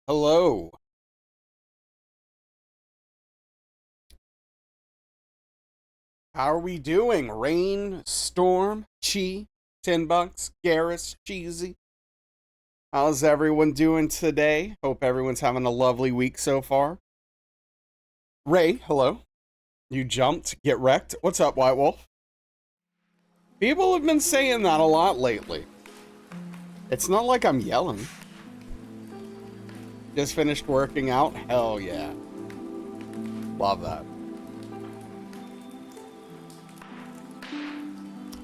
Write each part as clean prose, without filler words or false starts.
Hello. How are we doing? Rain, Storm, Chi, $10, Garrus, Cheesy. How's everyone doing today? Hope everyone's having a lovely week so far. Ray, hello. You jumped, get wrecked. What's up, White Wolf? People have been saying that a lot lately. It's not like I'm yelling. Just finished working out? Hell yeah. Love that.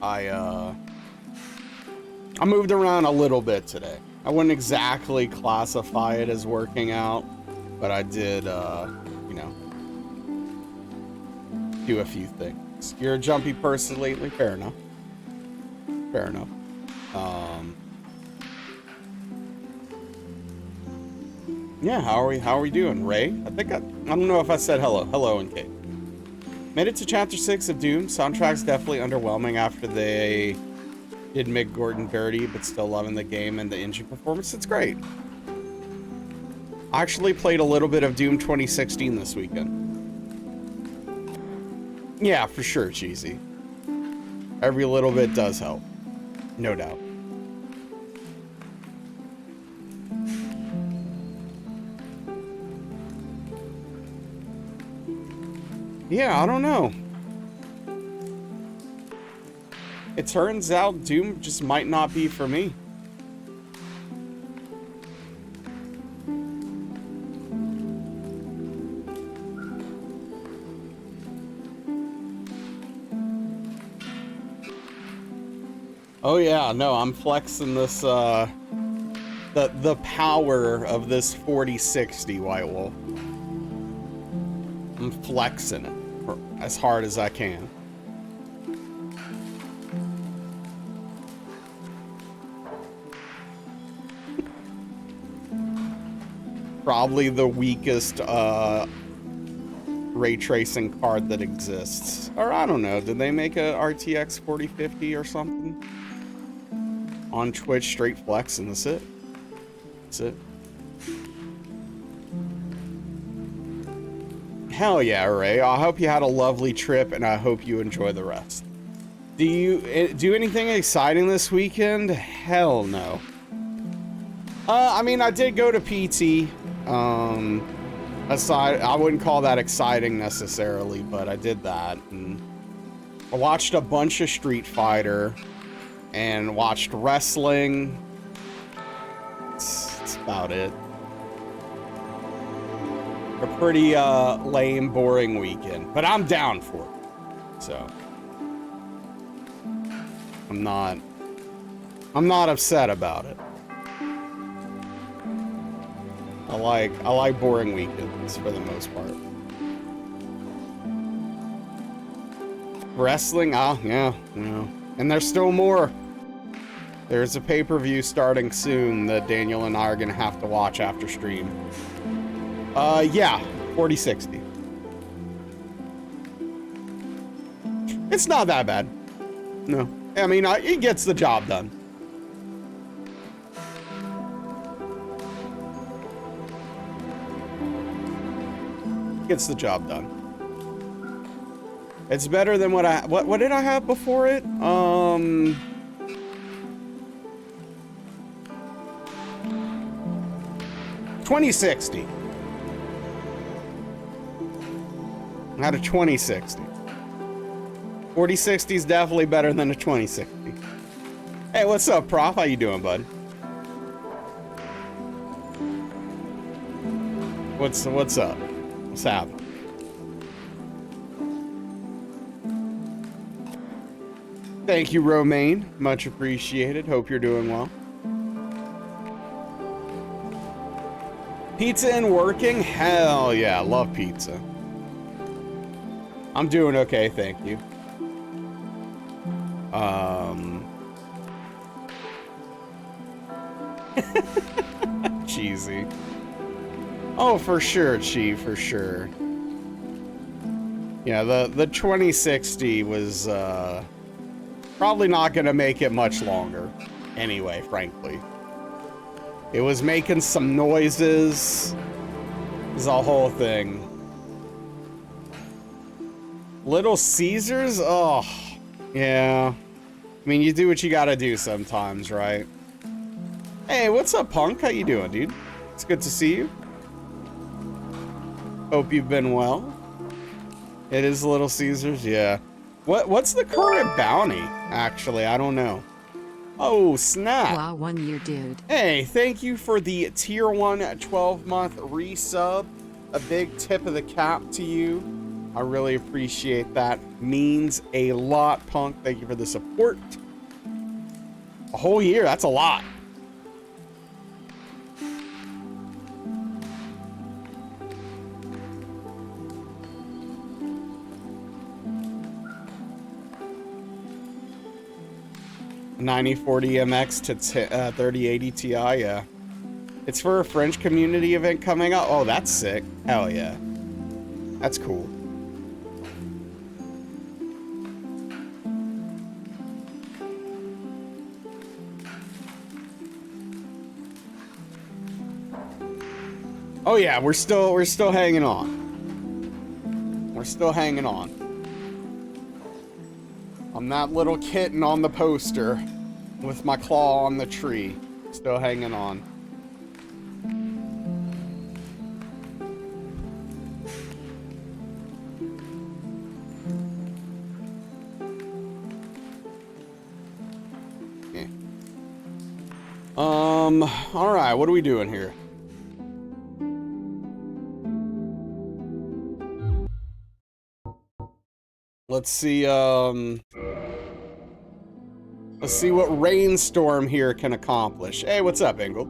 I moved around a little bit today. I wouldn't exactly classify it as working out, but I did, do a few things. You're a jumpy person lately? Fair enough. Fair enough. Yeah, how are we doing, Ray? I don't know if I said hello. Hello, and Kate. Made it to chapter 6 of Doom. Soundtrack's definitely underwhelming after they did Mick Gordon dirty, but still loving the game and the engine performance. It's great. I actually played a little bit of Doom 2016 this weekend. Yeah, for sure, Cheesy. Every little bit does help. No doubt. Yeah, I don't know. It turns out Doom just might not be for me. Oh yeah, no, I'm flexing this, the power of this 4060 White Wolf. I'm flexing it as hard as I can. Probably the weakest ray tracing card that exists. Or I don't know, did they make a RTX 4050 or something? On Twitch, straight flex, and that's it. That's it. Hell yeah, Ray. I hope you had a lovely trip, and I hope you enjoy the rest. Do you do anything exciting this weekend? Hell no. I mean, I did go to PT. Aside, I wouldn't call that exciting necessarily, but I did that. And I watched a bunch of Street Fighter and watched wrestling. That's about it. A pretty lame, boring weekend, but I'm down for it. So I'm not upset about it. I like boring weekends for the most part. Wrestling, yeah, you know. And there's still more. There's a pay-per-view starting soon that Daniel and I are gonna have to watch after stream. Yeah, 4060. It's not that bad. No. I mean, it gets the job done. Gets the job done. It's better than what did I have before it? 2060. I had a 2060. 4060 is definitely better than a 2060. Hey, what's up, Prof? How you doing, bud? What's up? What's happening? Thank you, Romaine. Much appreciated. Hope you're doing well. Pizza and working? Hell yeah, love pizza. I'm doing okay, thank you. Cheesy. Oh, for sure, Chi, for sure. Yeah, the 2060 was probably not gonna make it much longer. Anyway, frankly. It was making some noises. It was a whole thing. Little Caesars? Oh, yeah. I mean, you do what you gotta do sometimes, right? Hey, what's up, Punk? How you doing, dude? It's good to see you. Hope you've been well. It is Little Caesars, yeah. What's the current bounty, actually? I don't know. Oh, snap. Wow, 1 year, dude. Hey, thank you for the tier 1 12-month resub. A big tip of the cap to you. I really appreciate that. Means a lot, Punk. Thank you for the support. A whole year, that's a lot. $9040 MX to 3080 Ti, yeah. It's for a French community event coming up. Oh, that's sick. Hell yeah. That's cool. Oh yeah, we're still hanging on. We're still hanging on. I'm that little kitten on the poster with my claw on the tree. Still hanging on. Okay. All right, what are we doing here? Let's see, let's see what Rainstorm here can accomplish. Hey, what's up, Engel?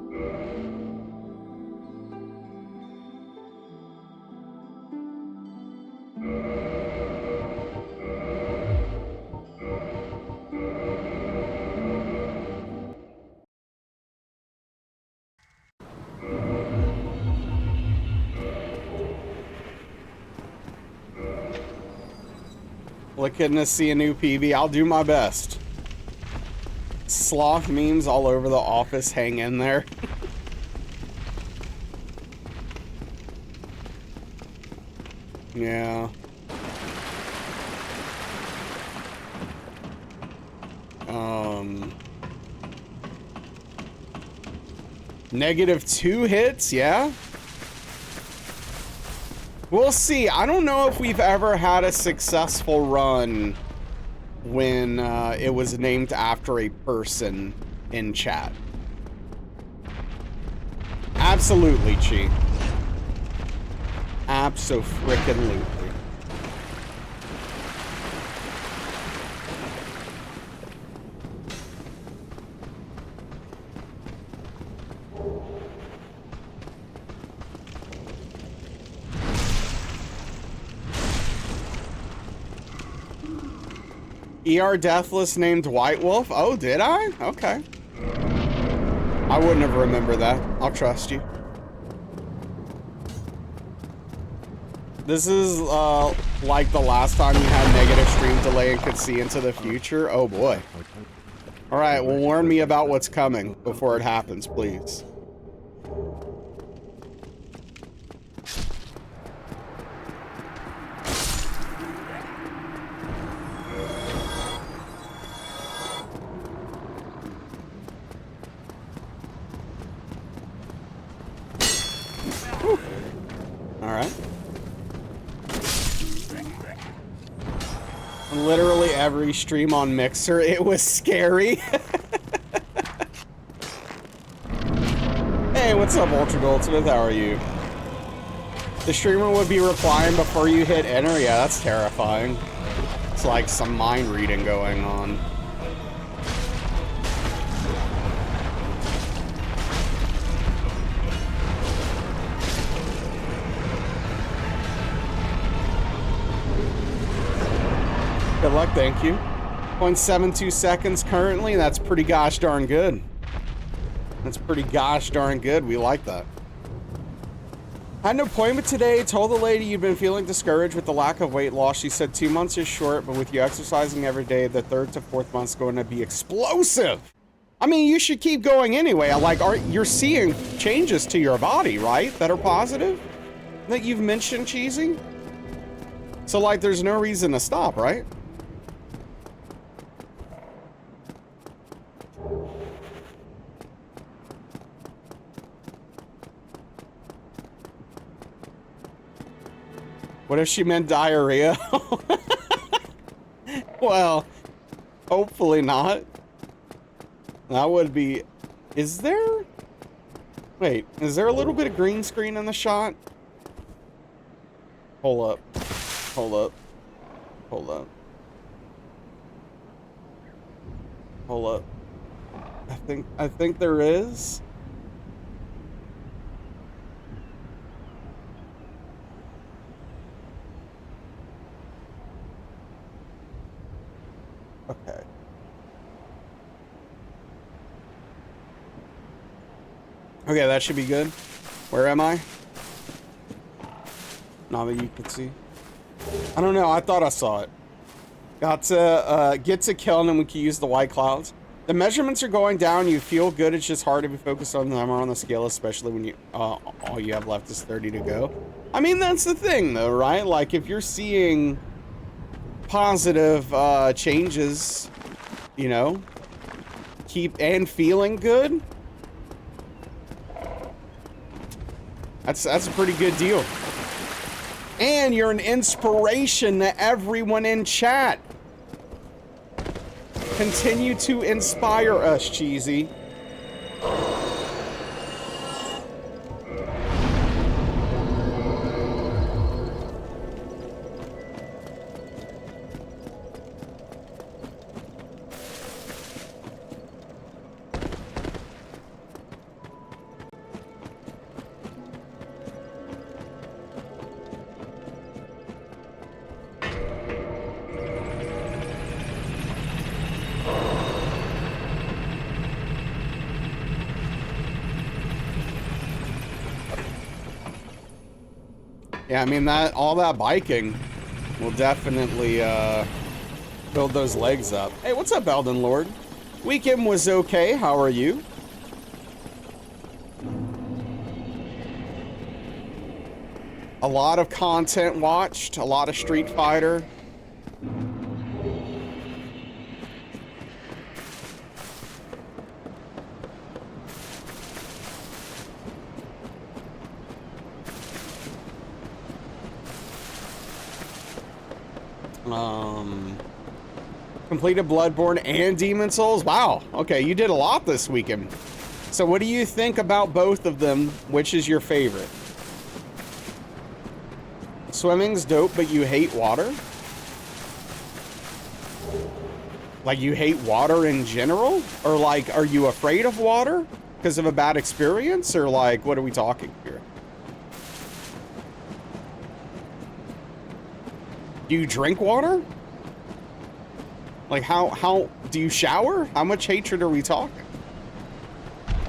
Looking to see a new PB. I'll do my best. Sloth memes all over the office. Hang in there. Yeah. -2 hits, yeah? We'll see. I don't know if we've ever had a successful run when it was named after a person in chat. Absolutely, Chi. Abso-frickin-lutely. ER Deathless named White Wolf? Oh, did I? Okay. I wouldn't have remembered that. I'll trust you. This is, like the last time you had negative stream delay and could see into the future? Oh, boy. Alright, well, warn me about what's coming before it happens, please. Alright. Literally every stream on Mixer, it was scary. Hey, what's up, Ultra Goldsmith? How are you? The streamer would be replying before you hit enter? Yeah, that's terrifying. It's like some mind reading going on. Good luck, thank you. 0.72 seconds currently, that's pretty gosh darn good. That's pretty gosh darn good, we like that. Had an appointment today, told the lady you'd been feeling discouraged with the lack of weight loss. She said 2 months is short, but with you exercising every day, the 3rd to 4th month's going to be explosive. I mean, you should keep going anyway. Like, you're seeing changes to your body, right? That are positive? That you've mentioned, Cheesy? So, like, there's no reason to stop, right? What if she meant diarrhea? Well, hopefully not. That would be... Is there... Wait, is there a little bit of green screen in the shot? Hold up. Hold up. Hold up. Hold up. I think there is. Okay. Okay, that should be good. Where am I? Now that you can see. I don't know, I thought I saw it. Got to get to kill and then we can use the white clouds. The measurements are going down, you feel good, it's just hard to be focused on the number on the scale, especially when you all you have left is 30 to go. I mean, that's the thing though, right? Like if you're seeing positive changes, you know, and feeling good, that's a pretty good deal. And you're an inspiration to everyone in chat. Continue to inspire us, Cheesy. Yeah, I mean, all that biking will definitely build those legs up. Hey, what's up, Elden Lord? Weekend was okay. How are you? A lot of content watched, a lot of Street Fighter. Completed Bloodborne and Demon Souls. Wow. Okay, you did a lot this weekend. So what do you think about both of them? Which is your favorite? Swimming's dope, but you hate water? Like you hate water in general? Or like, are you afraid of water because of a bad experience? Or like, what are we talking here? Do you drink water? Like how do you shower? How much hatred are we talking?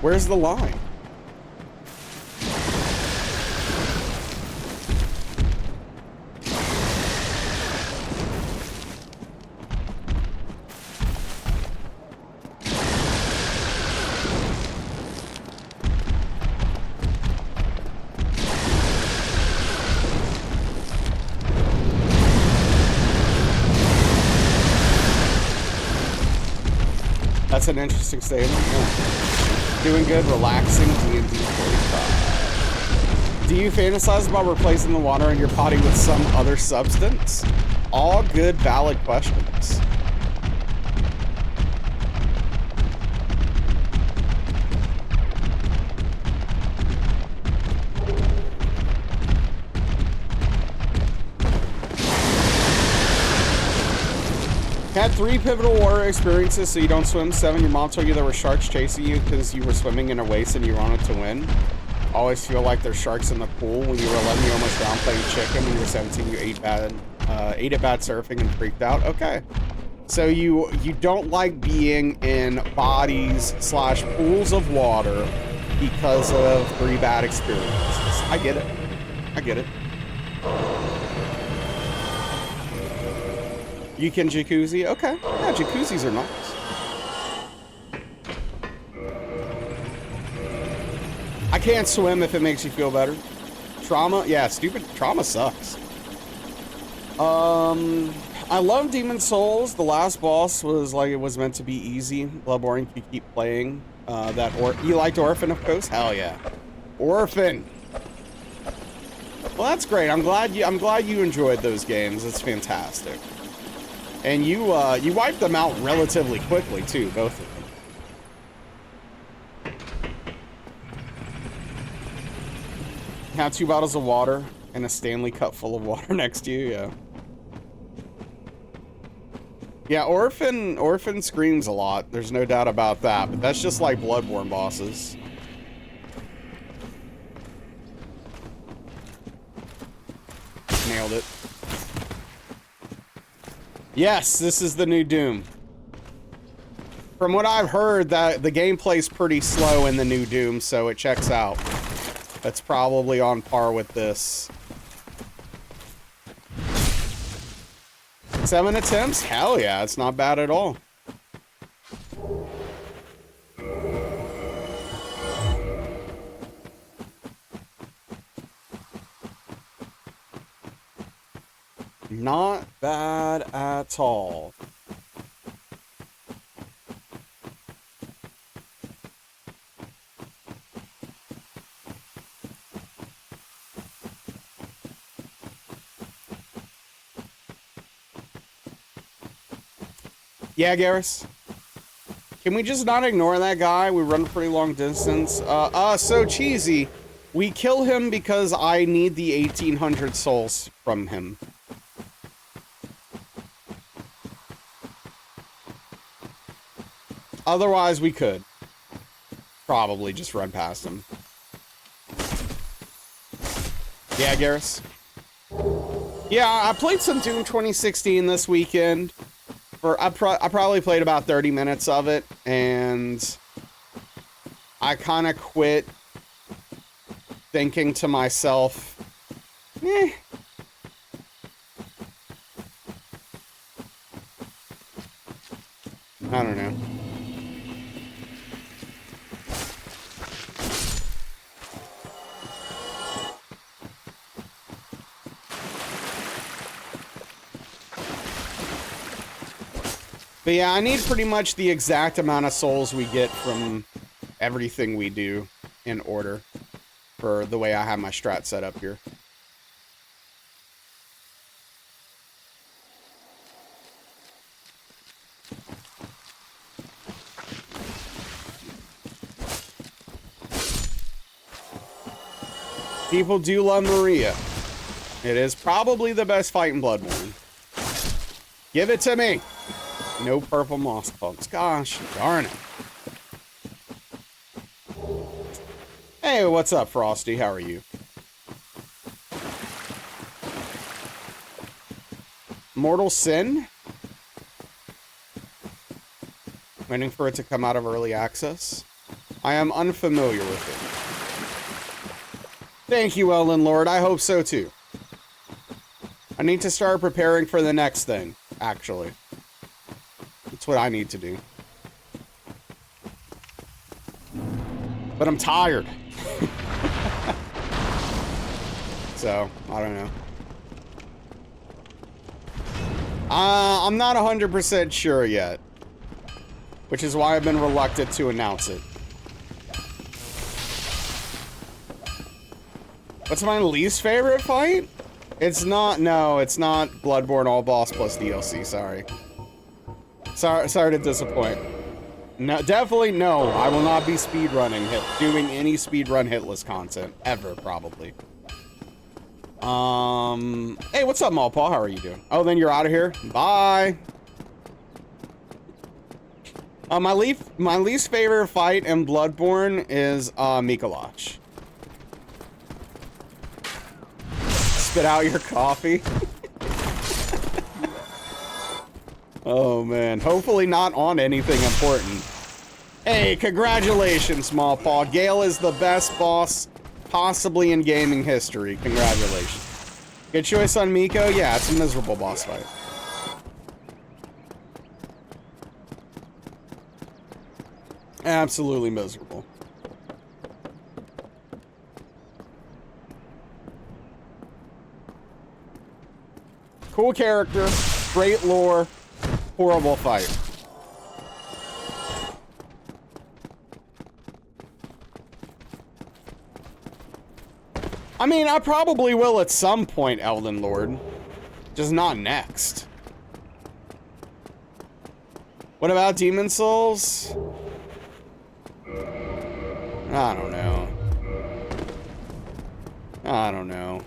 Where's the line? That's an interesting statement. Yeah. Doing good, relaxing, D&D 45. Do you fantasize about replacing the water in your body with some other substance? All good, valid questions. Had 3 pivotal water experiences, so you don't swim. 7, your mom told you there were sharks chasing you because you were swimming in a waist and you wanted to win. Always feel like there's sharks in the pool. When you were 11, you almost drowned playing chicken. When you were 17, you ate at bad surfing and freaked out. Okay. So you don't like being in bodies / pools of water because of 3 bad experiences. I get it. I get it. You can jacuzzi? Okay. Yeah, jacuzzis are nice. can't swim if it makes you feel better. Trauma? Yeah, stupid. Trauma sucks. I love Demon Souls. The last boss was like, it was meant to be easy. Bloodborne, you keep playing. You liked Orphan, of course? Hell yeah. Orphan! Well, that's great. I'm glad you enjoyed those games. It's fantastic. And you wiped them out relatively quickly, too, both of them. Have 2 bottles of water and a Stanley cup full of water next to you, yeah. Yeah, Orphan screams a lot. There's no doubt about that, but that's just like Bloodborne bosses. Nailed it. Yes, this is the new Doom. From what I've heard, that the gameplay's pretty slow in the new Doom, so it checks out. That's probably on par with this. 7 attempts? Hell yeah, it's not bad at all. Not bad at all. Yeah, Garrus. Can we just not ignore that guy? We run a pretty long distance. So cheesy. We kill him because I need the 1800 souls from him. Otherwise, we could probably just run past him. Yeah, Garrus. Yeah, I played some Doom 2016 this weekend. I probably played about 30 minutes of it, and I kind of quit thinking to myself, eh. I don't know. But yeah, I need pretty much the exact amount of souls we get from everything we do in order for the way I have my strat set up here. People do love Maria. It is probably the best fight in Bloodborne. Give it to me. No purple moss bugs. Gosh, darn it. Hey, what's up, Frosty? How are you? Mortal Sin? Waiting for it to come out of early access. I am unfamiliar with it. Thank you, Ellen Lord. I hope so, too. I need to start preparing for the next thing, actually. That's what I need to do. But I'm tired. So, I don't know. I'm not 100% sure yet. Which is why I've been reluctant to announce it. What's my least favorite fight? It's not Bloodborne all boss plus DLC, sorry. Sorry to disappoint. No, definitely no. I will not be speedrunning doing any speedrun hitless content ever, probably. Hey, what's up, Malpaw? How are you doing? Oh, then you're out of here. Bye. My least favorite fight in Bloodborne is Mikolaj. Spit out your coffee. Oh man, hopefully not on anything important. Hey, congratulations, Small Paw. Gale is the best boss possibly in gaming history. Congratulations. Good choice on Miko? Yeah, it's a miserable boss fight. Absolutely miserable. Cool character, great lore, horrible fight. I mean, I probably will at some point, Elden Lord. Just not next. What about Demon Souls? I don't know. I don't know.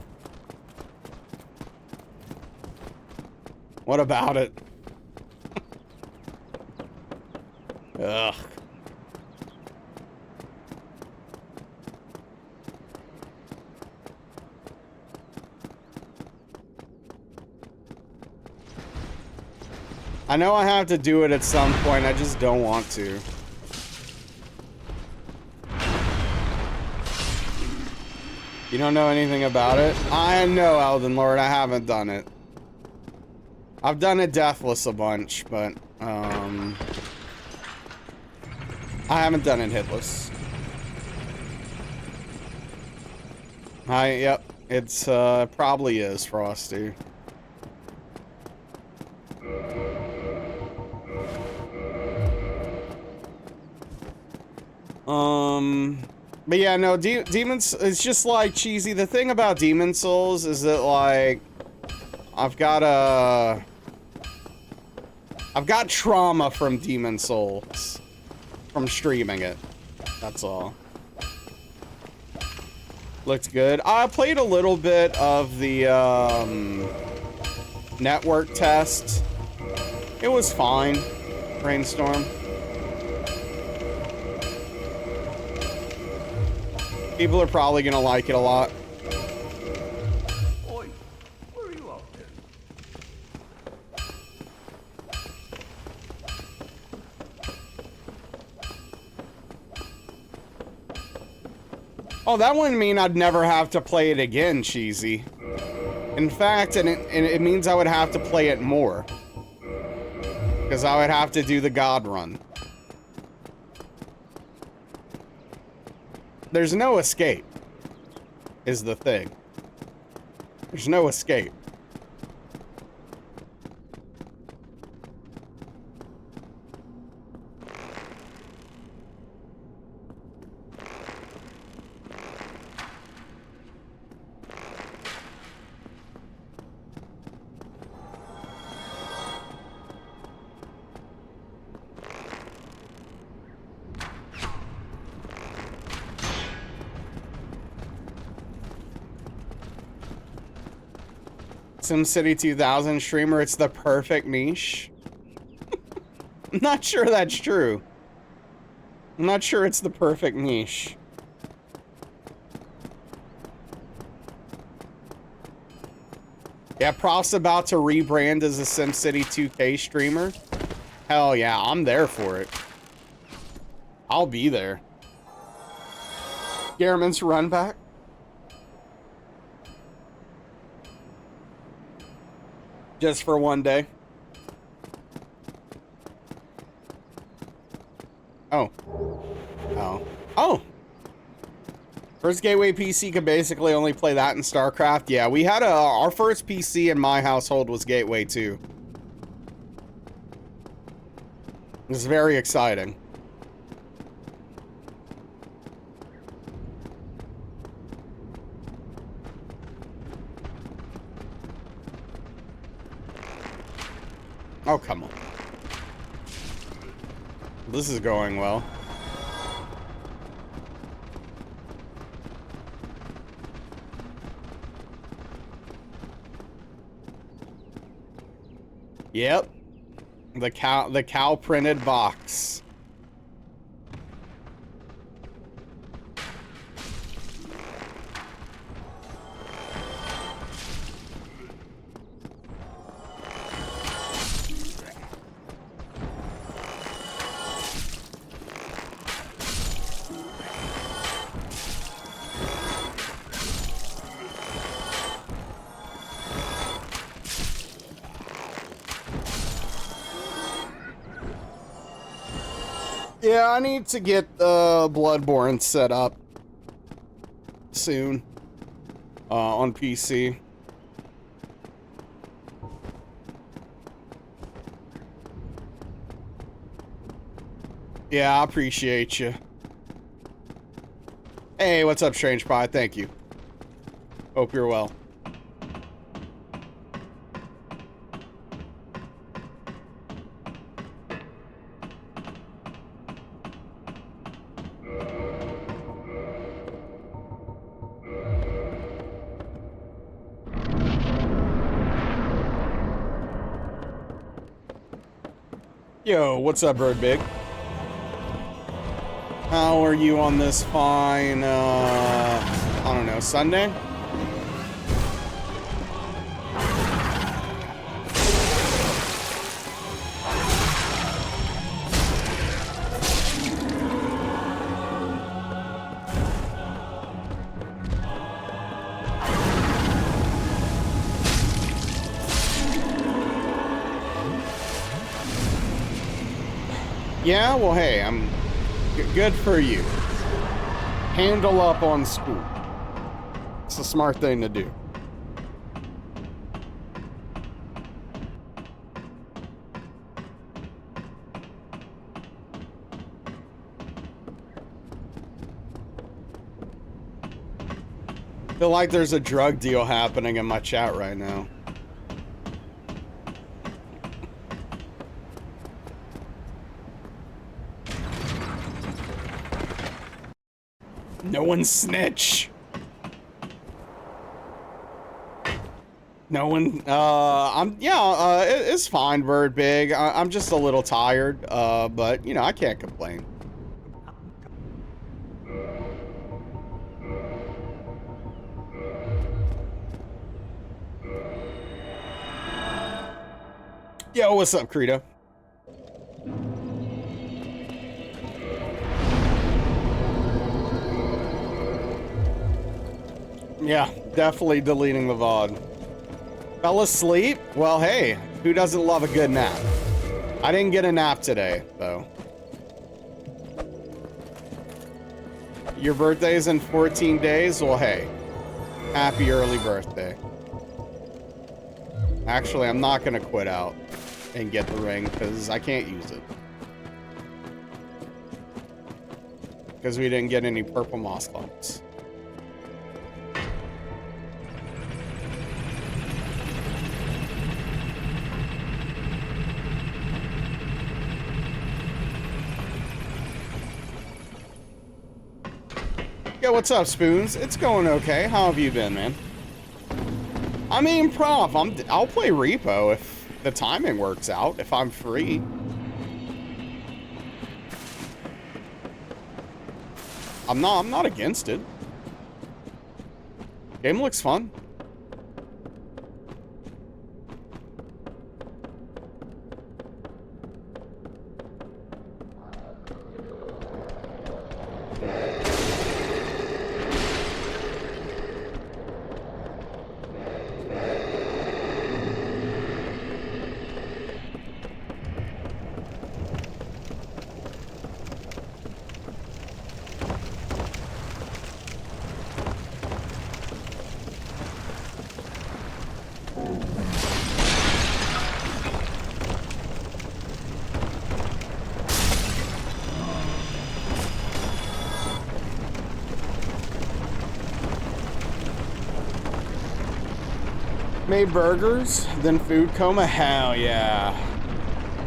What about it? Ugh. I know I have to do it at some point, I just don't want to. You don't know anything about it? I know, Elden Lord, I haven't done it. I've done it deathless a bunch, but, I haven't done it hitless. Yep, it's, probably is, Frosty. But yeah, no, Demons, it's just like cheesy. The thing about Demon Souls is that, like, I've got trauma from Demon Souls. From streaming it. That's all. Looked good. I played a little bit of the, network test. It was fine. Brainstorm. People are probably gonna like it a lot. Oi, where are you up to? Oh, that wouldn't mean I'd never have to play it again, Cheesy. In fact, it means I would have to play it more. Because I would have to do the God run. There's no escape, is the thing. There's no escape. SimCity 2000 streamer, it's the perfect niche. I'm not sure that's true. I'm not sure it's the perfect niche. Yeah, Prof's about to rebrand as a SimCity 2K streamer. Hell yeah, I'm there for it. I'll be there. Garmin's run back. Just for one day. Oh. Oh. Oh! First Gateway PC could basically only play that in StarCraft. Yeah, we had our first PC in my household was Gateway 2. It was very exciting. Oh, come on. This is going well. Yep. The cow printed box. Yeah, I need to get Bloodborne set up soon on PC. Yeah, I appreciate you. Hey, what's up, Strange Pie? Thank you. Hope you're well. Yo, what's up, Bird Big? How are you on this fine, I don't know, Sunday? Yeah, well, hey, I'm good for you. Handle up on school. It's a smart thing to do. Feel like there's a drug deal happening in my chat right now. No one snitch. No one, it's fine, Bird Big. I'm just a little tired, but, you know, I can't complain. Yo, what's up, Credo? Yeah, definitely deleting the VOD. Fell asleep? Well, hey, who doesn't love a good nap? I didn't get a nap today, though. Your birthday's in 14 days? Well, hey, happy early birthday. Actually, I'm not gonna quit out and get the ring, because I can't use it. Because we didn't get any purple moss clumps. Yeah, what's up, Spoons? It's going okay. How have you been, man? I mean, Prof, I'll play Repo if the timing works out, if I'm free. I'm not against it. Game looks fun. Made burgers, then food coma. Hell yeah.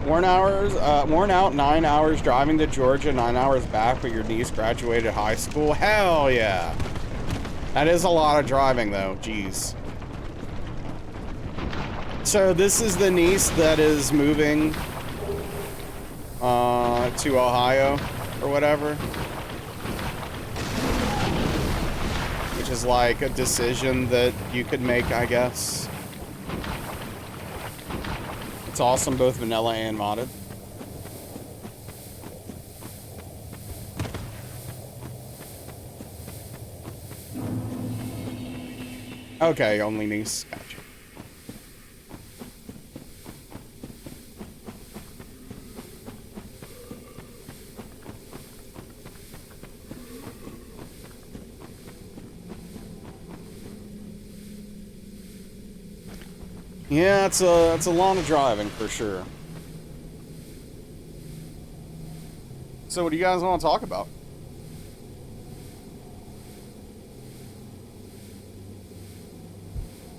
Worn out 9 hours driving to Georgia, 9 hours back, but your niece graduated high school. Hell yeah. That is a lot of driving though. Jeez. So this is the niece that is moving to Ohio or whatever. Which is like a decision that you could make, I guess. It's awesome, both vanilla and modded. Okay, only niece. Gotcha. Yeah, it's a lot of driving for sure. So what do you guys want to talk about?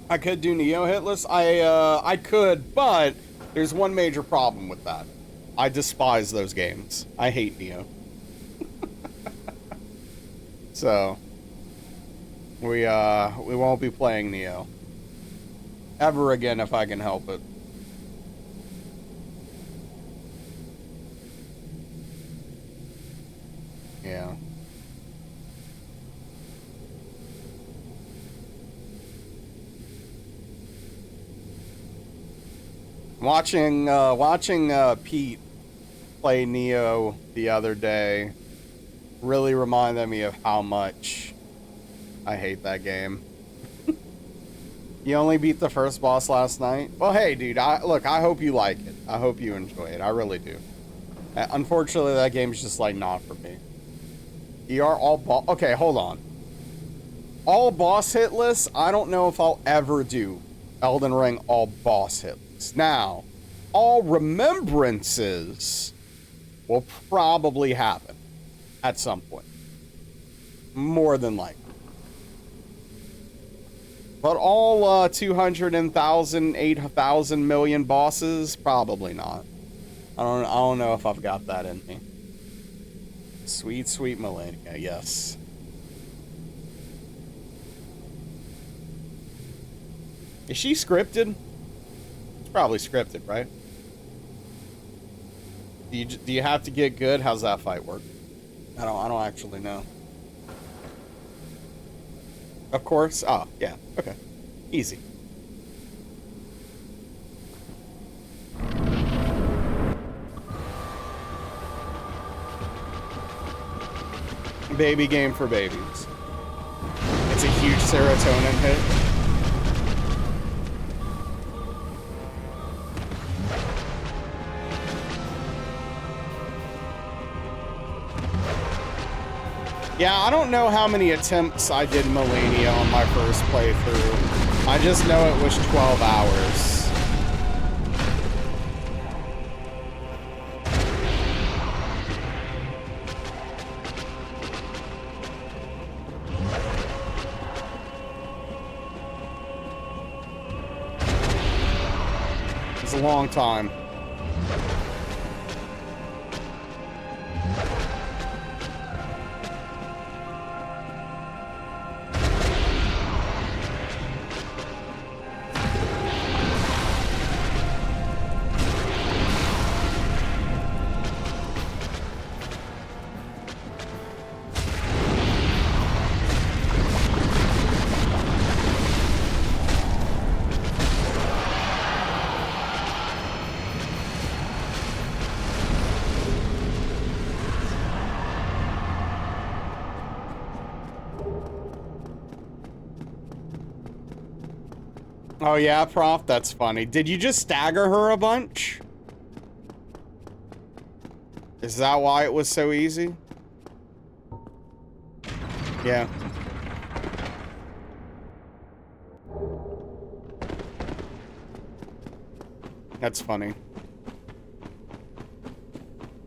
I could do Neo hitless. I could, but there's one major problem with that. I despise those games. I hate Neo. So we won't be playing Neo ever again if I can help it. Yeah. Watching Pete play Neo the other day really reminded me of how much I hate that game. You only beat the first boss last night? Well, hey, dude, I hope you like it. I hope you enjoy it. I really do. Unfortunately, that game's just, like, not for me. Okay, hold on. All boss hitless, I don't know if I'll ever do Elden Ring all boss hitless. Now, all remembrances will probably happen at some point. More than likely. But all 200,000, 8,000 million bosses, probably not. I don't know if I've got that in me. Sweet, sweet Melania, yes. Is she scripted? It's probably scripted, right? Do you have to get good? How's that fight work? I don't actually know. Of course. Oh, yeah. Okay. Easy. Baby game for babies. It's a huge serotonin hit. Yeah, I don't know how many attempts I did Melania on my first playthrough. I just know it was 12 hours. It's a long time. Oh yeah, Prof, that's funny. Did you just stagger her a bunch? Is that why it was so easy? Yeah. That's funny.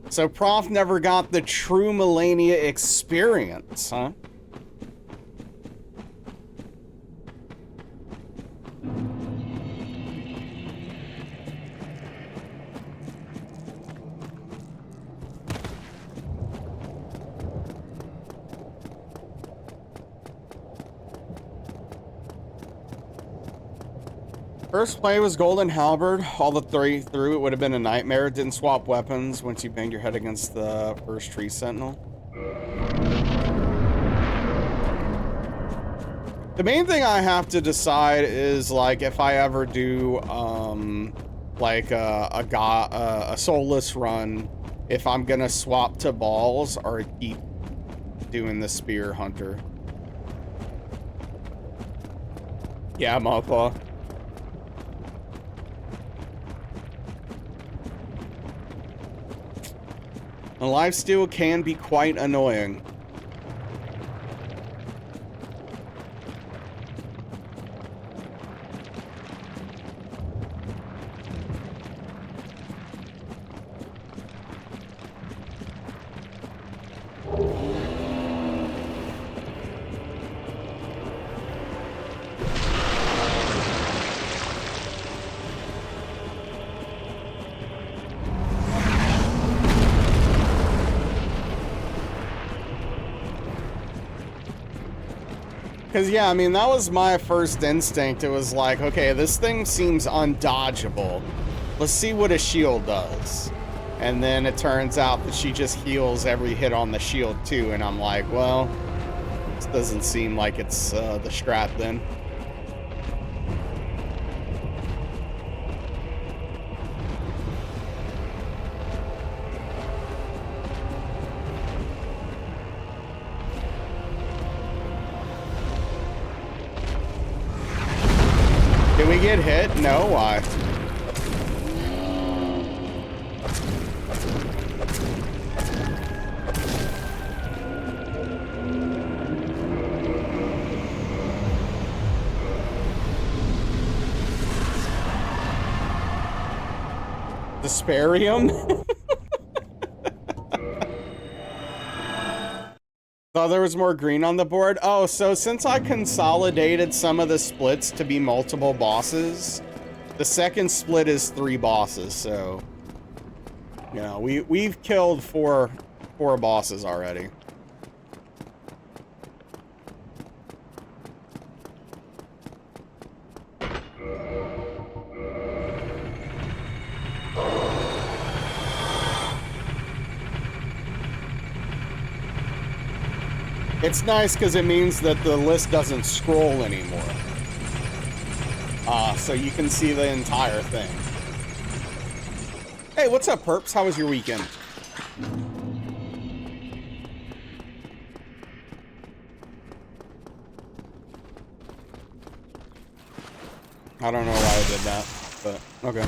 So Prof never got the true Melania experience, huh? First play was Golden Halberd. All the three through, it would have been a nightmare. Didn't swap weapons once you banged your head against the first tree sentinel. The main thing I have to decide is, like, if I ever do, like, a soulless run, if I'm gonna swap to balls or keep doing the spear hunter. Yeah, Moppa. And lifesteal can be quite annoying. Because, yeah, I mean, that was my first instinct. It was like, okay, this thing seems undodgeable. Let's see what a shield does. And then it turns out that she just heals every hit on the shield, too. And I'm like, well, this doesn't seem like it's the strat then. Did we get hit? No, why? Desparium? Thought there was more green on the board. Oh, so since I consolidated some of the splits to be multiple bosses, the second split is 3 bosses, so you know, we've killed four bosses already. It's nice because it means that the list doesn't scroll anymore. So you can see the entire thing. Hey, what's up, Perps? How was your weekend? I don't know why I did that, but okay.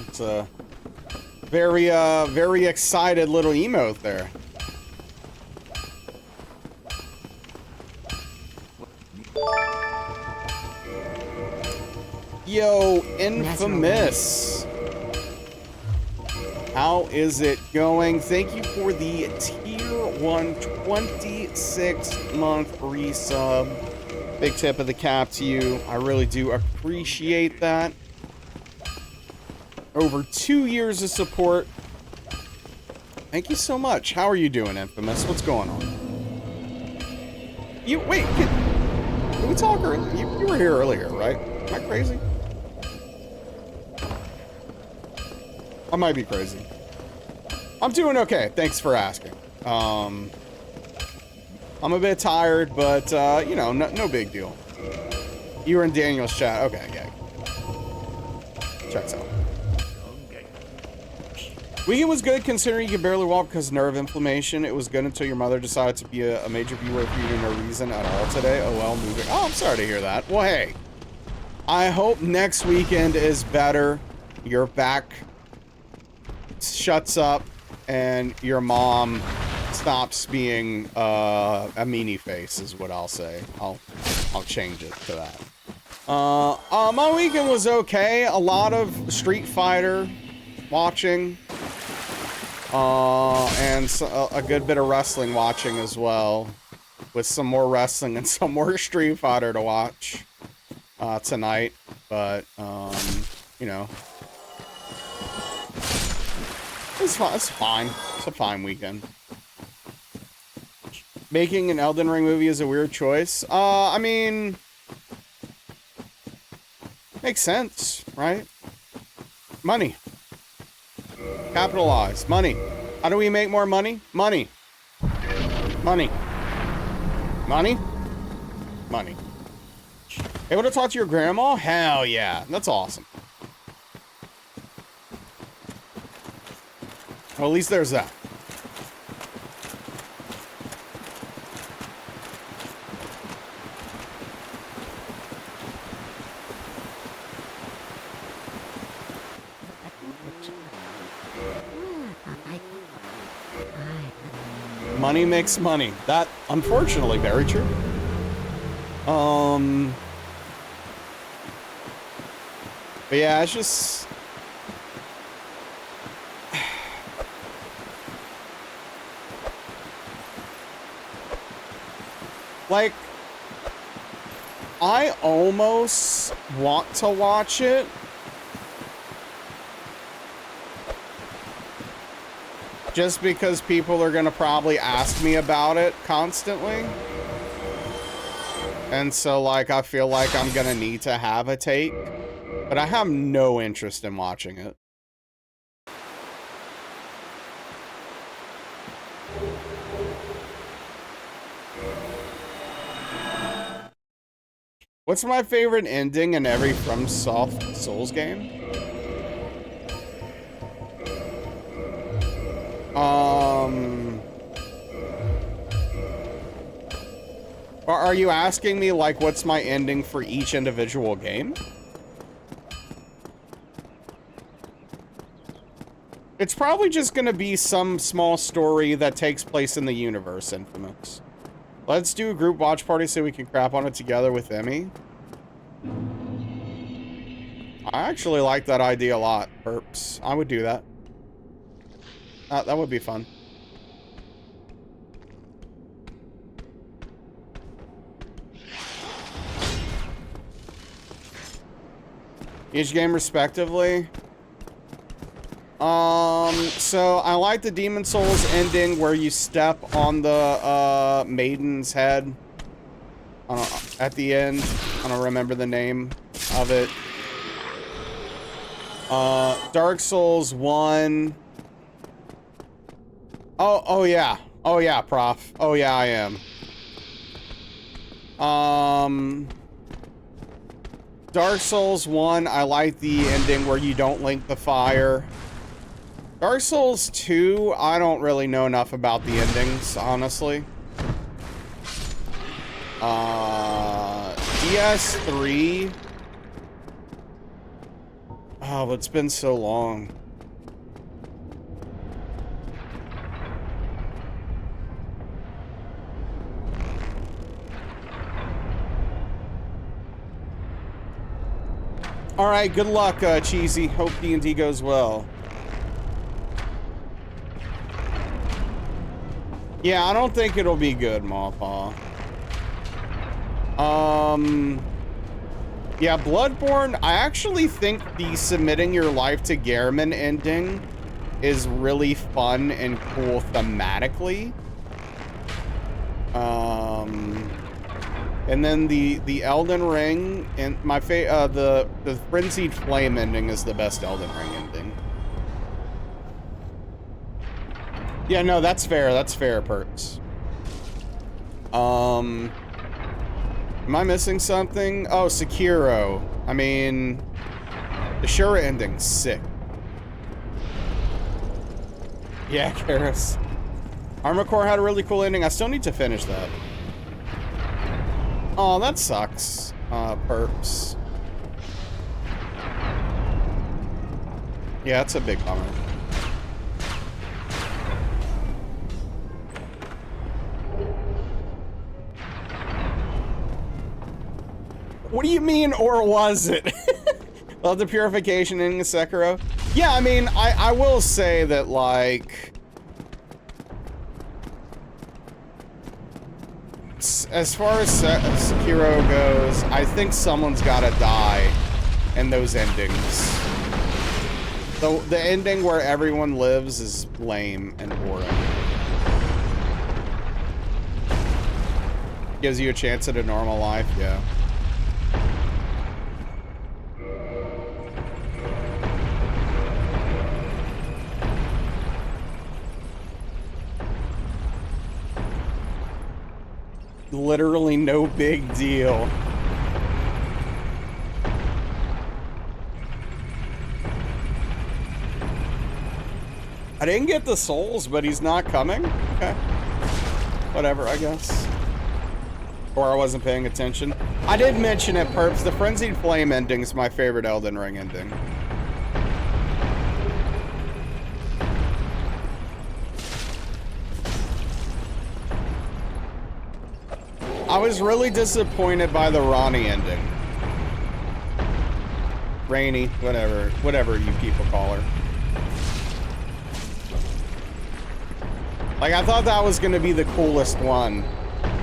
It's a very excited little emote there. Yo, Infamous. How is it going? Thank you for the tier 1 26-month resub. Big tip of the cap to you. I really do appreciate that. Over 2 years of support. Thank you so much. How are you doing, Infamous? What's going on? Wait, can we talk earlier? You were here earlier, right? Am I crazy? I might be crazy. I'm doing okay. Thanks for asking. I'm a bit tired, but, you know, no big deal. You were in Daniel's chat. Okay, yeah. Checks out. Weekend was good considering you could barely walk because of nerve inflammation. It was good until your mother decided to be a major viewer for you for no reason at all today. Oh well, moving. Oh, I'm sorry to hear that. Well, hey. I hope next weekend is better. Your back shuts up and your mom stops being a meanie face is what I'll say. I'll change it to that. My weekend was okay. A lot of Street Fighter watching. And a good bit of wrestling watching as well, with some more wrestling and some more Street Fighter to watch tonight. But you know, it's fine. It's fine. It's a fine weekend. Making an Elden Ring movie is a weird choice. I mean, makes sense, right? Money. Capitalize. Money. How do we make more money? Money. Money. Money? Money. Able to talk to your grandma? Hell yeah. That's awesome. Well, at least there's that. Money makes money. That, unfortunately, very true. But yeah, it's just... Like, I almost want to watch it. Just because people are gonna probably ask me about it constantly. And so, like, I feel like I'm gonna need to have a take. But I have no interest in watching it. What's my favorite ending in every FromSoft Souls game? Or are you asking me, like, what's my ending for each individual game? It's probably just gonna be some small story that takes place in the universe, Infamous. Let's do a group watch party so we can crap on it together with Emmy. I actually like that idea a lot, Perps. I would do that. That would be fun. Each game respectively. So I like the Demon Souls ending where you step on the maiden's head at the end. I don't remember the name of it. Dark Souls 1. Oh yeah. Oh yeah, Prof. Oh yeah, I am. Dark Souls 1, I like the ending where you don't link the fire. Dark Souls 2, I don't really know enough about the endings, honestly. DS3. Oh, it's been so long. All right, good luck, Cheesy. Hope D&D goes well. Yeah, I don't think it'll be good, Mawpaw. Yeah, Bloodborne, I actually think the submitting your life to Gehrman ending is really fun and cool thematically. And then the Elden Ring and the Frenzied Flame ending is the best Elden Ring ending. Yeah, no, that's fair. That's fair, Perks. Am I missing something? Oh, Sekiro. I mean, the Shura ending's sick. Yeah, Karis. Armored Core had a really cool ending. I still need to finish that. Oh, that sucks. Perps. Yeah, that's a big bummer. What do you mean, or was it? Love the purification in Sekiro. Yeah, I mean, I will say that, like, as far as Sekiro goes, I think someone's gotta die in those endings. The ending where everyone lives is lame and boring. Gives you a chance at a normal life, yeah. Literally no big deal. I didn't get the souls, but he's not coming? Okay. Whatever, I guess. Or I wasn't paying attention. I did mention it, Perps. The Frenzied Flame ending is my favorite Elden Ring ending. I was really disappointed by the Ronnie ending. Rainy, whatever you people call her. Like, I thought that was gonna be the coolest one.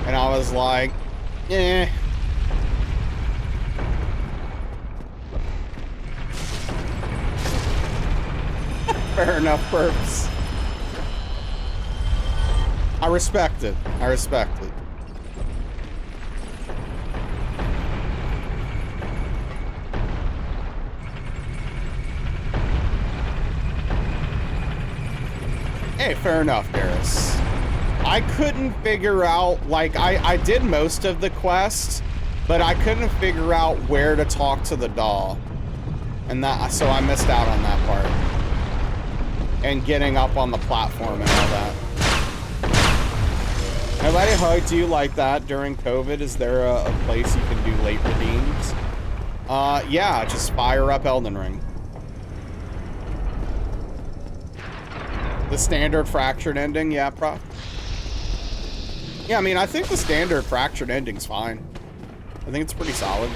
And I was like, eh. Fair enough, Perps. I respect it. I respect it. Hey, fair enough, Garrus. I couldn't figure out, like, I did most of the quests, but I couldn't figure out where to talk to the doll. And that, so I missed out on that part. And getting up on the platform and all that. Nobody hugged you like that during COVID? Is there a place you can do late redeems? Yeah, just fire up Elden Ring. The standard fractured ending, yeah, prof. Yeah, I mean, I think the standard fractured ending's fine. I think it's pretty solid.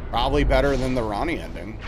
Probably better than the Ronnie ending.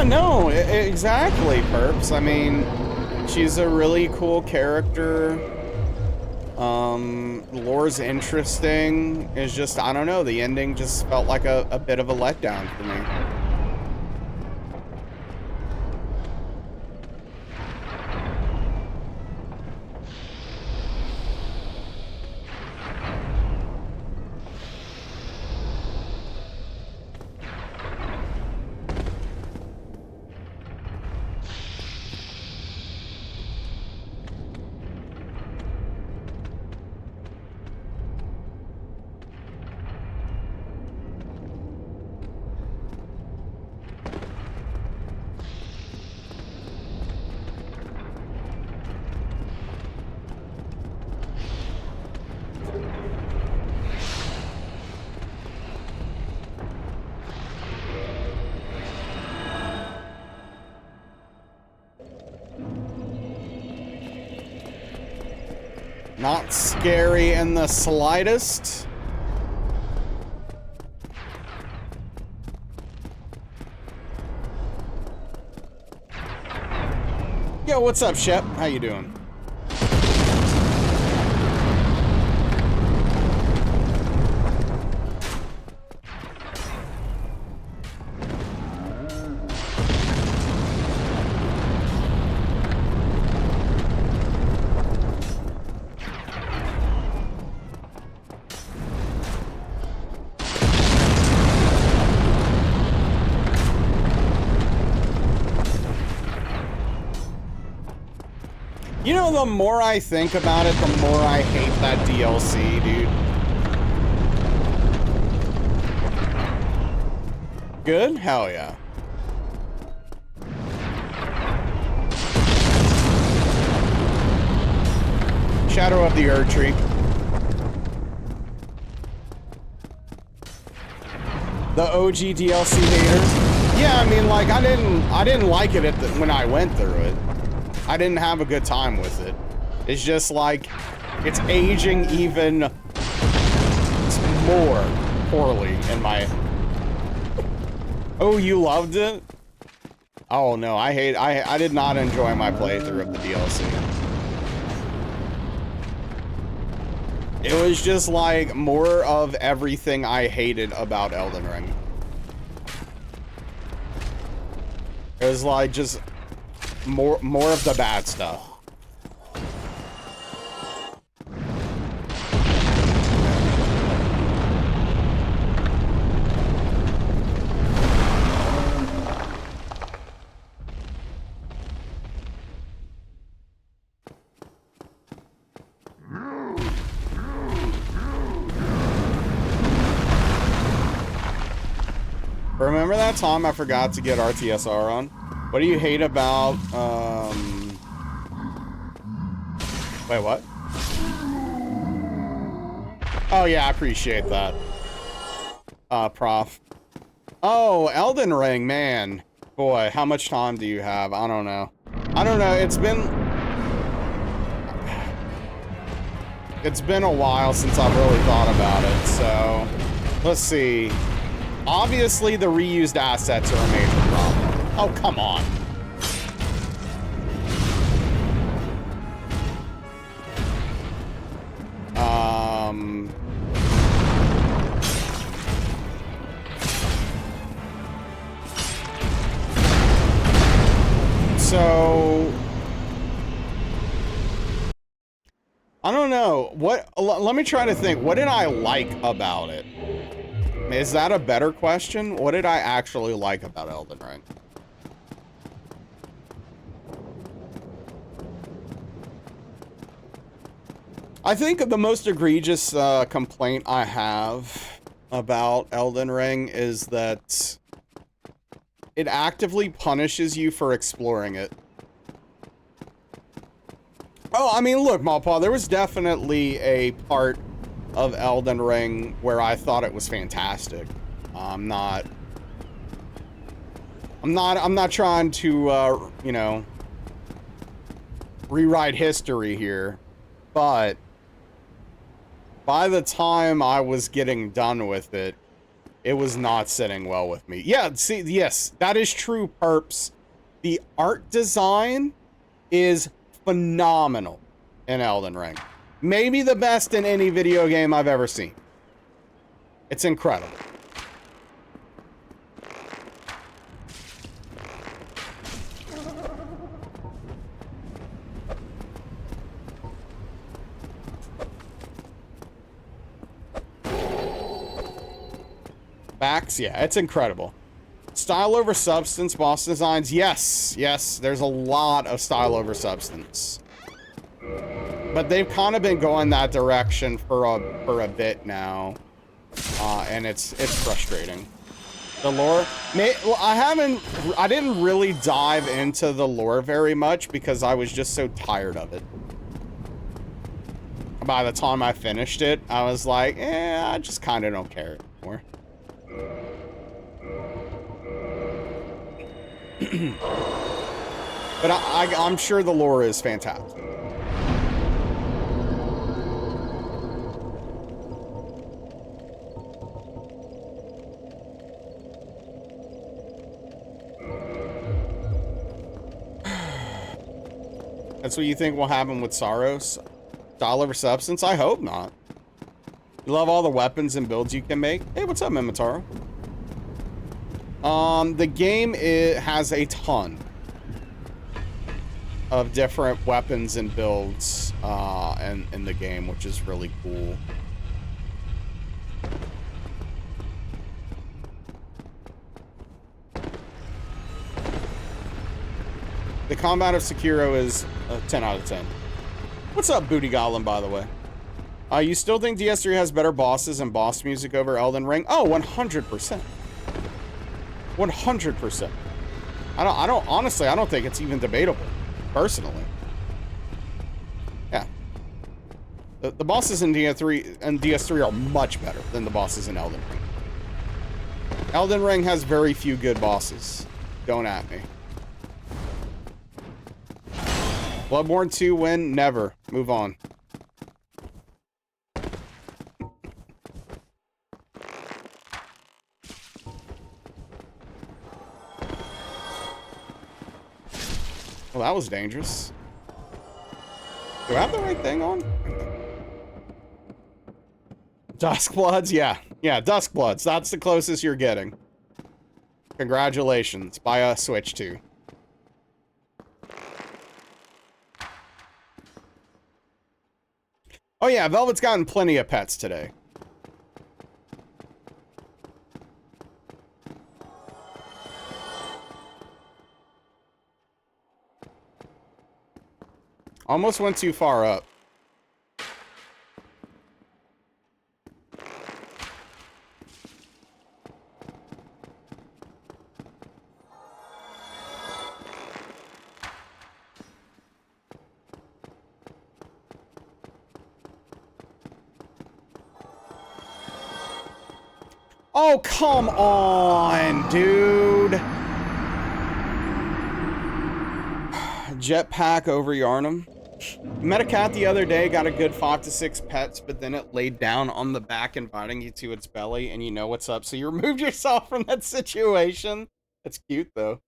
No, exactly, Perps. I mean, she's a really cool character. Lore's interesting. It's just, I don't know, the ending just felt like a bit of a letdown for me. Not scary in the slightest. Yo, what's up, Shep? How you doing? You know, the more I think about it, the more I hate that DLC, dude. Good? Hell yeah. Shadow of the Erdtree. The OG DLC hater. Yeah, I mean, like, I didn't like it when I went through it. I didn't have a good time with it. It's just like, it's aging even more poorly in my... Oh, you loved it? Oh no, I did not enjoy my playthrough of the DLC. It was just like more of everything I hated about Elden Ring. It was like just more of the bad stuff. Remember that time I forgot to get RTSR on? What do you hate about Wait, what? Oh, yeah, I appreciate that. Prof. Oh, Elden Ring, man. Boy, how much time do you have? I don't know. I don't know, it's been a while since I've really thought about it, so... Let's see. Obviously, the reused assets are a major problem. Oh, come on. So... I don't know. Let me try to think. What did I like about it? Is that a better question? What did I actually like about Elden Ring? I think the most egregious complaint I have about Elden Ring is that it actively punishes you for exploring it. Oh, I mean, look, Malpaw, there was definitely a part of Elden Ring where I thought it was fantastic. I'm not trying to, you know, rewrite history here, but by the time I was getting done with it, it was not sitting well with me. Yeah, see, yes, that is true, Perps. The art design is phenomenal in Elden Ring. Maybe the best in any video game I've ever seen. It's incredible. Backs, yeah, it's incredible. Style over substance, boss designs, yes, yes, there's a lot of style over substance. But they've kind of been going that direction for a bit now, and it's frustrating. The lore, well, I didn't really dive into the lore very much because I was just so tired of it. By the time I finished it, I was like, I just kind of don't care anymore. But I'm sure the lore is fantastic. That's what you think will happen with Saros? Style over substance? I hope not. You love all the weapons and builds you can make? Hey, what's up, Mimitaro? The game, it has a ton of different weapons and builds in the game, which is really cool. The combat of Sekiro is a 10 out of 10. What's up, Booty Goblin, by the way? You still think DS3 has better bosses and boss music over Elden Ring? Oh, 100%. 100%. Honestly, I don't think it's even debatable, personally. Yeah. The bosses in DS3 are much better than the bosses in Elden Ring. Elden Ring has very few good bosses. Don't at me. Bloodborne 2 win? Never. Move on. Well, that was dangerous. Do I have the right thing on? Duskbloods? Yeah. Yeah, Duskbloods. That's the closest you're getting. Congratulations. Buy a Switch 2. Oh yeah, Velvet's gotten plenty of pets today. Almost went too far up. Oh, come on, dude. Jetpack over Yarnum. Met a cat the other day, got a good 5 to 6 pets, but then it laid down on the back inviting you to its belly, and you know what's up, so you removed yourself from that situation. That's cute, though.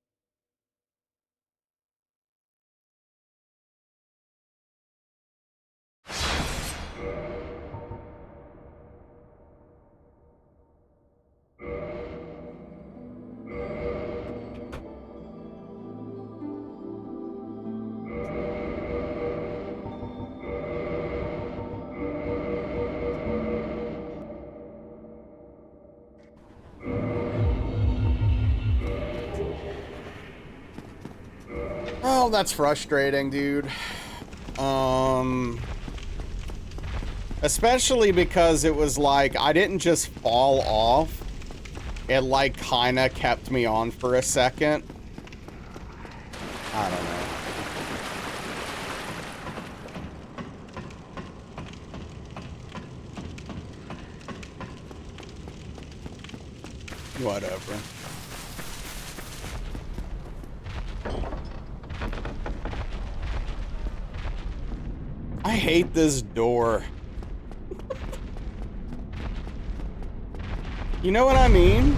Oh, that's frustrating, dude. Especially because it was like, I didn't just fall off. It like kinda kept me on for a second. I don't know. Whatever. I hate this door. You know what I mean?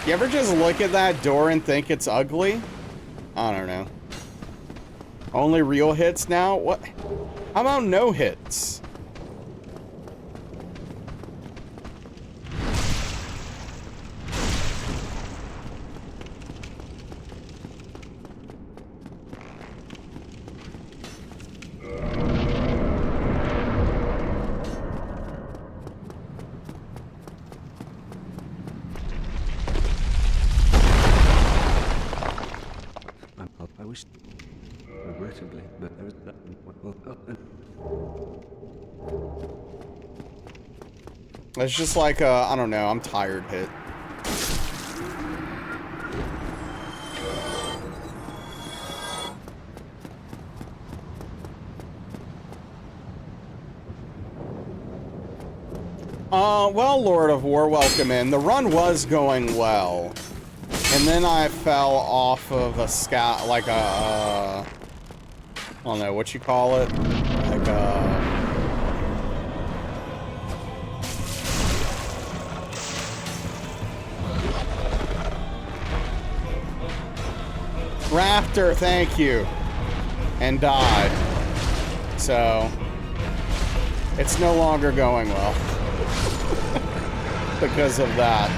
You ever just look at that door and think it's ugly? I don't know. Only real hits now? What? How about no hits? I wish, regrettably, but there is that. It's just like I don't know, I'm tired hit. Well, Lord of War, welcome in. The run was going well. And then I fell off of a scout, like a, I don't know what you call it. Like a... Rafter, thank you. And died. So, it's no longer going well. Because of that.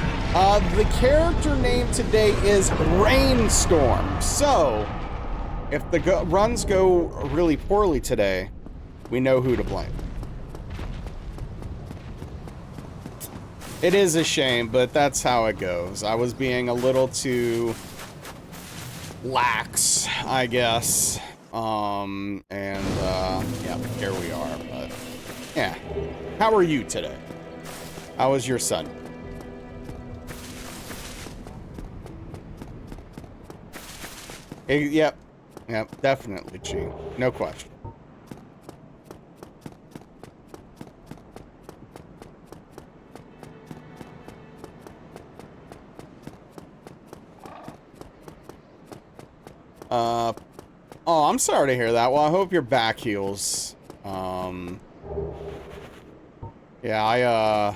The character name today is Rainstorm. So, if the runs go really poorly today, we know who to blame. It is a shame, but that's how it goes. I was being a little too lax, I guess. Yeah, here we are, but yeah. How are you today? How was your Sunday? Yep, definitely, G. No question. Oh, I'm sorry to hear that. Well, I hope your back heals. Yeah,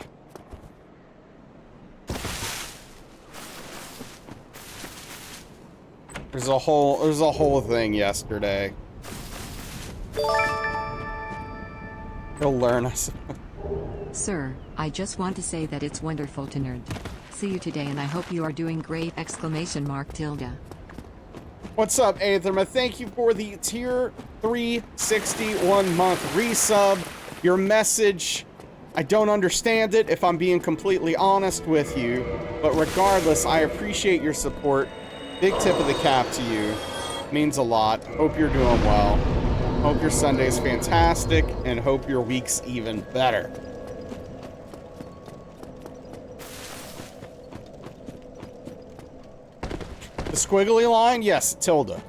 There's a whole thing yesterday. He'll learn us. Sir, I just want to say that it's wonderful to nerd. See you today and I hope you are doing great! Exclamation mark tilde. What's up, Aetherma? Thank you for the tier 361 month resub. Your message, I don't understand it if I'm being completely honest with you, but regardless, I appreciate your support. Big tip of the cap to you. Means a lot. Hope you're doing well. Hope your Sunday's fantastic, and hope your week's even better. The squiggly line? Yes, tilde.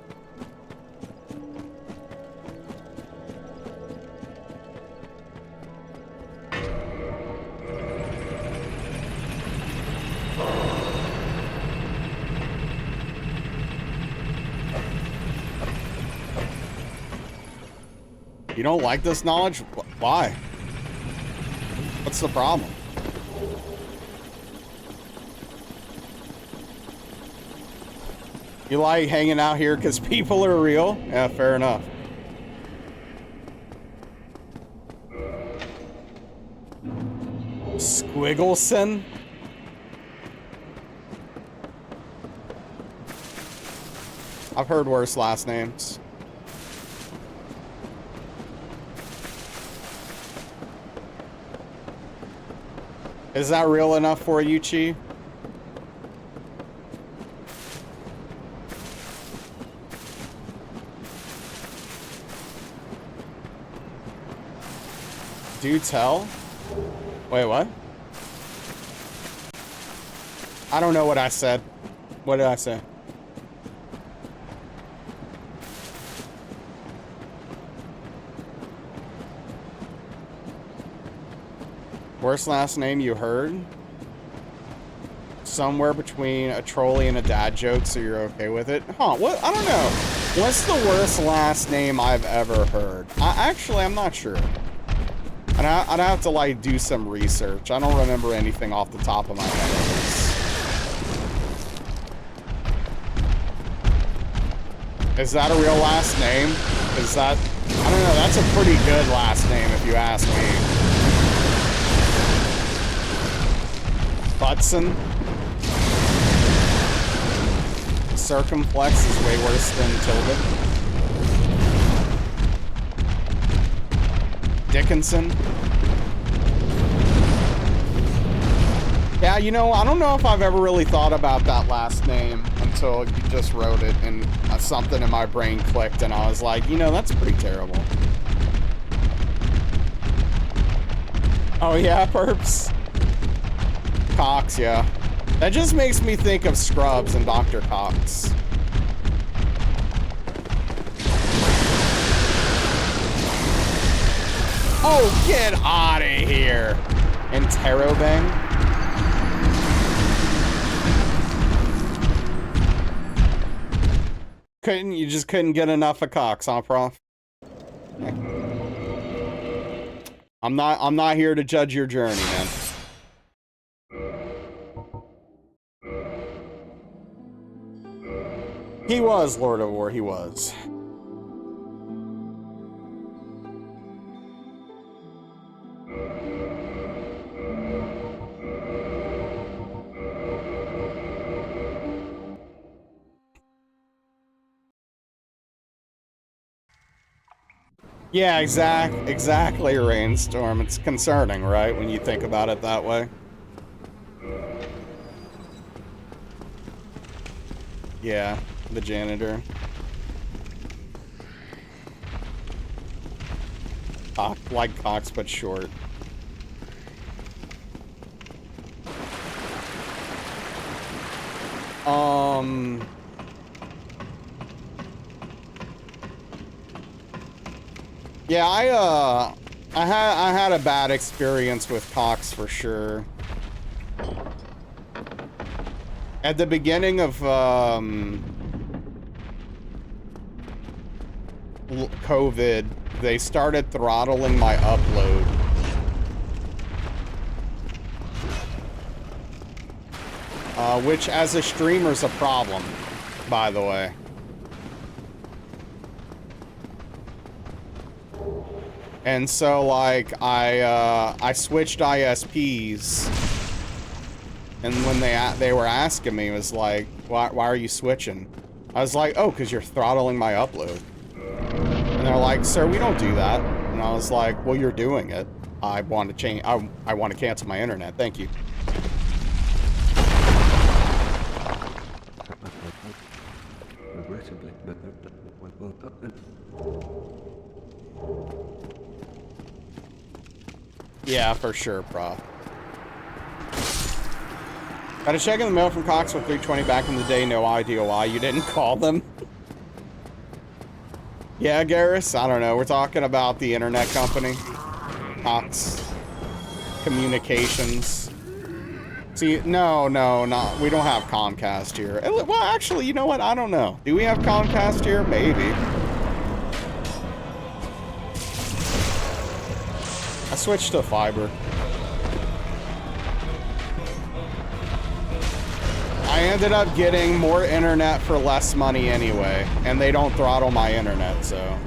You don't like this knowledge? Why? What's the problem? You like hanging out here because people are real? Yeah, fair enough. Squiggleson? I've heard worse last names. Is that real enough for you, Chi? Do tell? Wait, what? I don't know what I said. What did I say? Worst last name you heard? Somewhere between a trolley and a dad joke, so you're okay with it? Huh, what? I don't know. What's the worst last name I've ever heard? I'm not sure. I'd have to, like, do some research. I don't remember anything off the top of my head. Is that a real last name? Is that... I don't know, that's a pretty good last name if you ask me. Butson? Circumflex is way worse than tilde. Dickinson? Yeah, you know, I don't know if I've ever really thought about that last name until you just wrote it and something in my brain clicked and I was like, you know, that's pretty terrible. Oh yeah, Perps? Cox, yeah. That just makes me think of Scrubs and Dr. Cox. Oh, get out of here! Interrobang? You just couldn't get enough of Cox, huh, Prof? I'm not here to judge your journey, man. He was Lord of War, he was. Yeah, exactly, Rainstorm. It's concerning, right, when you think about it that way. Yeah, the janitor. Like Cox, but short. Yeah, I had a bad experience with Cox for sure. At the beginning of COVID, they started throttling my upload. Which as a streamer's a problem, by the way. And so, like, I switched ISPs, and when they were asking me, it was like, why are you switching? I was like, oh, because you're throttling my upload. And they're like, sir, we don't do that. And I was like, well, you're doing it. I want to change. I want to cancel my internet. Thank you. Yeah, for sure, Prof. Got a check in the mail from Cox with 320 back in the day. No idea why you didn't call them. Yeah, Garrus, I don't know. We're talking about the internet company. Cox Communications. See, no. We don't have Comcast here. Well, actually, you know what? I don't know. Do we have Comcast here? Maybe. switched to fiber. I ended up getting more internet for less money anyway, and they don't throttle my internet, so.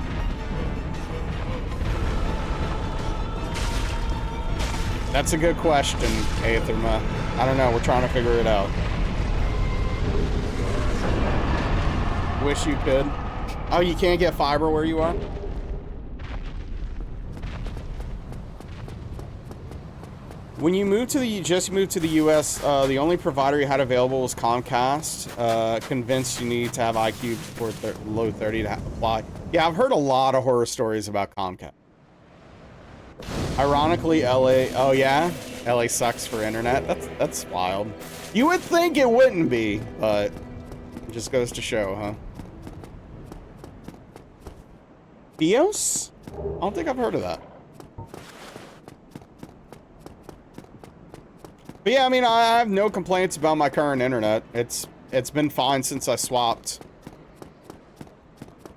That's a good question, Aetherma. I don't know, we're trying to figure it out. Wish you could. Oh, you can't get fiber where you are? When you moved to the just moved to the U.S., the only provider you had available was Comcast. Convinced you need to have IQ for low 30 to apply. Yeah, I've heard a lot of horror stories about Comcast. Ironically, LA. Oh yeah, LA sucks for internet. That's wild. You would think it wouldn't be, but it just goes to show, huh? Bios? I don't think I've heard of that. But yeah, I mean, I have no complaints about my current internet. It's been fine since I swapped.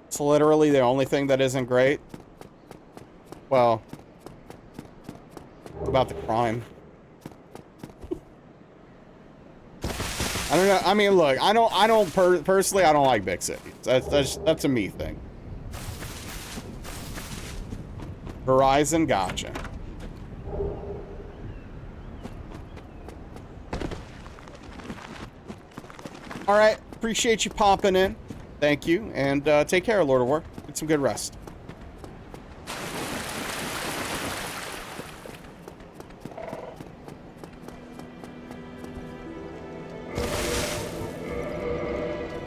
It's literally the only thing that isn't great. Well, about the crime. I don't know. I mean, look, personally, I don't like big cities. That's a me thing. Verizon, gotcha. All right, appreciate you popping in. Thank you, and take care, Lord of War. Get some good rest.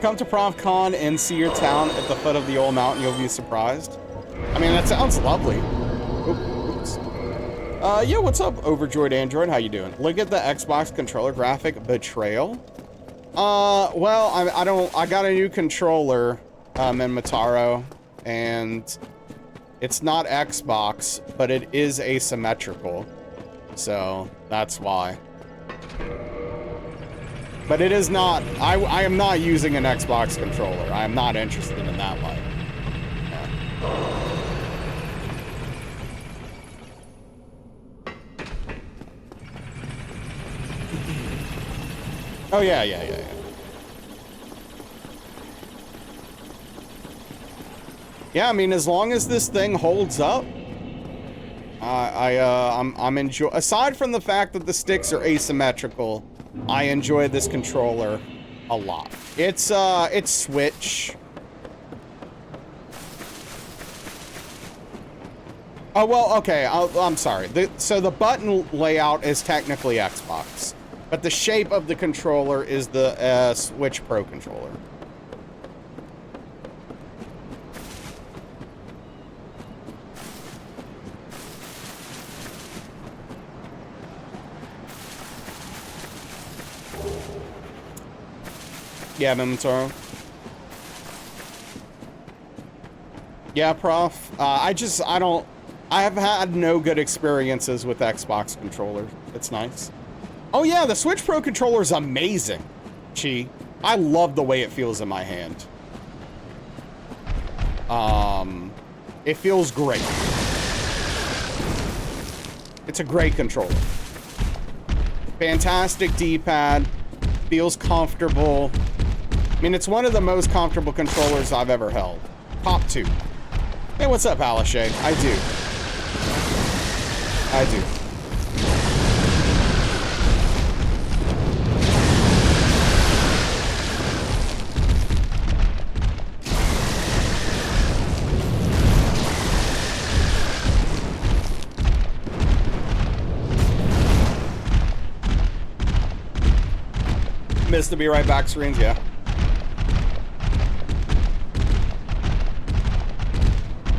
Come to ProvCon and see your town at the foot of the old mountain. You'll be surprised. I mean, that sounds lovely. Oops. Yeah, what's up, Overjoyed Android? How you doing? Look at the Xbox controller graphic. Betrayal? Well, I got a new controller, in Mataro, and it's not Xbox, but it is asymmetrical. So, that's why. But it is not, I am not using an Xbox controller. I am not interested in that life. Yeah. Oh, yeah. Yeah, I mean, as long as this thing holds up, I'm enjoy. Aside from the fact that the sticks are asymmetrical, I enjoy this controller a lot. It's Switch. Oh well, okay. I'm sorry. So the button layout is technically Xbox, but the shape of the controller is the Switch Pro controller. Yeah, Mimotaro. Yeah, Prof. I have had no good experiences with Xbox controllers. It's nice. Oh yeah, the Switch Pro controller is amazing. Chi. I love the way it feels in my hand. It feels great. It's a great controller. Fantastic D-pad. Feels comfortable. I mean, it's one of the most comfortable controllers I've ever held. Top 2. Hey, what's up, Alashay? I do. Missed to be right back screens, yeah.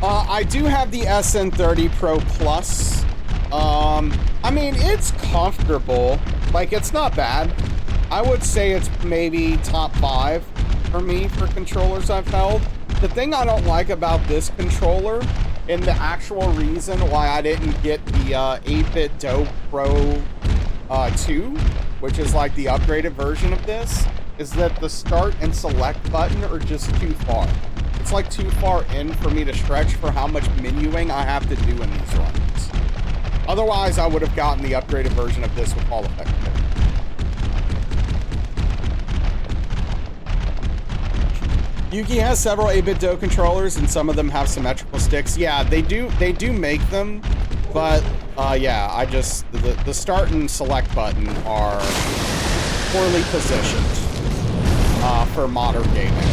I do have the SN30 Pro Plus. I mean, it's comfortable. Like, it's not bad. I would say it's maybe top 5 for me for controllers I've held. The thing I don't like about this controller, and the actual reason why I didn't get the 8-bit Dope Pro 2, which is like the upgraded version of this, is that the start and select button are just too far. It's like too far in for me to stretch for how much menuing I have to do in these runs. Otherwise, I would have gotten the upgraded version of this with Hall Effect. Yuki has several 8-bit Do controllers, and some of them have symmetrical sticks. Yeah, they do make them, but yeah, the start and select button are poorly positioned for modern gaming,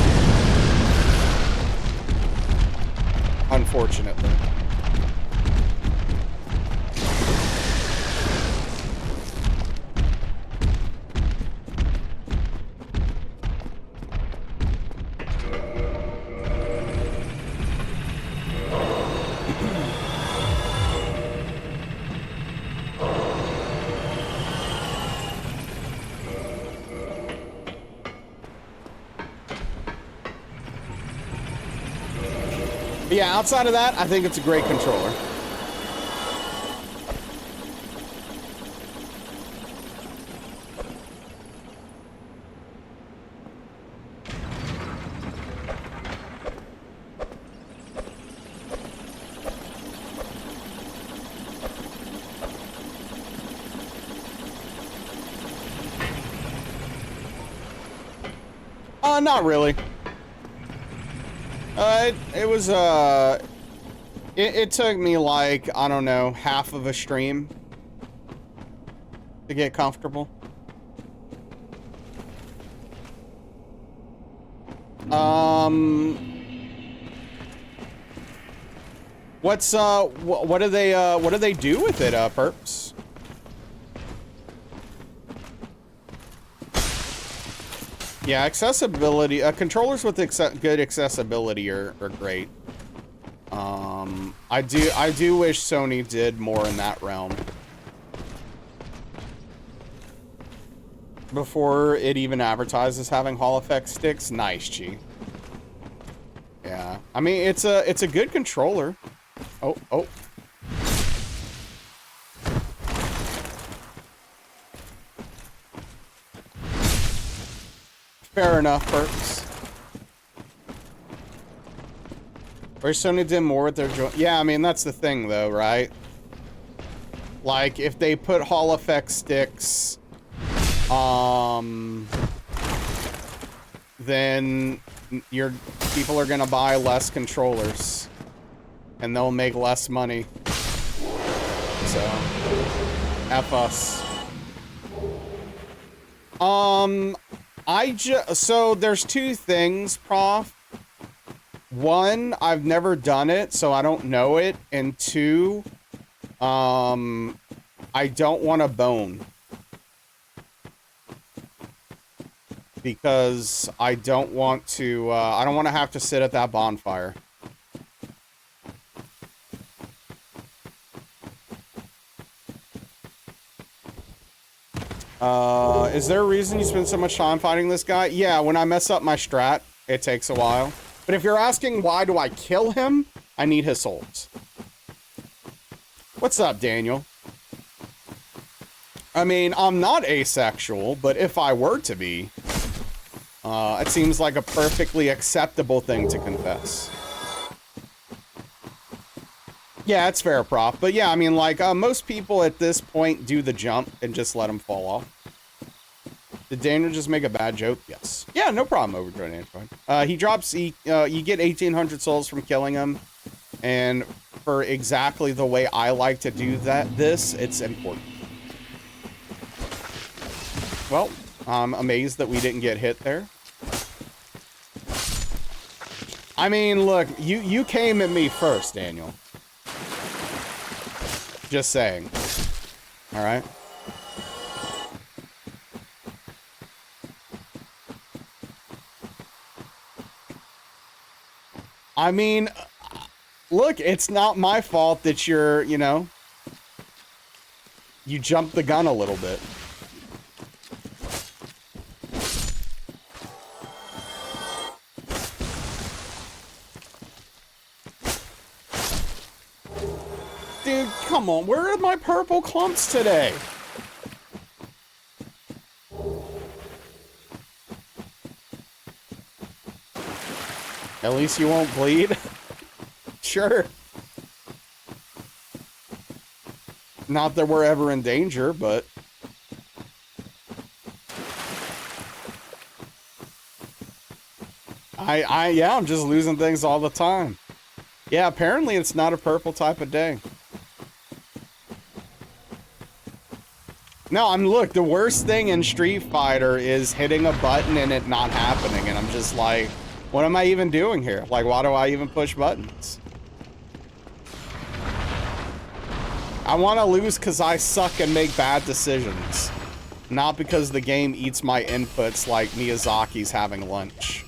unfortunately. But yeah, outside of that, I think it's a great controller. Not really. It was, it took me like, I don't know, half of a stream to get comfortable. What do they do with it, Perps? Yeah, accessibility, controllers with good accessibility are great. I do wish Sony did more in that realm. Before it even advertises having Hall Effect sticks, nice, G. Yeah, I mean, it's a good controller. Oh. Fair enough, Perks. Or Sony did more with their joint. Yeah, I mean, that's the thing, though, right? Like, if they put Hall Effect sticks, then people are gonna buy less controllers, and they'll make less money. So, F us. So there's two things, Prof. One, I've never done it, so I don't know it. And two, I don't want to bone. Because I don't want to, I don't want to have to sit at that bonfire. Is there a reason you spend so much time fighting this guy? Yeah, when I mess up my strat, it takes a while. But if you're asking why do I kill him, I need his souls. What's up, Daniel? I mean, I'm not asexual, but if I were to be, it seems like a perfectly acceptable thing to confess. Yeah, it's fair, Prof. But yeah, I mean, like, most people at this point do the jump and just let him fall off. Did Daniel just make a bad joke? Yes. Yeah, no problem, Overdrive Android. He drops, you get 1,800 souls from killing him. And for exactly the way I like to do it's important. Well, I'm amazed that we didn't get hit there. I mean, look, you came at me first, Daniel. Just saying. All right. I mean, look, it's not my fault that you're, you know, you jumped the gun a little bit. Dude, come on, where are my purple clumps today? At least you won't bleed. Sure. Not that we're ever in danger, but... yeah, I'm just losing things all the time. Yeah, apparently it's not a purple type of day. No, look, the worst thing in Street Fighter is hitting a button and it not happening, and I'm just like, what am I even doing here? Like, why do I even push buttons? I want to lose because I suck and make bad decisions. Not because the game eats my inputs like Miyazaki's having lunch.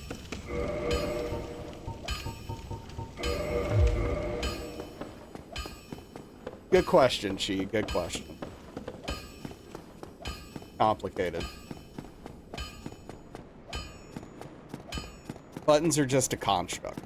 Good question, Chi. Good question. Complicated. Buttons are just a construct.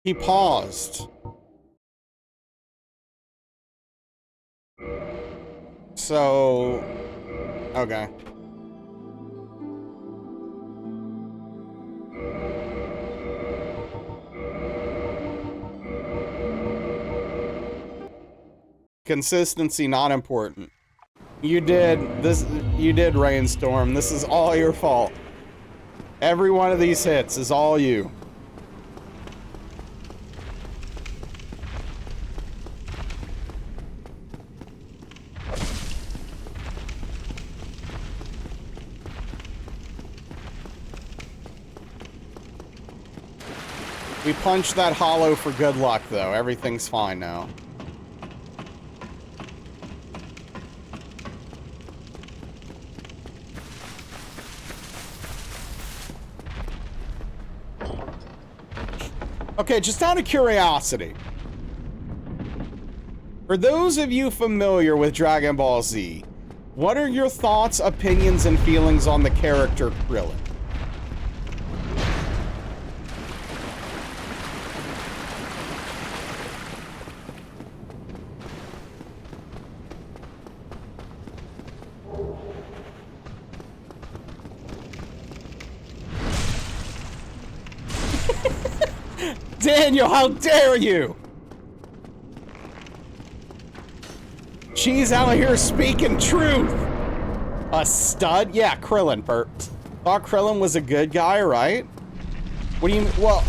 He paused. So, okay. Consistency not important. You did Rainstorm. This is all your fault. Every one of these hits is all you. We punched that hollow for good luck, though. Everything's fine now. Okay, just out of curiosity. For those of you familiar with Dragon Ball Z, what are your thoughts, opinions, and feelings on the character Krillin? Daniel, how dare you! She's out here speaking truth! A stud? Yeah, Krillin, Bert. Thought Krillin was a good guy, right? What do you mean? Well...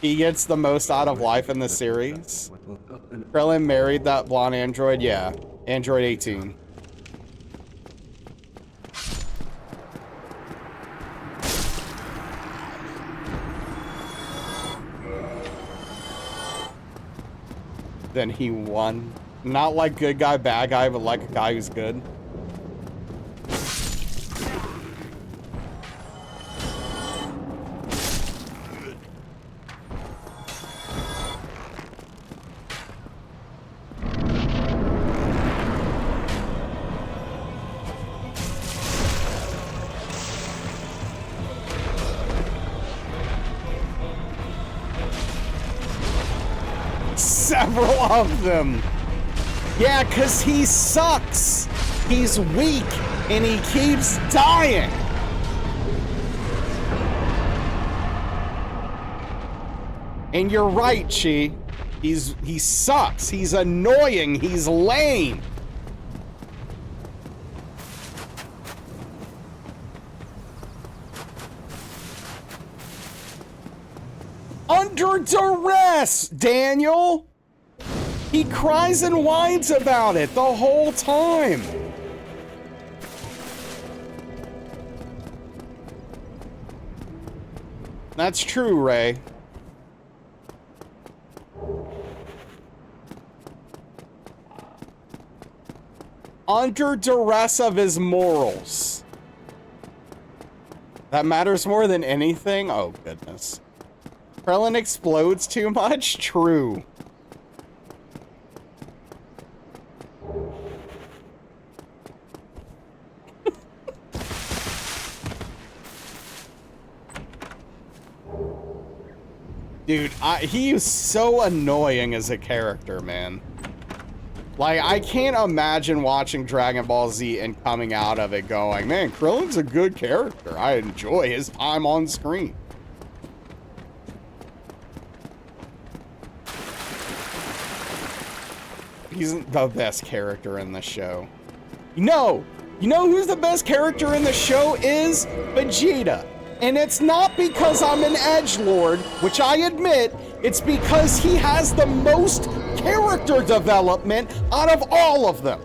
He gets the most out of life in the series. Krillin married that blonde android? Yeah. Android 18. Then he won. Not like good guy, bad guy, but like a guy who's good. Several of them. Yeah, because he sucks. He's weak and he keeps dying. And you're right, Chi. He sucks. He's annoying. He's lame. Under duress, Daniel. He cries and whines about it the whole time. That's true, Ray. Under duress of his morals. That matters more than anything? Oh, goodness. Krillin explodes too much? True. Dude, he is so annoying as a character, man. Like, I can't imagine watching Dragon Ball Z and coming out of it going, man, Krillin's a good character. I enjoy his time on screen. He's the best character in the show. You know who's the best character in the show is? Vegeta. And it's not because I'm an edgelord, which I admit, it's because he has the most character development out of all of them.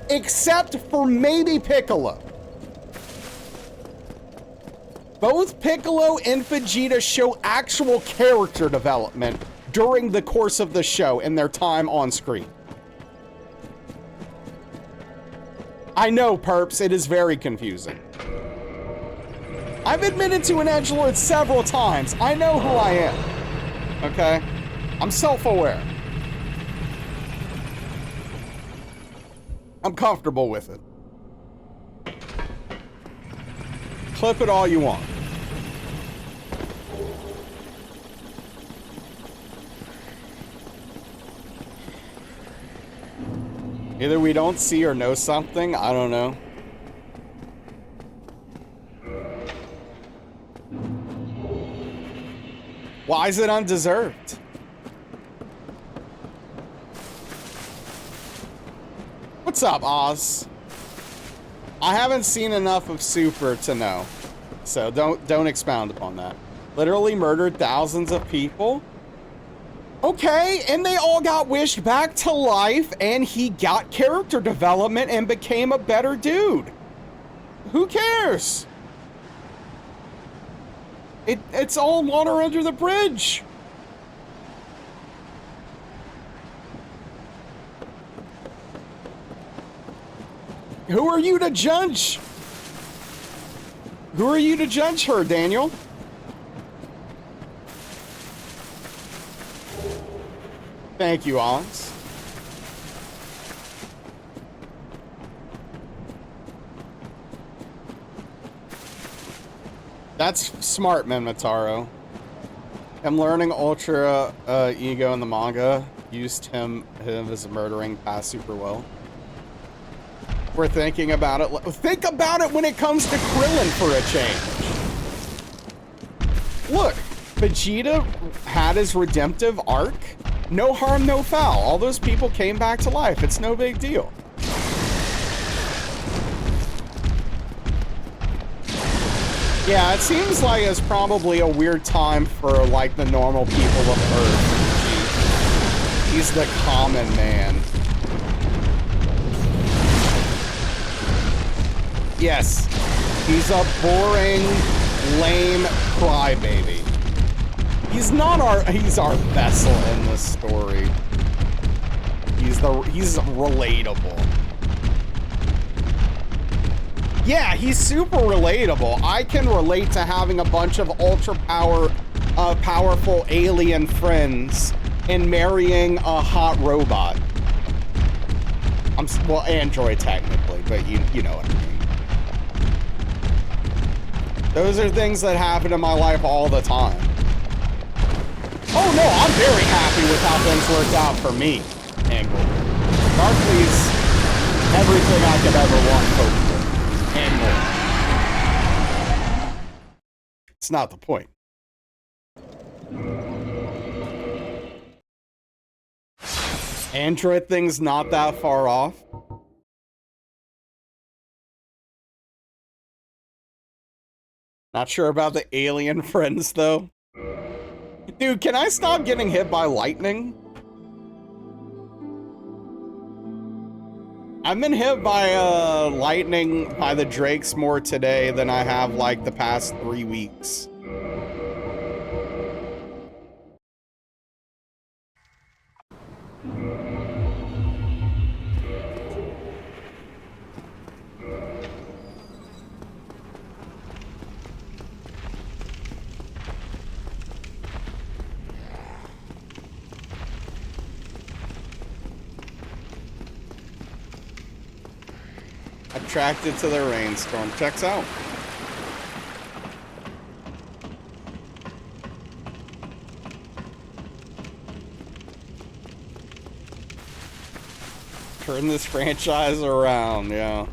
Except for maybe Piccolo. Both Piccolo and Vegeta show actual character development during the course of the show and their time on screen. I know, perps, it is very confusing. I've admitted to an edgelord several times. I know who I am. Okay? I'm self-aware. I'm comfortable with it. Clip it all you want. Either we don't see or know something, I don't know. Why is it undeserved? What's up, Oz? I haven't seen enough of Super to know, so don't expound upon that. Literally murdered thousands of people? Okay, and they all got wished back to life, and he got character development and became a better dude. Who cares? It's all water under the bridge. Who are you to judge? Who are you to judge her, Daniel? Thank you, Alex. That's smart, Menmataro. Him learning Ultra Ego in the manga used him as a murdering pass super well. We're thinking about it. Think about it when it comes to Krillin for a change. Look, Vegeta had his redemptive arc. No harm, no foul. All those people came back to life. It's no big deal. Yeah, it seems like it's probably a weird time for, like, the normal people of Earth. He's the common man. Yes, he's a boring, lame crybaby. He's our vessel in this story. He's relatable. Yeah, he's super relatable. I can relate to having a bunch of powerful alien friends and marrying a hot robot. Well, android technically, but you know what I mean. Those are things that happen in my life all the time. Oh no, I'm very happy with how things worked out for me, Angle. Darkly's everything I could ever want, hope for, and more. It's not the point. Android thing's not that far off. Not sure about the alien friends, though. Dude, can I stop getting hit by lightning? I've been hit by lightning by the Drakes more today than I have, like, the past 3 weeks. Attracted to the rainstorm. Checks out. Turn this franchise around, yeah.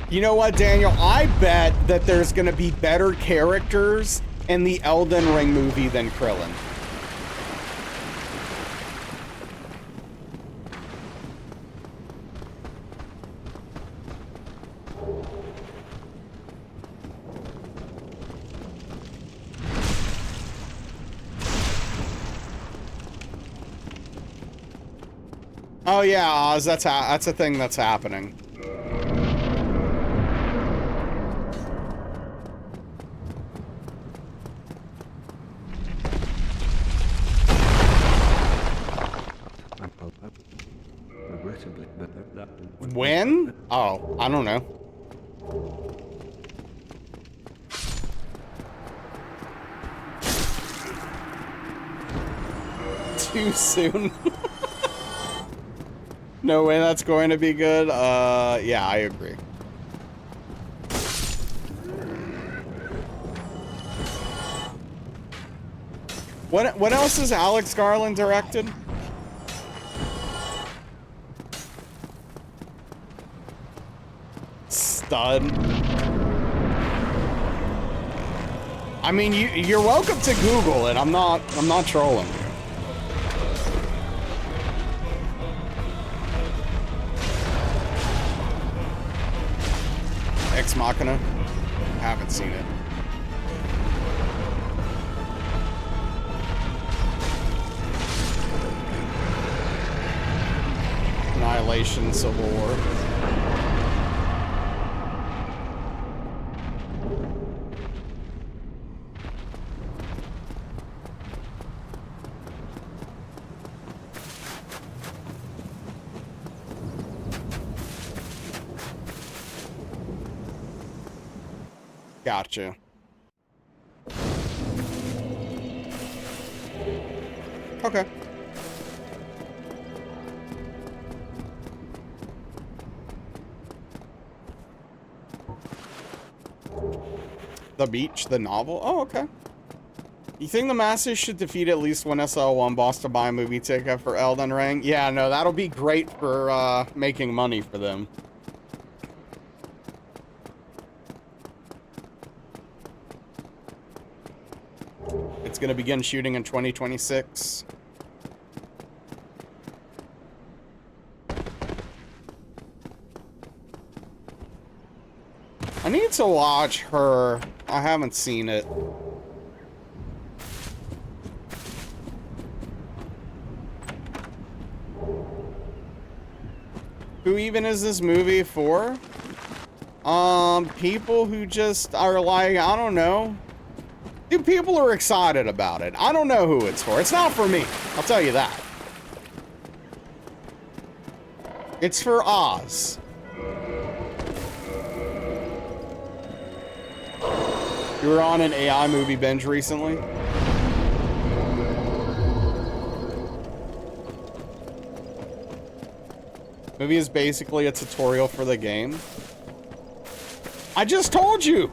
You know what, Daniel? I bet that there's gonna be better characters in the Elden Ring movie than Krillin. Oh yeah, Oz, that's a thing that's happening. When? Oh, I don't know. Too soon. No way that's going to be good. Yeah, I agree. What else has Alex Garland directed? Stud. I mean, you're welcome to Google it. I'm not trolling you. Ex Machina? Haven't seen it. Annihilation, Civil War. Gotcha. Okay. The Beach, the novel? Oh, okay. You think the masses should defeat at least one SL1 boss to buy a movie ticket for Elden Ring? Yeah, no, that'll be great for making money for them. It's gonna begin shooting in 2026. I need to watch her. I haven't seen it. Who even is this movie for? People who just are like, I don't know. Dude, people are excited about it. I don't know who it's for. It's not for me. I'll tell you that. It's for Oz. You were on an AI movie binge recently? Movie is basically a tutorial for the game. I just told you!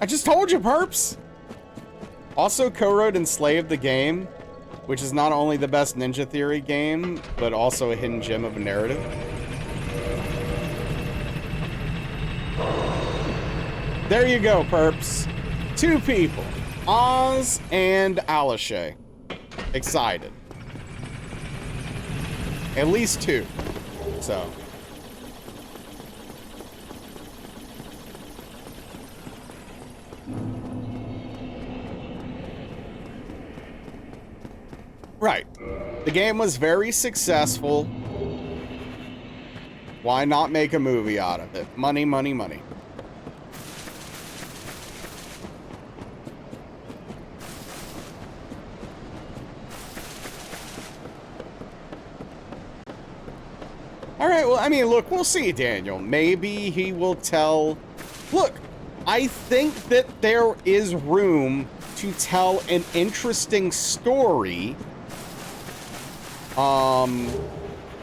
I just told you, perps! Also co-wrote Enslaved the game, which is not only the best Ninja Theory game, but also a hidden gem of a narrative. There you go, perps. Two people. Oz and Alishay. Excited. At least two. So. Right. The game was very successful. Why not make a movie out of it? Money, money, money. All right, well, I mean, look, we'll see, Daniel. Maybe he will tell... Look, I think that there is room to tell an interesting story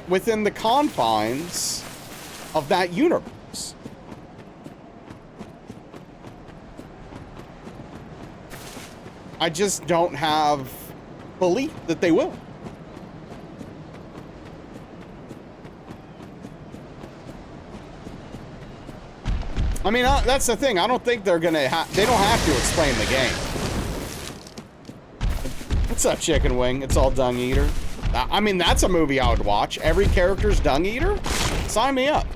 within the confines of that universe. I just don't have belief that they will. I mean, that's the thing. I don't think they're gonna they don't have to explain the game. What's up, Chicken Wing? It's all Dung Eater. I mean, that's a movie I would watch. Every character's Dung Eater? Sign me up.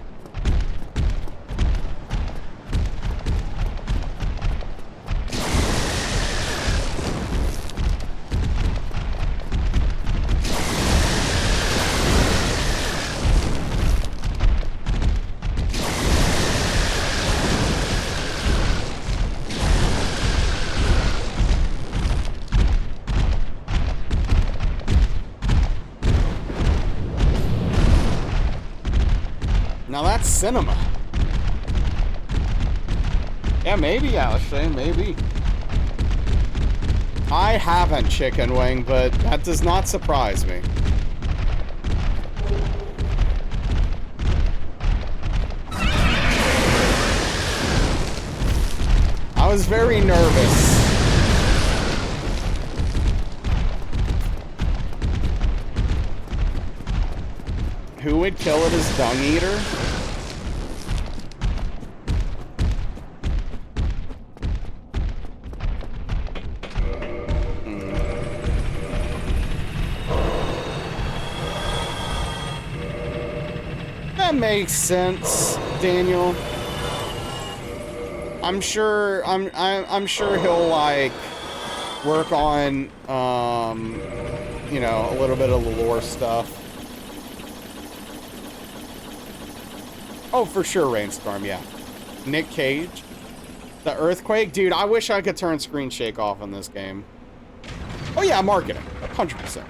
Now that's cinema. Yeah, maybe, Ashley, maybe. I haven't Chicken Wing, but that does not surprise me. I was very nervous. Who would kill it as Dung Eater? That makes sense, Daniel. I'm sure he'll like work on you know, a little bit of the lore stuff. Oh, for sure, Rainstorm, yeah. Nick Cage. The Earthquake? Dude, I wish I could turn screen shake off in this game. Oh yeah, marketing. 100%.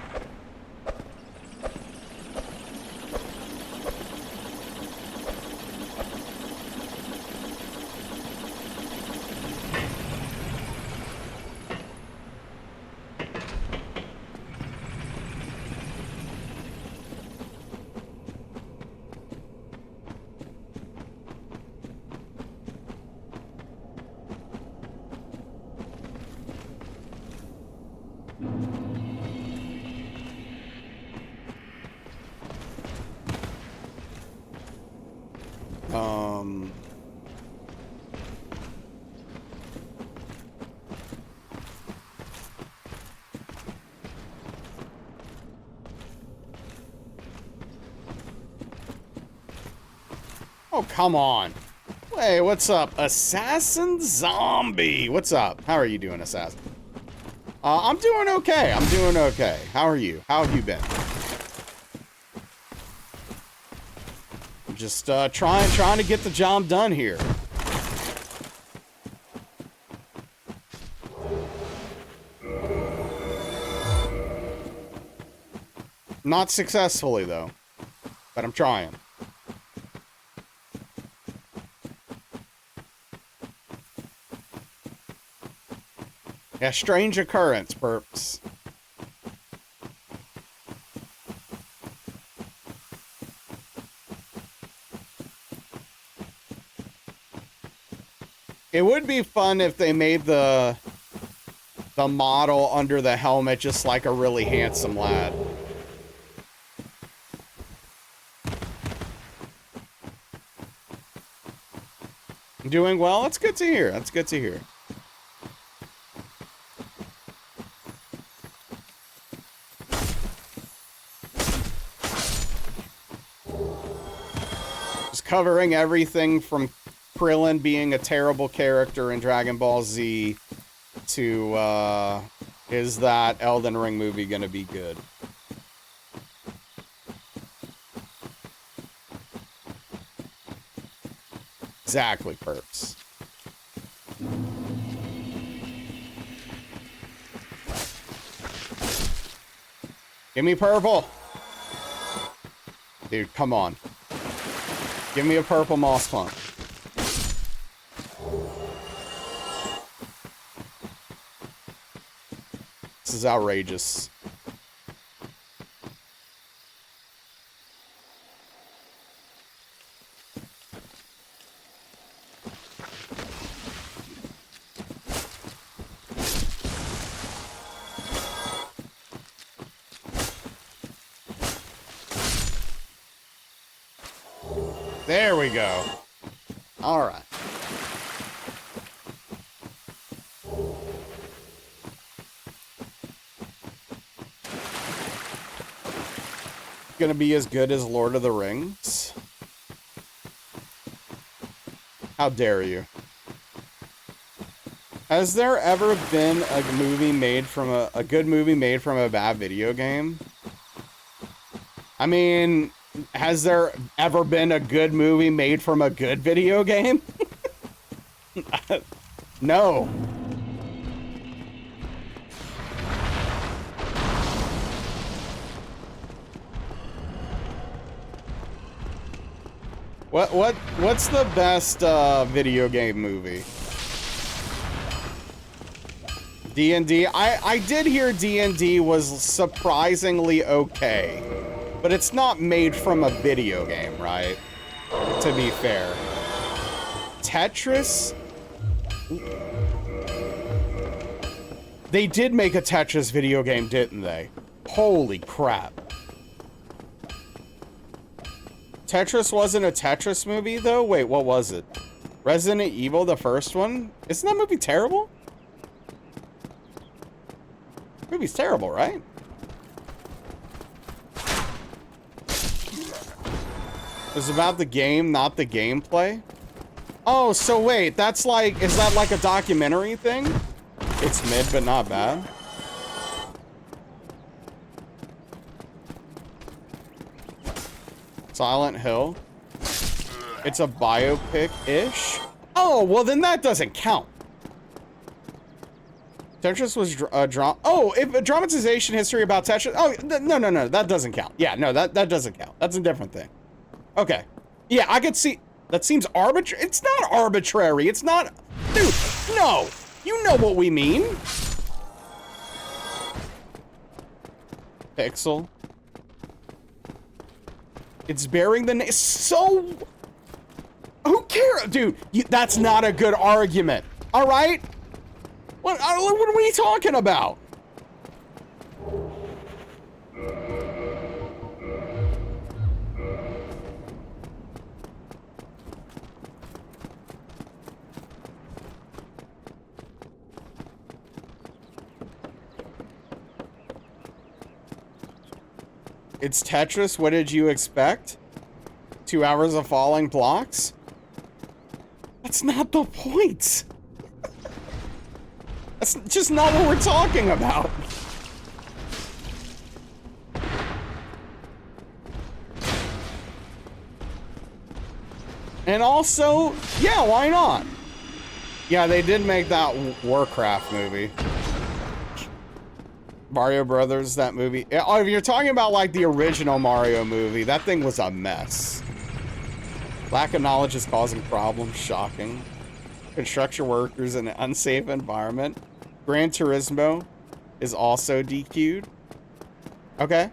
Oh, come on. Hey, what's up? Assassin Zombie. What's up? How are you doing, Assassin? I'm doing okay. I'm doing okay. How are you? How have you been? Just trying to get the job done here. Not successfully, though. But I'm trying. Yeah, strange occurrence, perps. It would be fun if they made the model under the helmet just like a really handsome lad. Doing well? That's good to hear. That's good to hear. Just covering everything from Krillin being a terrible character in Dragon Ball Z to, is that Elden Ring movie gonna be good? Exactly, perps. Give me purple. Dude, come on. Give me a purple moss clone. This is outrageous. There we go. All right. Gonna be as good as Lord of the Rings? How dare you? Has there ever been a movie made from a good movie made from a bad video game? I mean, has there ever been a good movie made from a good video game? No. What's the best video game movie? D&D. I did hear D&D was surprisingly okay, but it's not made from a video game, right? To be fair. Tetris? They did make a Tetris video game, didn't they? Holy crap. Tetris wasn't a Tetris movie, though? Wait, what was it? Resident Evil, the first one? Isn't that movie terrible? Movie's terrible, right? It's about the game, not the gameplay? Oh, so wait, that's like, is that like a documentary thing? It's mid, but not bad. Silent Hill. It's a biopic-ish? Oh, well then that doesn't count. Tetris was if a dramatization history about Tetris. Oh, no, that doesn't count. Yeah, no, that doesn't count. That's a different thing. Okay. Yeah, I could see. That seems arbitrary. It's not arbitrary. It's not. Dude, no. You know what we mean. Pixel. It's bearing the name. So. Who cares? Dude, that's not a good argument. All right? What are we talking about? It's Tetris. What did you expect? 2 hours of falling blocks? That's not the point. That's just not what we're talking about. And also, yeah, why not? Yeah, they did make that Warcraft movie. Mario Brothers, that movie. Oh, if you're talking about like the original Mario movie, that thing was a mess. Lack of knowledge is causing problems. Shocking. Construction workers in an unsafe environment. Gran Turismo is also DQ'd. Okay.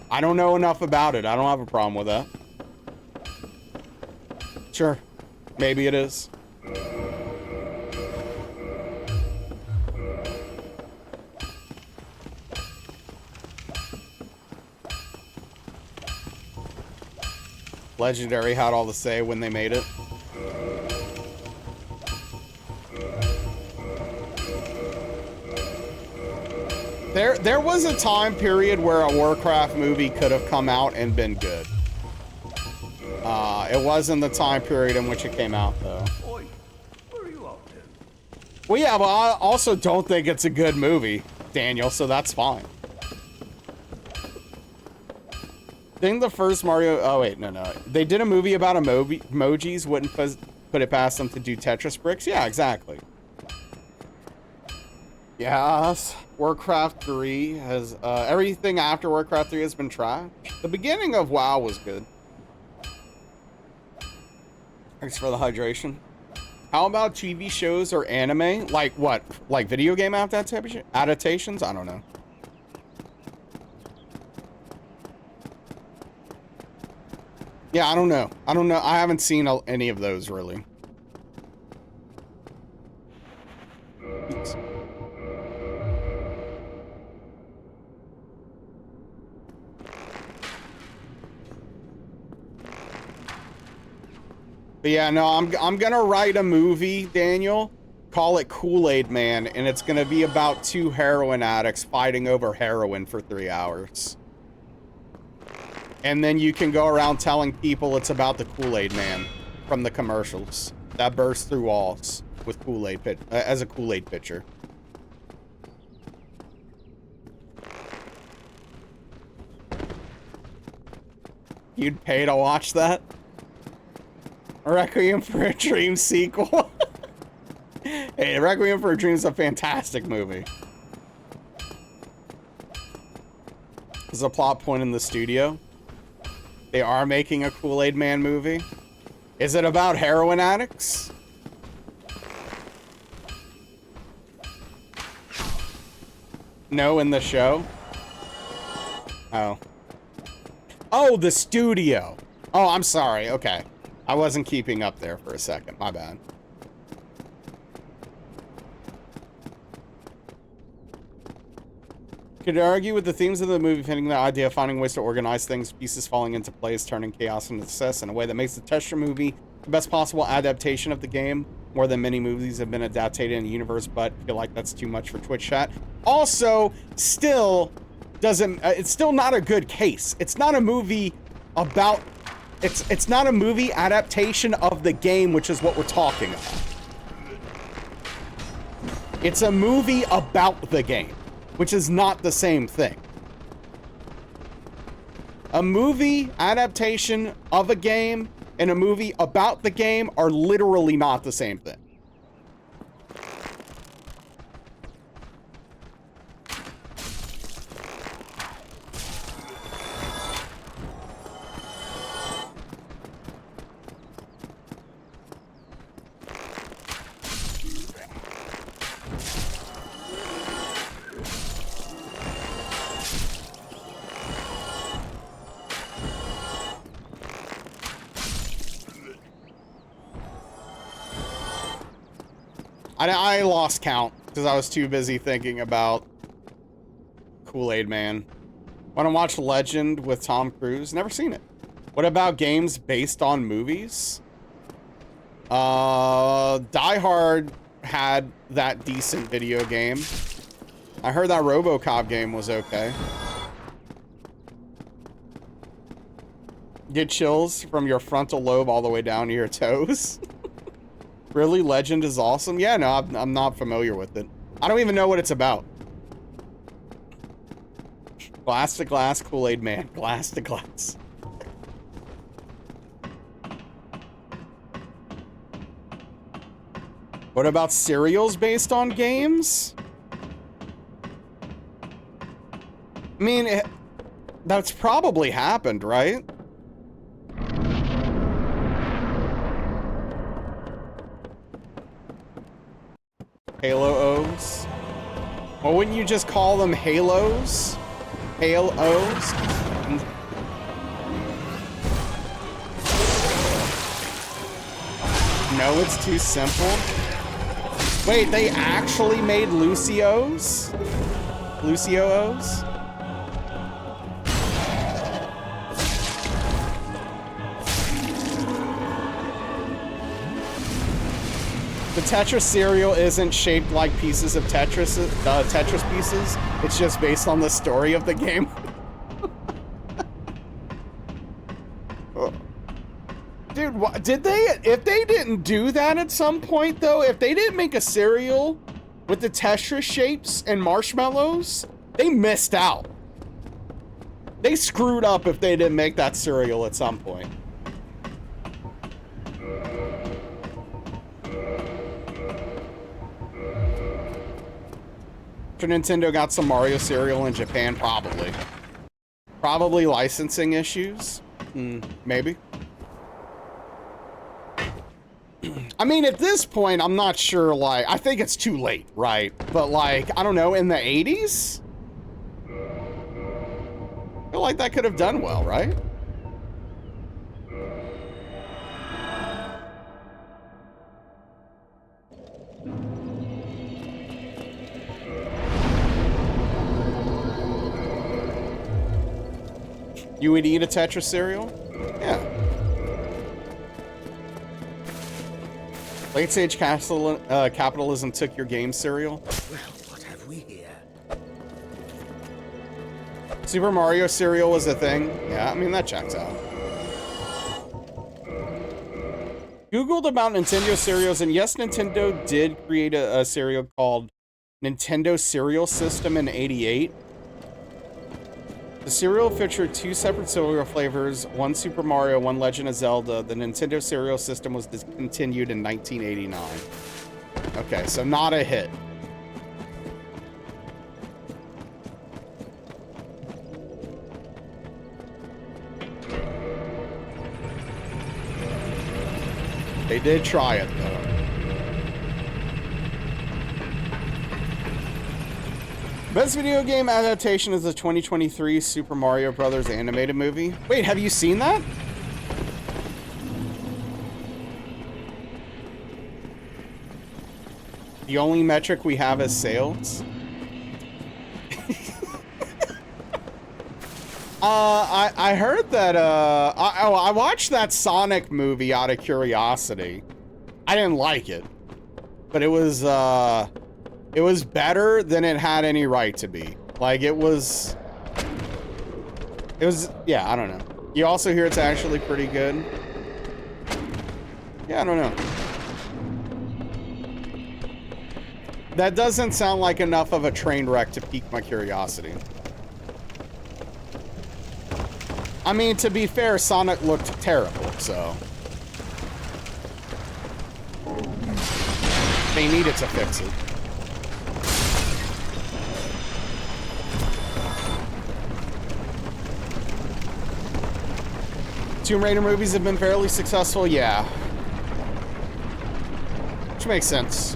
I don't know enough about it. I don't have a problem with that. Sure. Maybe it is. Legendary had all to say when they made it. There was a time period where a Warcraft movie could have come out and been good. It wasn't the time period in which it came out, though. Oi, where are you up to? Well, yeah, but I also don't think it's a good movie, Daniel, so that's fine. Think the first Mario... Oh, wait, no. They did a movie about emojis, wouldn't put it past them to do Tetris bricks? Yeah, exactly. Yes, Warcraft 3 has... everything after Warcraft 3 has been trash. The beginning of WoW was good. Thanks for the hydration. How about TV shows or anime? Like what? Like video game adaptations? I don't know. Yeah, I don't know. I haven't seen any of those, really. But yeah, no, I'm gonna write a movie, Daniel. Call it Kool-Aid Man, and it's gonna be about two heroin addicts fighting over heroin for 3 hours. And then you can go around telling people it's about the Kool-Aid Man from the commercials that bursts through walls with Kool-Aid as a Kool-Aid pitcher. You'd pay to watch that? Requiem for a Dream sequel. Hey, Requiem for a Dream is a fantastic movie. There's a plot point in the studio. They are making a Kool-Aid Man movie. Is it about heroin addicts? No, in the show? Oh. Oh, the studio. Oh, I'm sorry. Okay. I wasn't keeping up there for a second. My bad. Could argue with the themes of the movie, fitting the idea of finding ways to organize things, pieces falling into place, turning chaos into success in a way that makes the Tesher movie the best possible adaptation of the game. More than many movies have been adapted in the universe, but I feel like that's too much for Twitch chat. Also, still doesn't. It's still not a good case. It's not a movie about. It's not a movie adaptation of the game, which is what we're talking about. It's a movie about the game, which is not the same thing. A movie adaptation of a game and a movie about the game are literally not the same thing. I lost count because I was too busy thinking about Kool-Aid Man. Want to watch Legend with Tom Cruise? Never seen it. What about games based on movies? Die Hard had that decent video game. I heard that RoboCop game was okay. Get chills from your frontal lobe all the way down to your toes. Really? Legend is awesome? Yeah, no, I'm not familiar with it. I don't even know what it's about. Glass to glass, Kool-Aid Man. Glass to glass. What about serials based on games? I mean, that's probably happened, right? Halo O's? Well, wouldn't you just call them Halos? Halos? No, it's too simple. Wait, they actually made Lucio's? Lucio's? The Tetris cereal isn't shaped like pieces of Tetris, Tetris pieces. It's just based on the story of the game. Dude, did they? If they didn't do that at some point, though, if they didn't make a cereal with the Tetris shapes and marshmallows, they missed out. They screwed up if they didn't make that cereal at some point. After Nintendo got some Mario cereal in Japan, probably. Probably licensing issues. Maybe. I mean, at this point, I'm not sure, like, I think it's too late, right? But, like, I don't know, in the 80s? I feel like that could have done well, right? You would eat a Tetris cereal? Yeah. Late stage capitalism took your game cereal. Well, what have we here? Super Mario cereal was a thing. Yeah, I mean, that checks out. Googled about Nintendo cereals, and yes, Nintendo did create a cereal called Nintendo Cereal System in '88. The cereal featured 2 separate cereal flavors, one Super Mario, one Legend of Zelda. The Nintendo Cereal System was discontinued in 1989. Okay, so not a hit. They did try it, though. Best video game adaptation is the 2023 Super Mario Brothers animated movie. Wait, have you seen that? The only metric we have is sales. I heard that, I watched that Sonic movie out of curiosity. I didn't like it, but it was better than it had any right to be. Like, it was, yeah, I don't know. You also hear it's actually pretty good. Yeah, I don't know. That doesn't sound like enough of a train wreck to pique my curiosity. I mean, to be fair, Sonic looked terrible, so they needed to fix it. Tomb Raider movies have been fairly successful, yeah. Which makes sense.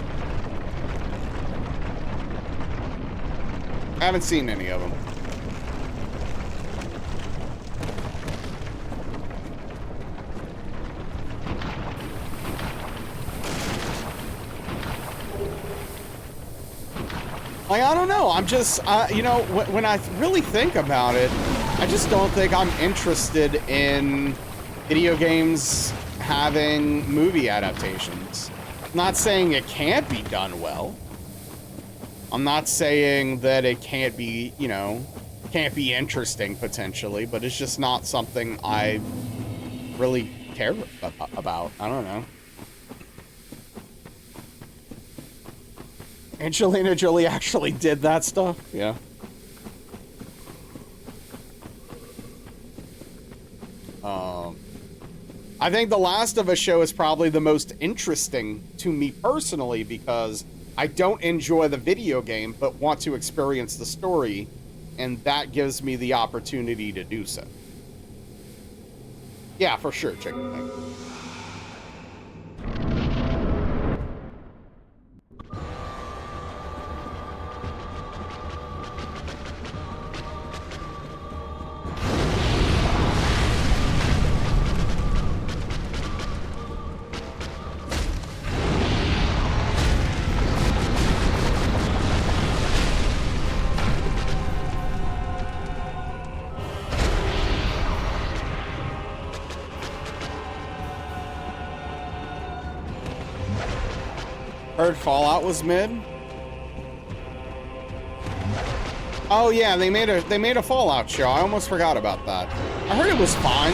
I haven't seen any of them. Like, I don't know. I'm just, you know, when I really think about it, I just don't think I'm interested in video games having movie adaptations. I'm not saying it can't be done well. I'm not saying that it can't be, you know, can't be interesting potentially, but it's just not something I really care about. I don't know. Angelina Jolie actually did that stuff? Yeah. I think The Last of Us show is probably the most interesting to me personally because I don't enjoy the video game but want to experience the story, and that gives me the opportunity to do so. Yeah, for sure, chicken wing. Heard Fallout was mid. Oh yeah, they made a Fallout show. I almost forgot about that. I heard it was fine.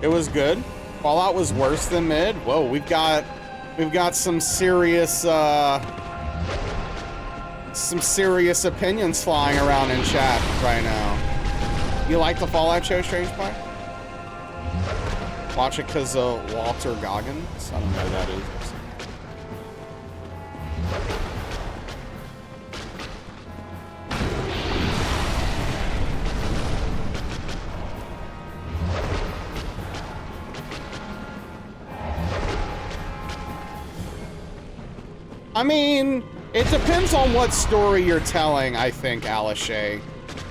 It was good. Fallout was worse than mid. Whoa, we've got some serious opinions flying around in chat right now. You like the Fallout show, Strange Boy? Watch it because of Walter Goggins. I don't know who that is. I mean, it depends on what story you're telling, I think, Alishay.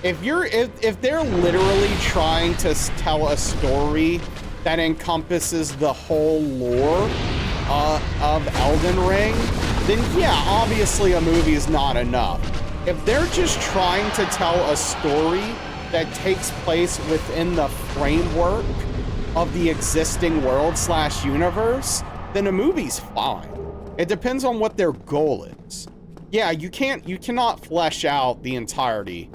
If they're literally trying to tell a story that encompasses the whole lore of Elden Ring, then yeah, obviously a movie is not enough. If they're just trying to tell a story that takes place within the framework of the existing world / universe, then a movie's fine. It depends on what their goal is. Yeah, you cannot flesh out the entirety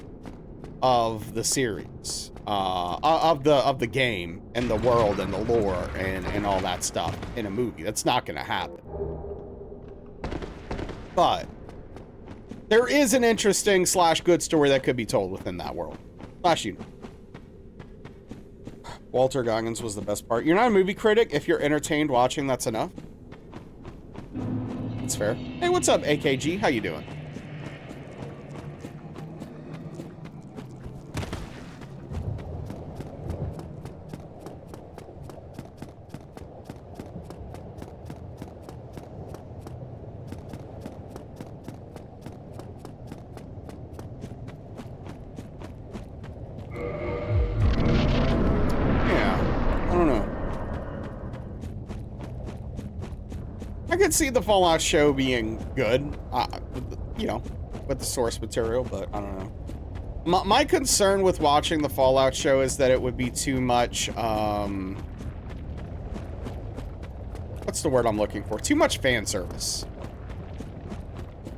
of the series, of the game and the world and the lore and all that stuff in a movie. That's not gonna happen. But there is an interesting / good story that could be told within that world / universe. Walter Goggins was the best part. You're not a movie critic. If you're entertained watching, that's enough. That's fair. Hey, what's up, AKG? How you doing? I could see the Fallout show being good, you know, with the source material, but I don't know. My concern with watching the Fallout show is that it would be too much, what's the word I'm looking for? Too much fan service.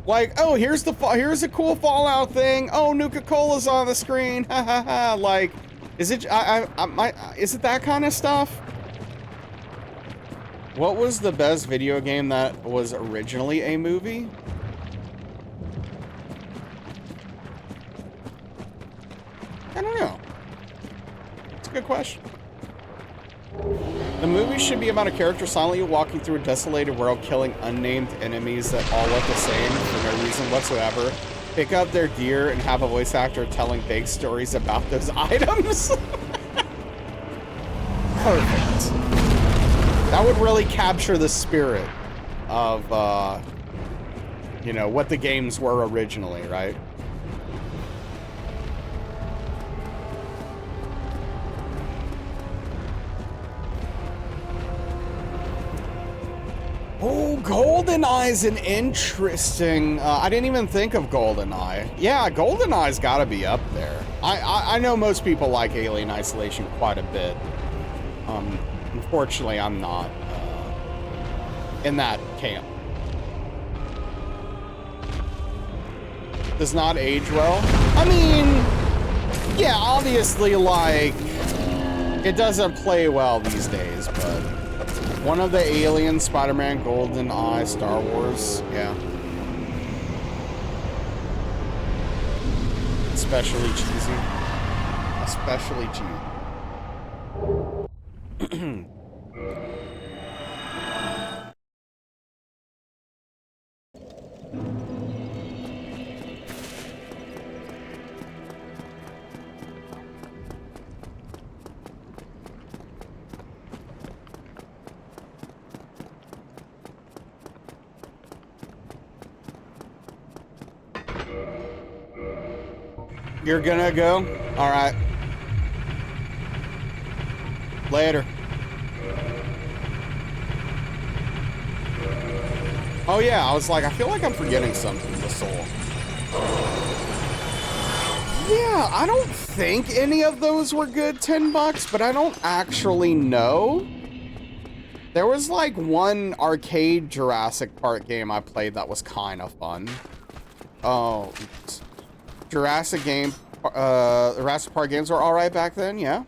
Like, oh, here's a cool Fallout thing. Oh, Nuka-Cola's on the screen. Ha ha ha. Like, is it, is it that kind of stuff? What was the best video game that was originally a movie? I don't know. It's a good question. The movie should be about a character silently walking through a desolated world, killing unnamed enemies that all look the same for no reason whatsoever. Pick up their gear and have a voice actor telling big stories about those items. Perfect. That would really capture the spirit of, you know, what the games were originally, right? Oh, GoldenEye's an interesting... I didn't even think of GoldenEye. Yeah, GoldenEye's got to be up there. I know most people like Alien Isolation quite a bit. Unfortunately, I'm not in that camp. Does not age well. I mean, yeah, obviously, like, it doesn't play well these days, but one of the Alien, Spider-Man, GoldenEye, Star Wars, yeah. Especially cheesy. Especially cheesy. You're gonna go? All right. Later. Oh yeah, I was like, I feel like I'm forgetting something, the soul. Yeah, I don't think any of those were good $10, but I don't actually know. There was like one arcade Jurassic Park game I played that was kind of fun. Oh, Jurassic Park games were all right back then, yeah.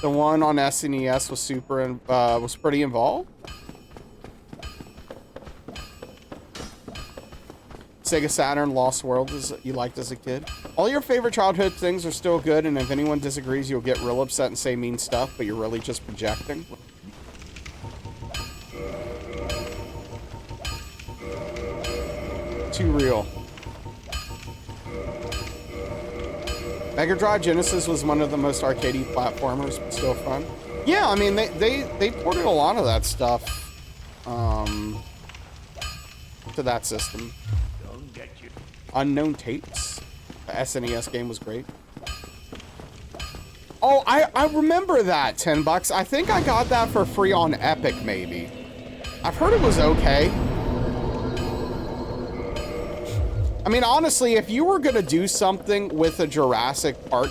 The one on SNES was was pretty involved. Sega Saturn Lost World you liked as a kid. All your favorite childhood things are still good, and if anyone disagrees, you'll get real upset and say mean stuff, but you're really just projecting. Too real. Mega Drive Genesis was one of the most arcadey platformers, but still fun. Yeah, I mean, they ported a lot of that stuff to that system. Don't get you. Unknown Tapes. The SNES game was great. Oh, I remember that, $10. I think I got that for free on Epic, maybe. I've heard it was okay. I mean, honestly, if you were gonna do something with a Jurassic Park,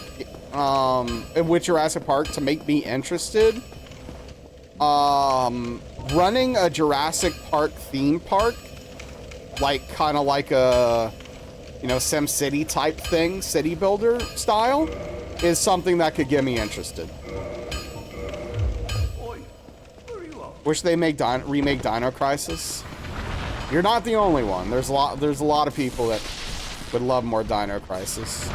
to make me interested, running a Jurassic Park theme park, like kind of like a, you know, SimCity type thing, city builder style, is something that could get me interested. Oi, where are you off? Wish they remake Dino Crisis. You're not the only one. There's a lot of people that would love more Dino Crisis.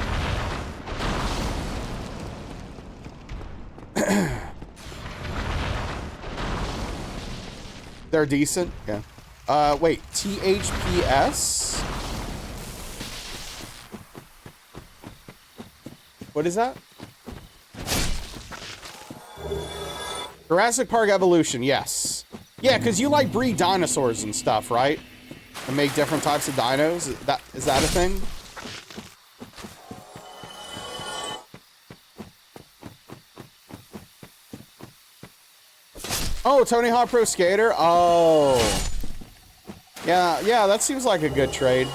They're decent. Yeah. Wait, THPS? What is that? Jurassic Park Evolution, yes. Yeah, because you like breed dinosaurs and stuff, right? And make different types of dinos? Is that a thing? Oh, Tony Hawk Pro Skater? Oh. Yeah, that seems like a good trade.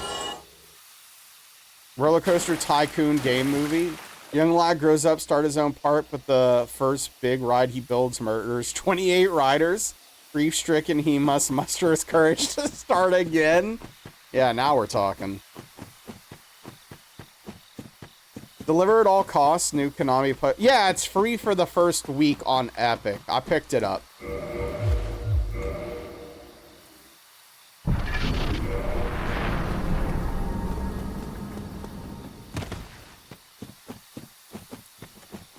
Roller Coaster Tycoon game movie. Young lad grows up, start his own park, but the first big ride he builds murders 28 riders. Grief-stricken, he must muster his courage to start again. Yeah, now we're talking. Deliver at all costs, new Konami put. Yeah, it's free for the first week on Epic. I picked it up.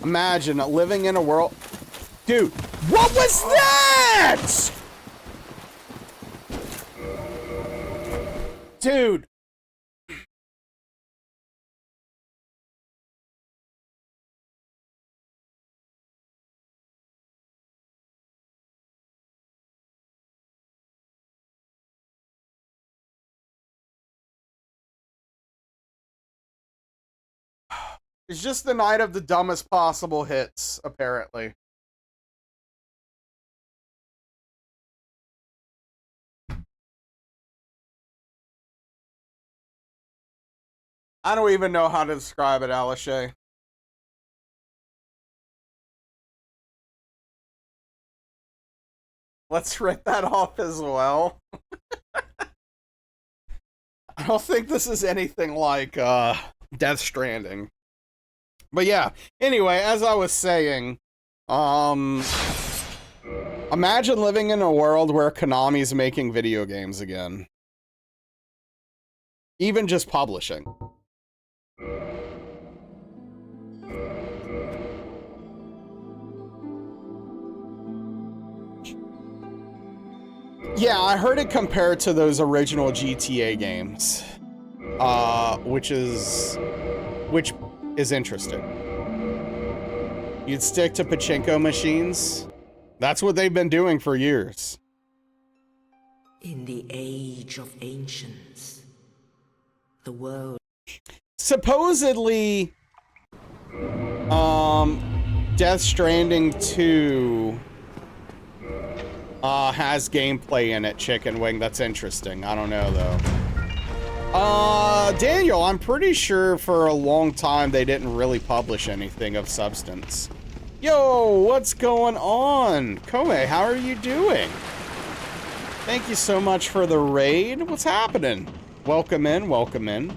Imagine living in a world. Dude, what was that? Dude. It's just the night of the dumbest possible hits, apparently. I don't even know how to describe it, Alishay. Let's write that off as well. I don't think this is anything like Death Stranding. But yeah, anyway, as I was saying, imagine living in a world where Konami's making video games again. Even just publishing. Yeah, I heard it compared to those original GTA games, which is interesting. You'd stick to pachinko machines. That's what they've been doing for years. In the age of ancients, the world. Supposedly, Death Stranding 2 has gameplay in it, Chicken Wing. That's interesting. I don't know, though. Daniel, I'm pretty sure for a long time they didn't really publish anything of substance. Yo, what's going on? Kome, how are you doing? Thank you so much for the raid. What's happening? Welcome in, welcome in.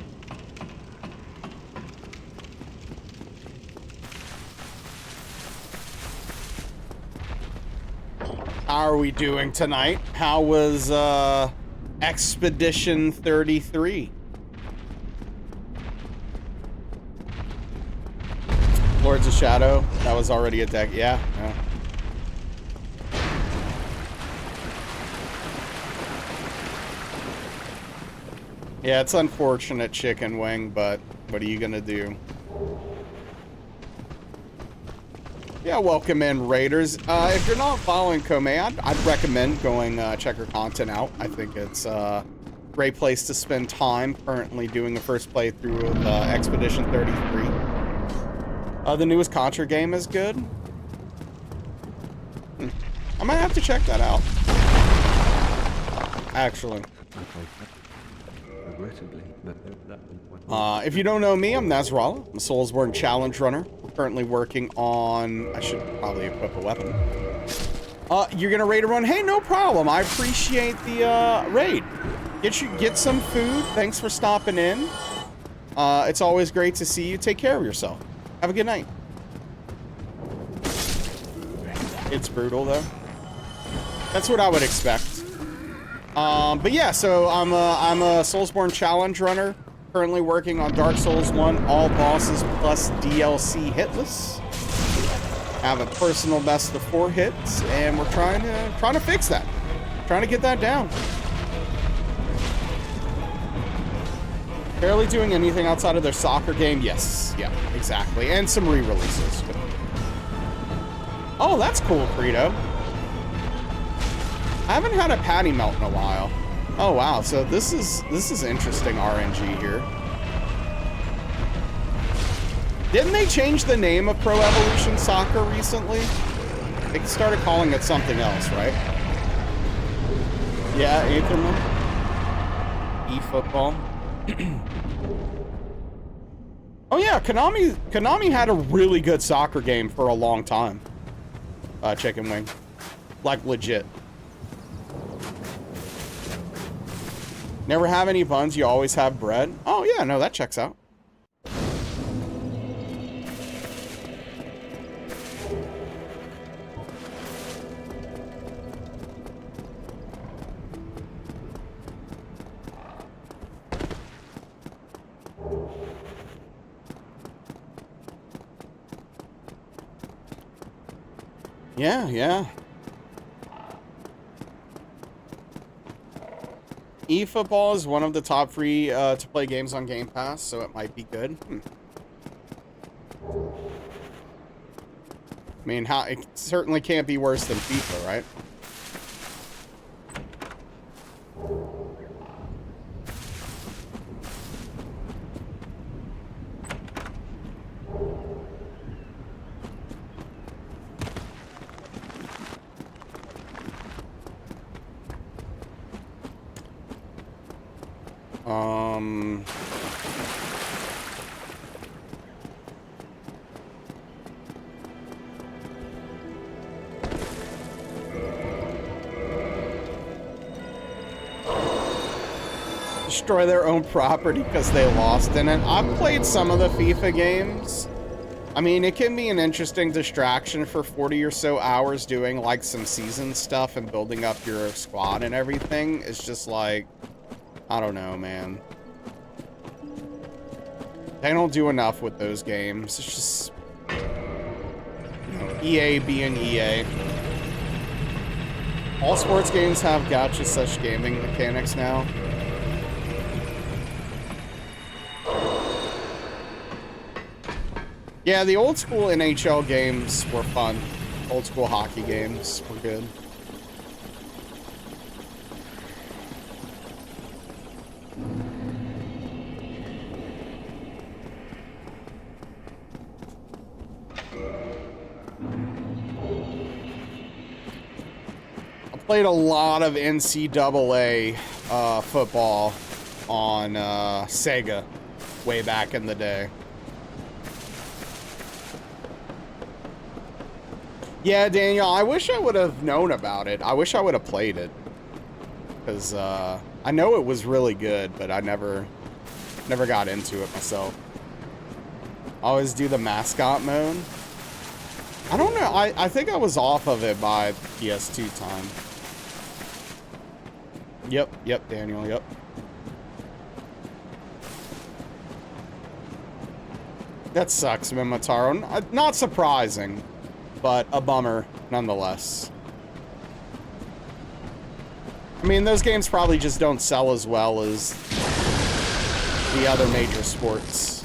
How are we doing tonight? How was, Expedition 33? Lords of Shadow, that was already a deck, yeah. Yeah, it's unfortunate, Chicken Wing, but what are you gonna do? Yeah, welcome in, Raiders. If you're not following Kome, I'd recommend going check her content out. I think it's a great place to spend time. Currently doing the first playthrough of Expedition 33. The newest Contra game is good. I might have to check that out. Actually. regrettably, but that If you don't know me, I'm Nasrallah. I'm a Soulsborne challenge runner. We're currently working on... I should probably equip a weapon. You're gonna raid a run? Hey, no problem. I appreciate the raid. Get some food. Thanks for stopping in. It's always great to see you. Take care of yourself. Have a good night. It's brutal though. That's what I would expect. But yeah, so I'm a Soulsborne challenge runner. Currently working on Dark Souls 1, all bosses plus DLC hitless. I have a personal best of 4 hits, and we're trying to fix that. Trying to get that down. Barely doing anything outside of their soccer game. Yes, yeah, exactly, and some re-releases. Oh, that's cool, Credo. I haven't had a patty melt in a while. Oh wow, so this is interesting RNG here. Didn't they change the name of Pro Evolution Soccer recently? They started calling it something else, right? Yeah, Aetherman. eFootball. Oh yeah, Konami had a really good soccer game for a long time. Chicken Wing. Like legit. Never have any buns, you always have bread. Oh yeah, no, that checks out. Yeah, yeah. eFootball is one of the top free to play games on Game Pass, so it might be good. I mean, it certainly can't be worse than FIFA, right? Destroy their own property because they lost in it. I've played some of the FIFA games. I mean, it can be an interesting distraction for 40 or so hours doing like some season stuff and building up your squad and everything. It's just like, I don't know, man. They don't do enough with those games. It's just, you know, EA being EA. All sports games have gacha/gaming mechanics now. Yeah, the old school NHL games were fun. Old school hockey games were good. I played a lot of NCAA football on Sega way back in the day. Yeah, Daniel, I wish I would have known about it. I wish I would have played it. Because I know it was really good, but I never got into it myself. I always do the mascot mode. I don't know. I think I was off of it by PS2 time. Yep, Daniel, yep. That sucks, Mimataro. Not surprising. But a bummer, nonetheless. I mean, those games probably just don't sell as well as the other major sports.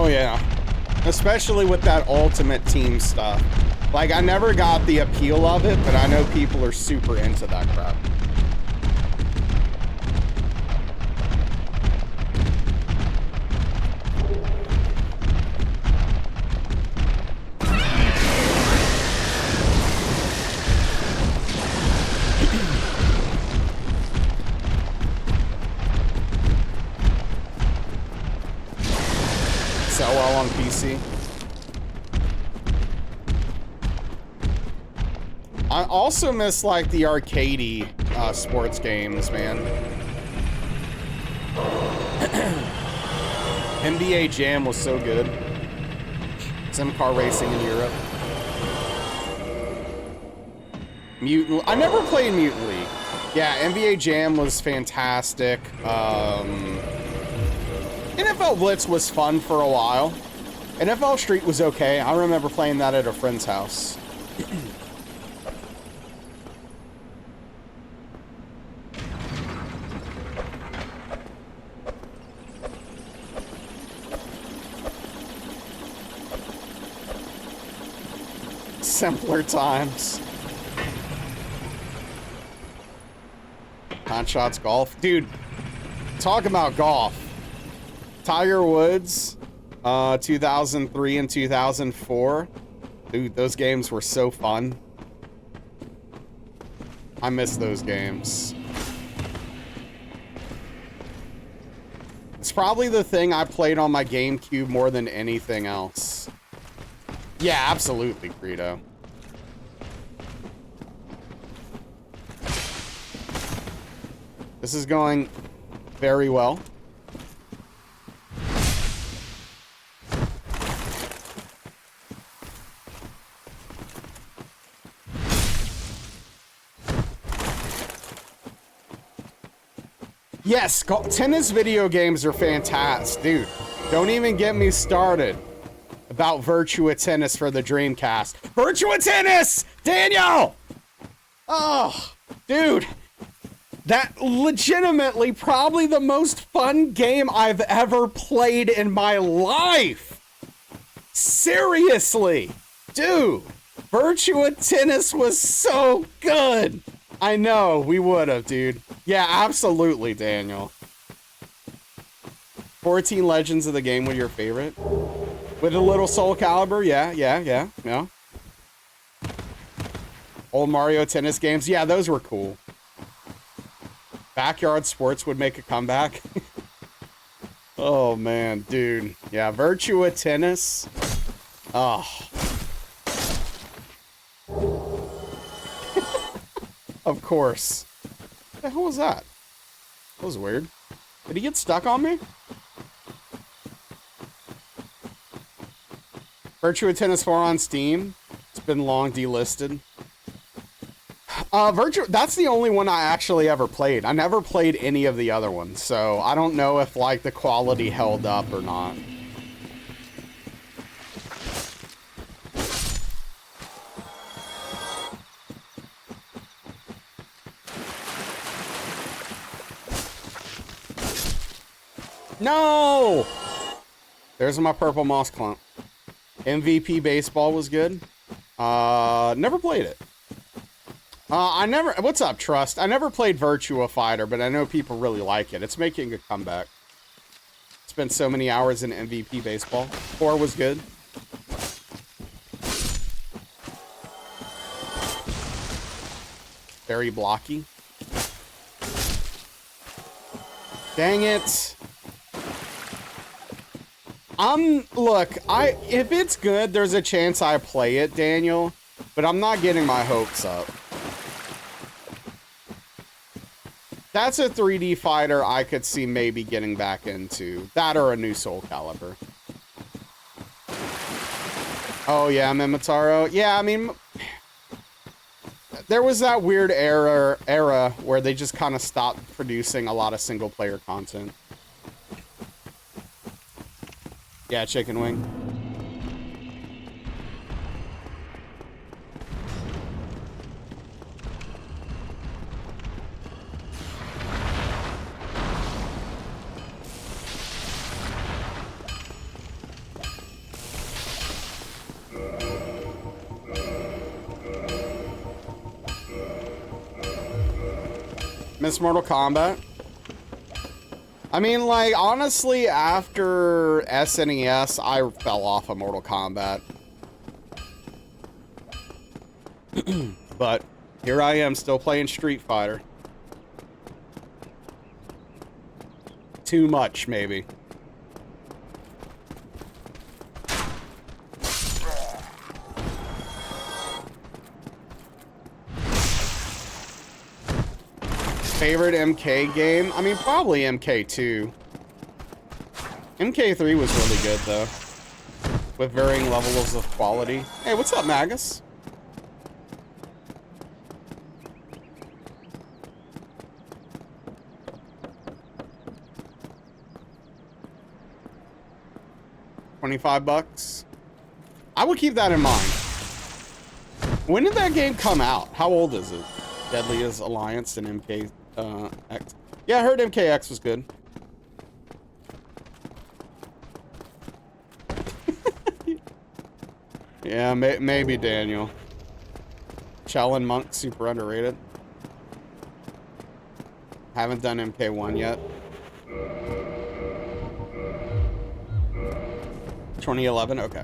yeah. Especially with that Ultimate Team stuff. Like, I never got the appeal of it, but I know people are super into that crap. Sell well on PC. I also miss like the arcadey sports games, man. NBA Jam was so good. Sim car racing in Europe. Mutant. I never played Mutant League. Yeah, NBA Jam was fantastic. NFL Blitz was fun for a while. NFL Street was okay. I remember playing that at a friend's house. Simpler times. Hot Shots Golf. Dude, talk about golf. Tiger Woods, 2003 and 2004. Dude, those games were so fun. I miss those games. It's probably the thing I played on my GameCube more than anything else. Yeah, absolutely, Greedo. This is going very well. Yes, tennis video games are fantastic, dude. Don't even get me started about Virtua Tennis for the Dreamcast. Virtua Tennis! Daniel! Oh, dude. That legitimately probably the most fun game I've ever played in my life. Seriously. Dude, Virtua Tennis was so good. I know, we would have, dude. Yeah, absolutely, Daniel. 14 Legends of the game were your favorite? With a little Soul Calibur? Yeah. Old Mario Tennis games? Yeah, those were cool. Backyard Sports would make a comeback. Oh, man, dude. Yeah, Virtua Tennis. Oh. Of course. What the hell was that? That was weird. Did he get stuck on me? Virtua Tennis 4 on Steam. It's been long delisted. That's the only one I actually ever played. I never played any of the other ones, so I don't know if, like, the quality held up or not. No! There's my purple moss clump. MVP Baseball was good. Never played it. What's up, Trust? I never played Virtua Fighter, but I know people really like it. It's making a comeback. Spent so many hours in MVP Baseball. 4 was good. Very blocky. Dang it. Look, if it's good, there's a chance I play it, Daniel, but I'm not getting my hopes up. That's a 3D fighter I could see maybe getting back into. That or a new Soul Calibur. Oh yeah, Mimitaro. Yeah, I mean, there was that weird era where they just kind of stopped producing a lot of single player content. Yeah, Chicken Wing. Miss Mortal Kombat. I mean, like, honestly, after SNES, I fell off of Mortal Kombat. But here I am, still playing Street Fighter. Too much, maybe. Favorite MK game? I mean, probably MK2. MK3 was really good, though. With varying levels of quality. Hey, what's up, Magus? $25. I would keep that in mind. When did that game come out? How old is it? Deadliest Alliance and MKX. Yeah, I heard MKX was good. Yeah, maybe Daniel. Shaolin Monk, super underrated. Haven't done MK1 yet. 2011, okay.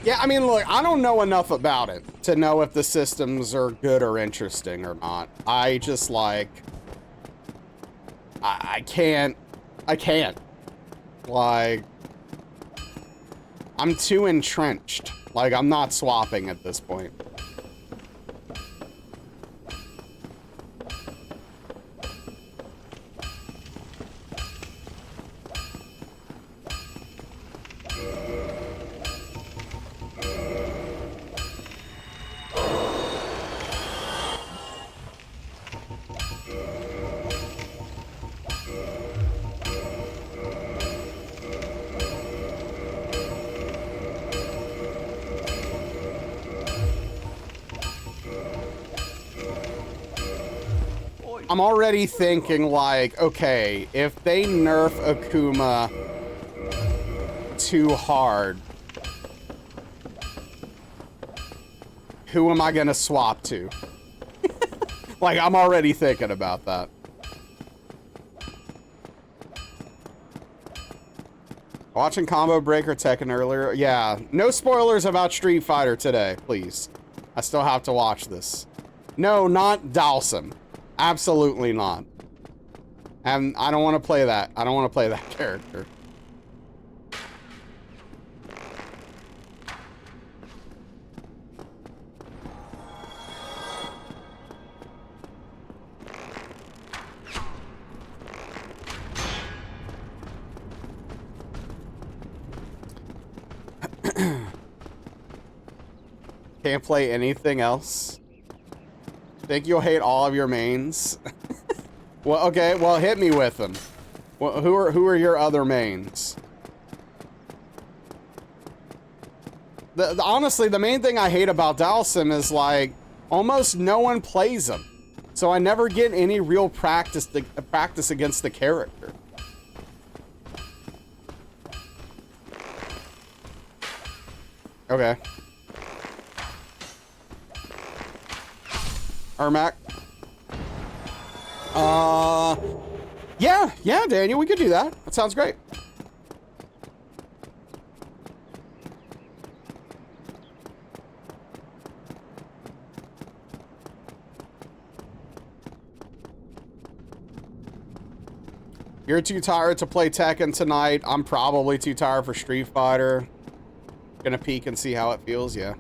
Yeah, I mean, look, I don't know enough about it to know if the systems are good or interesting or not. I just, like... I can't. Like... I'm too entrenched. Like, I'm not swapping at this point. I'm already thinking, like, okay, if they nerf Akuma too hard, who am I gonna swap to? Like, I'm already thinking about that. Watching Combo Breaker Tekken earlier. Yeah, no spoilers about Street Fighter today, please. I still have to watch this. No, not Dalsum. Absolutely not. And I don't want to play that. I don't want to play that character. Can't play anything else. Think you'll hate all of your mains? Well, okay, well, hit me with them. Well, who are your other mains? Honestly, the main thing I hate about Dalsum is, like, almost no one plays him. So I never get any real practice against the character. Okay. Ermac. Yeah, Daniel, we could do that. That sounds great. You're too tired to play Tekken tonight. I'm probably too tired for Street Fighter. Gonna peek and see how it feels, yeah.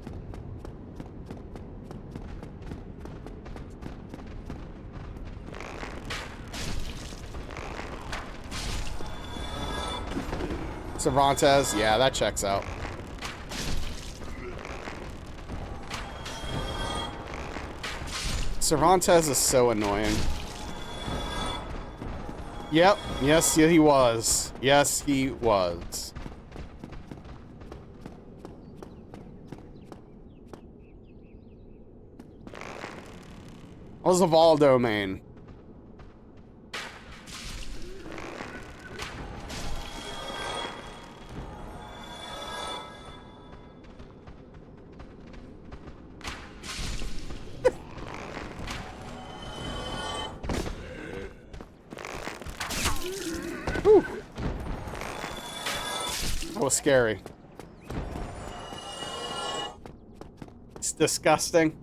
Cervantes, yeah, that checks out. Cervantes is so annoying. Yep, yes, he was. Yes, he was. Was a Valdo main. Whew. That was scary. It's disgusting.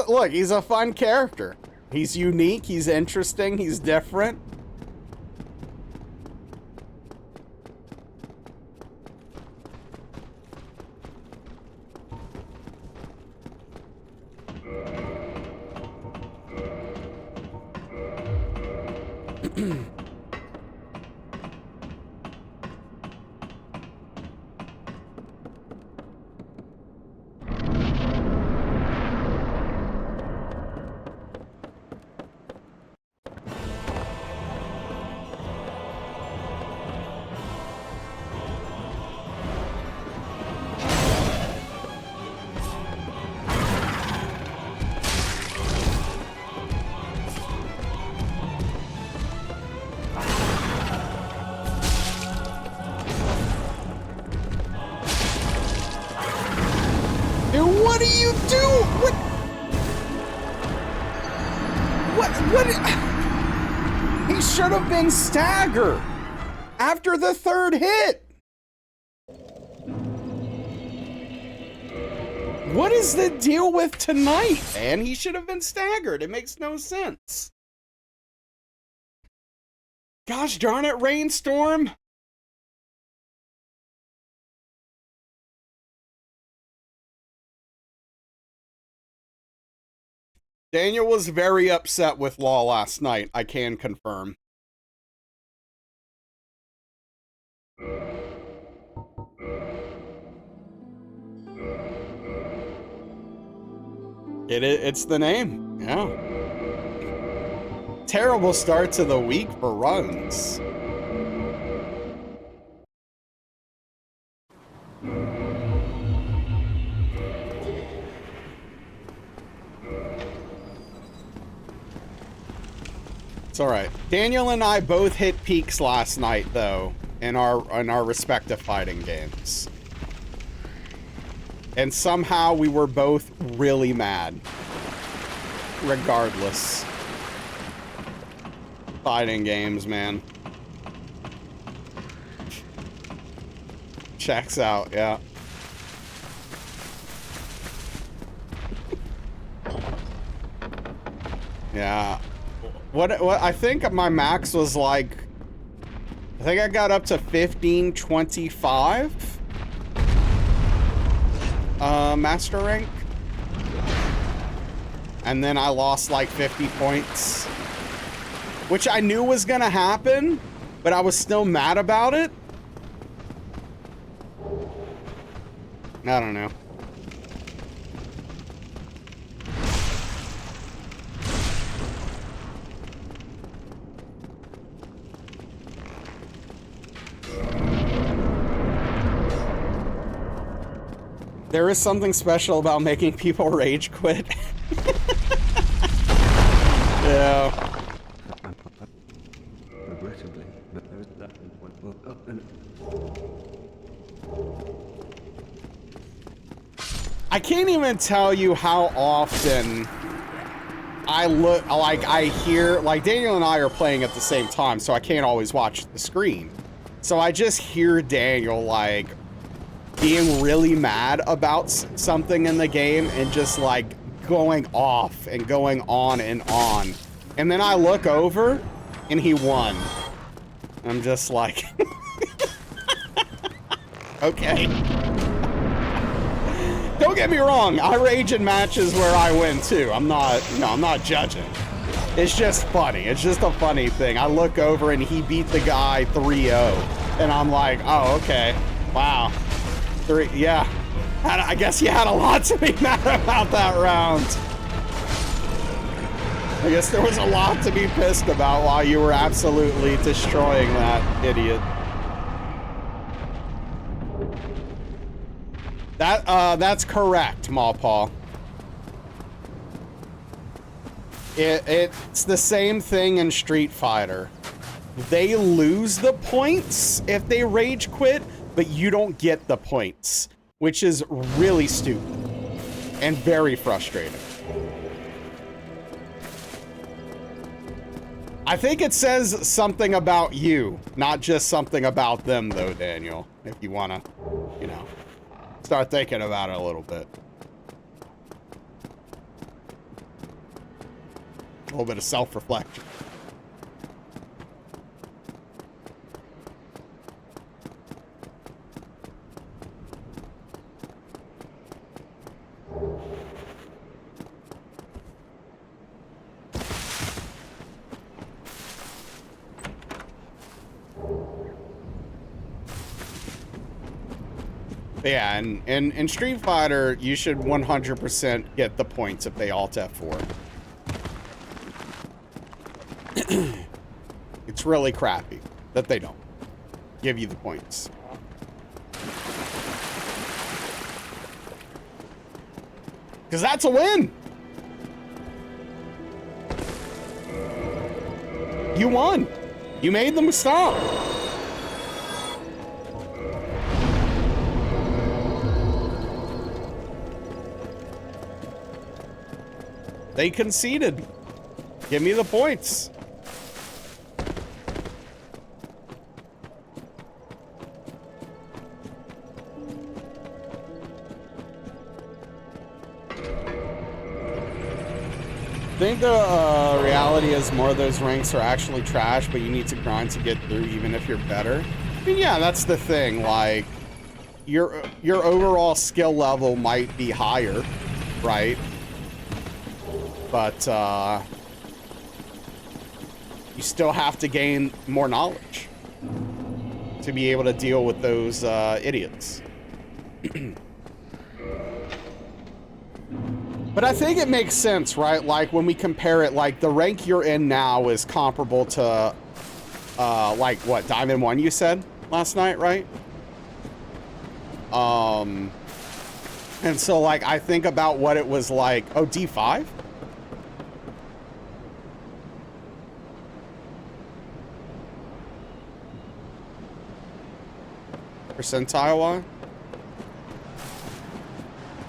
Look, he's a fun character. He's unique, he's interesting, he's different. What do you do? What? He should have been staggered after the third hit. What is the deal with tonight, man? He should have been staggered. It makes no sense. Gosh darn it, Rainstorm. Daniel was very upset with Law last night, I can confirm. It's the name, yeah. Terrible start to the week for runs. It's all right. Daniel and I both hit peaks last night, though, in our respective fighting games. And somehow we were both really mad. Regardless. Fighting games, man. Checks out, yeah. Yeah. What I think my max was like, I think I got up to 1525 master rank, and then I lost like 50 points, which I knew was gonna happen, but I was still mad about it. I don't know. There is something special about making people rage quit. Yeah. Regrettably, that I can't even tell you how often I hear, like Daniel and I are playing at the same time, so I can't always watch the screen. So I just hear Daniel like being really mad about something in the game and just like going off and going on and on. And then I look over and he won. I'm just like, okay. Don't get me wrong, I rage in matches where I win too. I'm not judging. It's just funny. It's just a funny thing. I look over and he beat the guy 3-0. And I'm like, oh, okay. Wow. Yeah. I guess you had a lot to be mad about that round. I guess there was a lot to be pissed about while you were absolutely destroying that idiot. That's correct, Mawpaw. It's the same thing in Street Fighter. They lose the points if they rage quit, but you don't get the points, which is really stupid and very frustrating. I think it says something about you, not just something about them, though, Daniel, if you want to, you know, start thinking about it a little bit. A little bit of self-reflection. Yeah, and in Street Fighter, you should 100% get the points if they alt F4. It's really crappy that they don't give you the points. Because that's a win! You won! You made them stop! They conceded. Give me the points. I think the reality is more of those ranks are actually trash, but you need to grind to get through even if you're better. I mean, yeah, that's the thing. Like, your overall skill level might be higher, right? But you still have to gain more knowledge to be able to deal with those idiots. But I think it makes sense, right? Like when we compare it, like the rank you're in now is comparable to like what, Diamond 1 you said last night, right? And so like I think about what it was like. Oh, D5? Percentile one?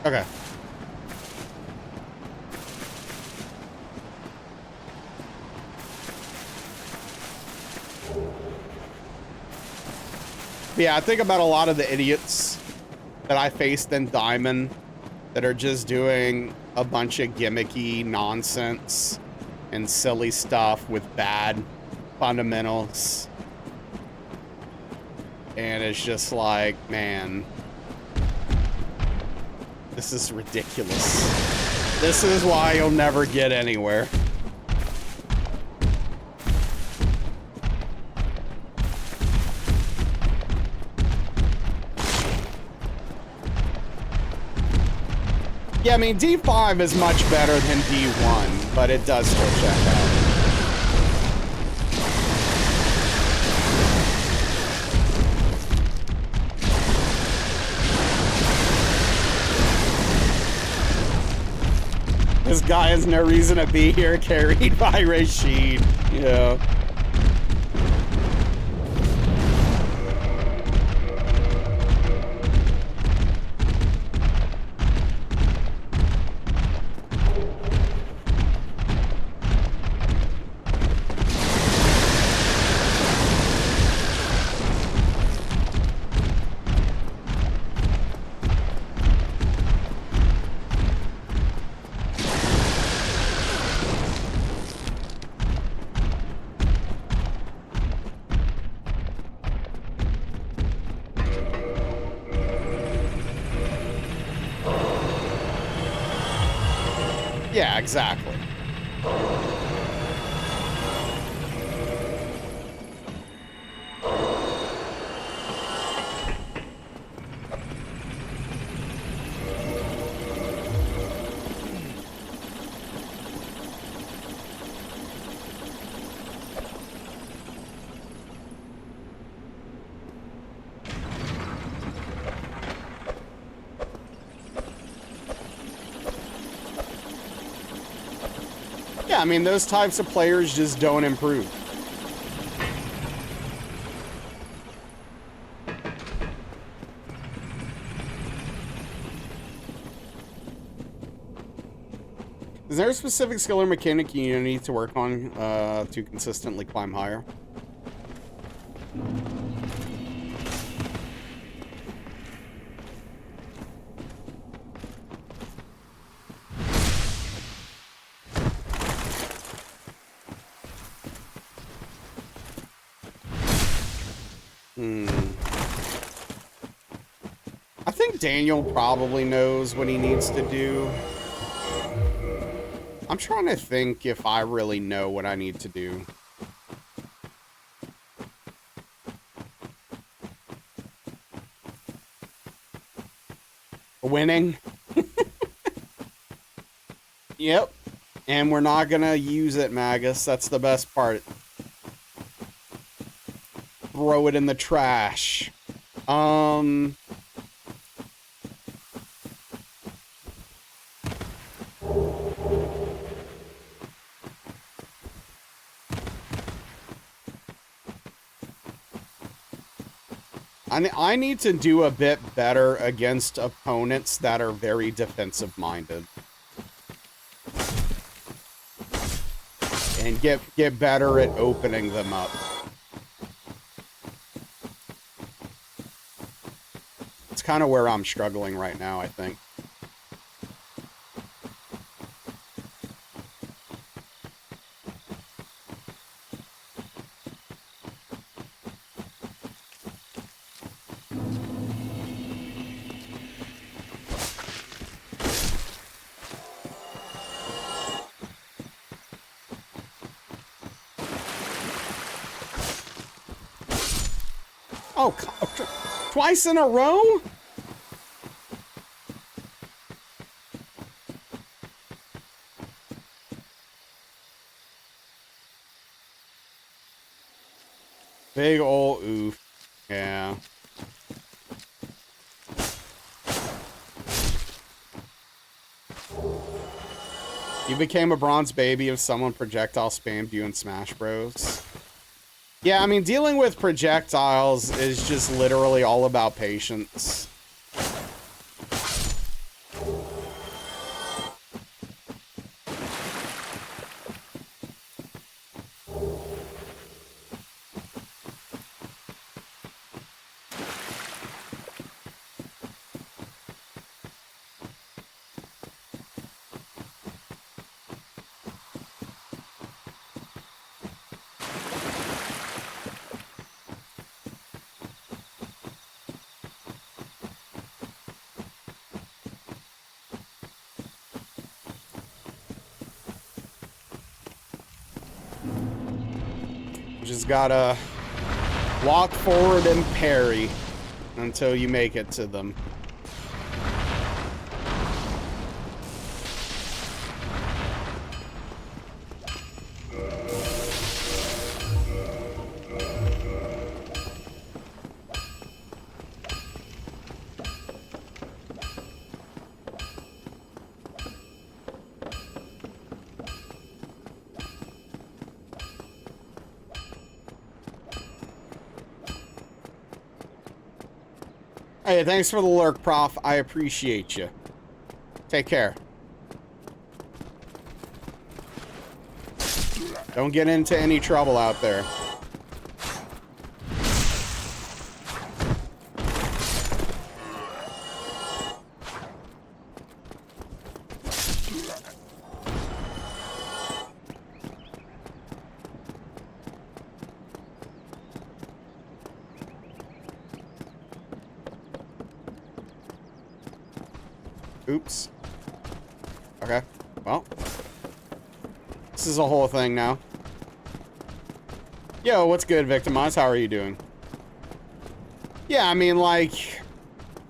Okay. Yeah, I think about a lot of the idiots that I faced in Diamond that are just doing a bunch of gimmicky nonsense and silly stuff with bad fundamentals. And it's just like, man, this is ridiculous. This is why you'll never get anywhere. Yeah, I mean, D5 is much better than D1, but it does still check out. This guy has no reason to be here, carried by Rashid. Yeah. Yeah, exactly. Yeah, I mean, those types of players just don't improve. Is there a specific skill or mechanic you need to work on to consistently climb higher? I think Daniel probably knows what he needs to do. I'm trying to think if I really know what I need to do. Winning. Yep. And we're not gonna use it, Magus. That's the best part. Throw it in the trash. I need to do a bit better against opponents that are very defensive-minded. And get better at opening them up. It's kind of where I'm struggling right now, I think. Oh, twice in a row? Big ol' oof. Yeah. You became a bronze baby if someone projectile spammed you in Smash Bros. Yeah, I mean, dealing with projectiles is just literally all about patience. Just gotta walk forward and parry until you make it to them. Hey, thanks for the lurk, Prof. I appreciate you. Take care. Don't get into any trouble out there. Oops. Okay. Well. This is a whole thing now. Yo, what's good, Victimize? How are you doing? Yeah, I mean, like,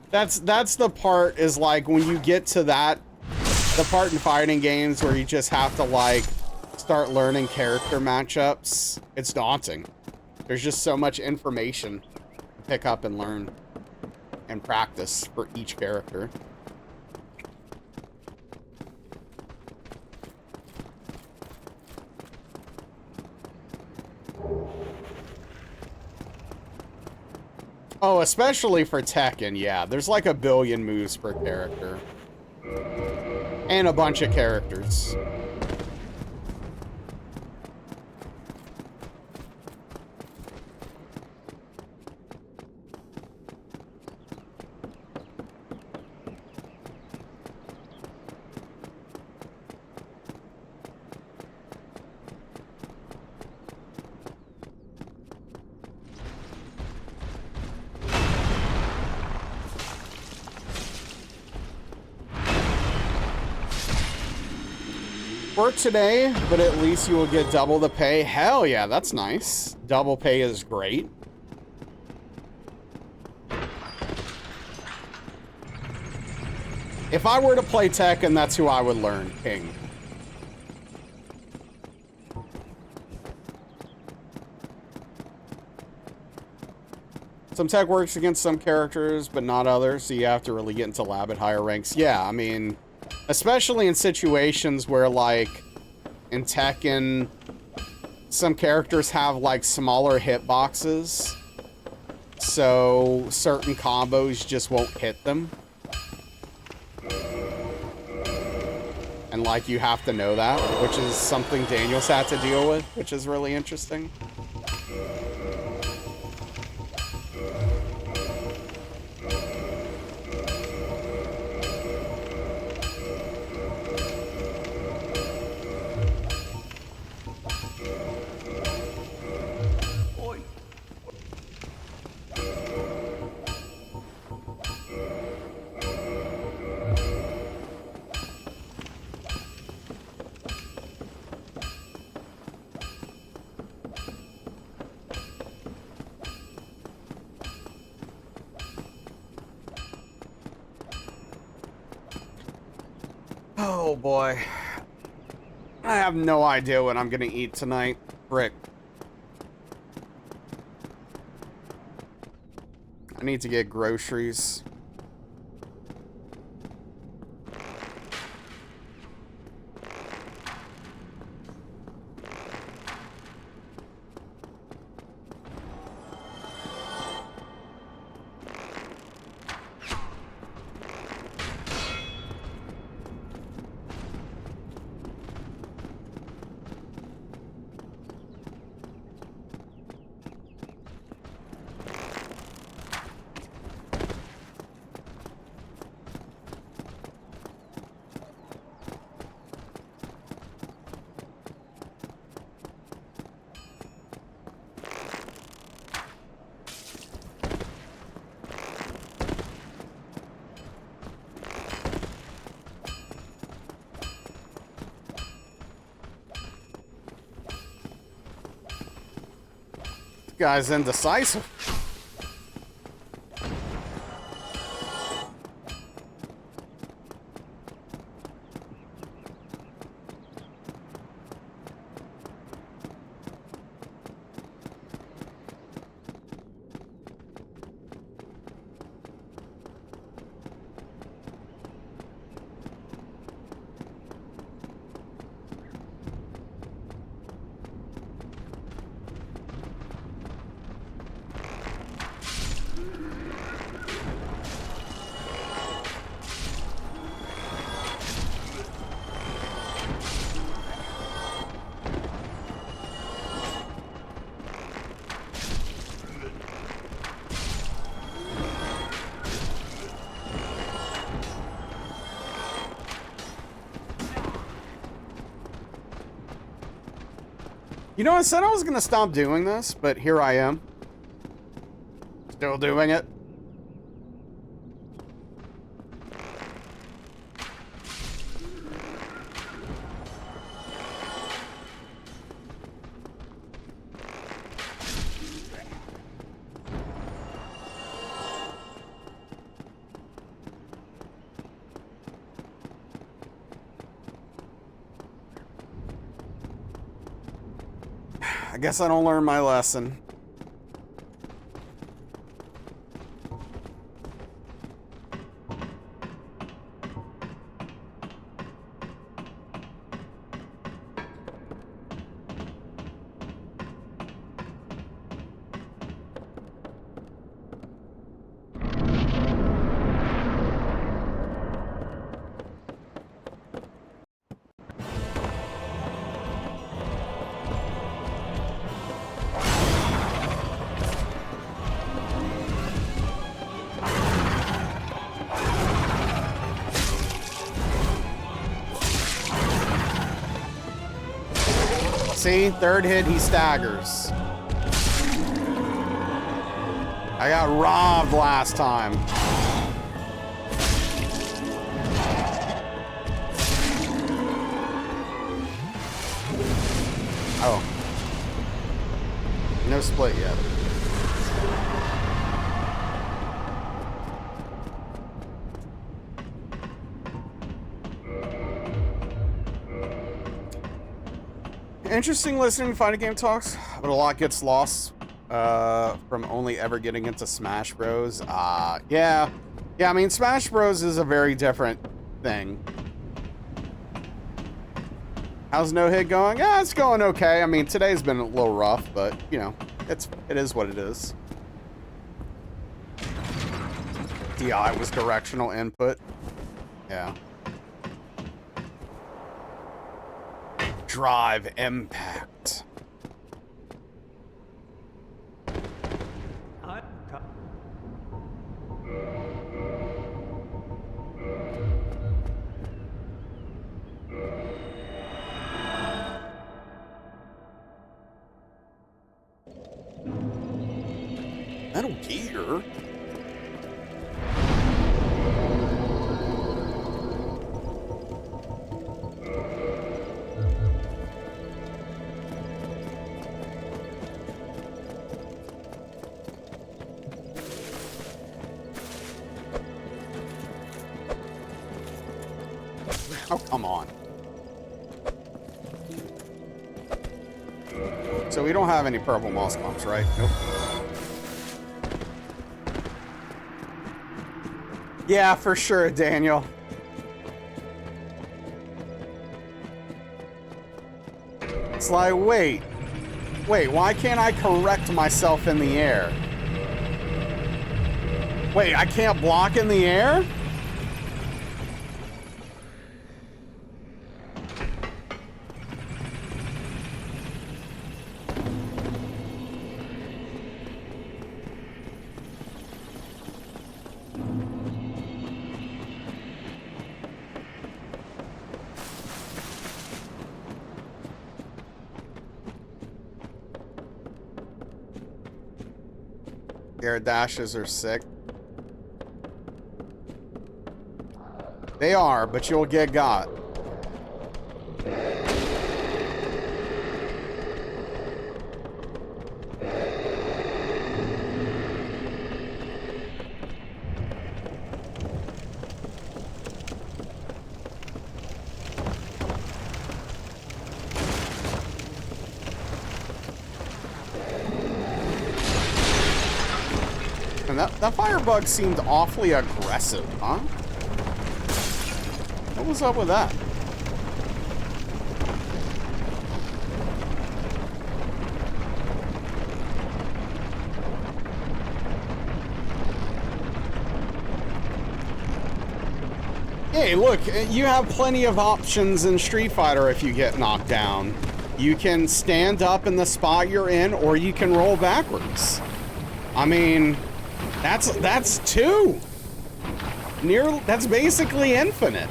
that's the part is, like, when you get to that, the part in fighting games where you just have to, like, start learning character matchups, it's daunting. There's just so much information to pick up and learn and practice for each character. Oh, especially for Tekken, yeah. There's like a billion moves per character. And a bunch of characters. Work today, but at least you will get double the pay. Hell yeah, that's nice. Double pay is great. If I were to play Tekken, that's who I would learn, King. Some tech works against some characters, but not others, so you have to really get into lab at higher ranks. Yeah, I mean, especially in situations where, like, in Tekken, some characters have, like, smaller hitboxes, so certain combos just won't hit them. And, like, you have to know that, which is something Daniel's had to deal with, which is really interesting. Oi. Oh boy. I have no idea what I'm gonna eat tonight. Frick. I need to get groceries. Guy's indecisive. You know, I said I was gonna stop doing this, but here I am. Still doing it. I guess I don't learn my lesson. See? Third hit, he staggers. I got robbed last time. Oh. No split yet. Interesting listening to fighting game talks, but a lot gets lost from only ever getting into Smash Bros. Yeah. Yeah, I mean, Smash Bros is a very different thing. How's No Hit going? Yeah, it's going okay. I mean, today's been a little rough, but, you know, it is what it is. DI was directional input. Yeah. Drive impact. Metal Gear? Oh, come on. So we don't have any purple moss clumps, right? Nope. Yeah, for sure, Daniel. It's like, wait, why can't I correct myself in the air? Wait, I can't block in the air? Air dashes are sick. They are, but you'll get got. And that firebug seemed awfully aggressive, huh? What was up with that? Hey, look, you have plenty of options in Street Fighter if you get knocked down. You can stand up in the spot you're in, or you can roll backwards. I mean, that's two. That's basically infinite.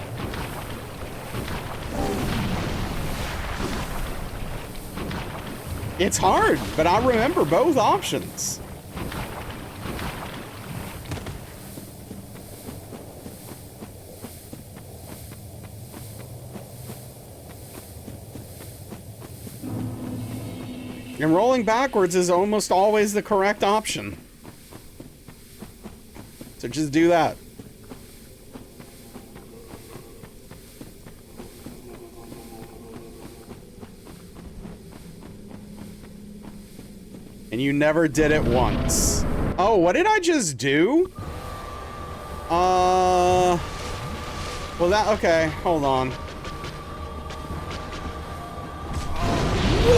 It's hard, but I remember both options. And rolling backwards is almost always the correct option. So just do that. And you never did it once. Oh, what did I just do? Well, okay, hold on.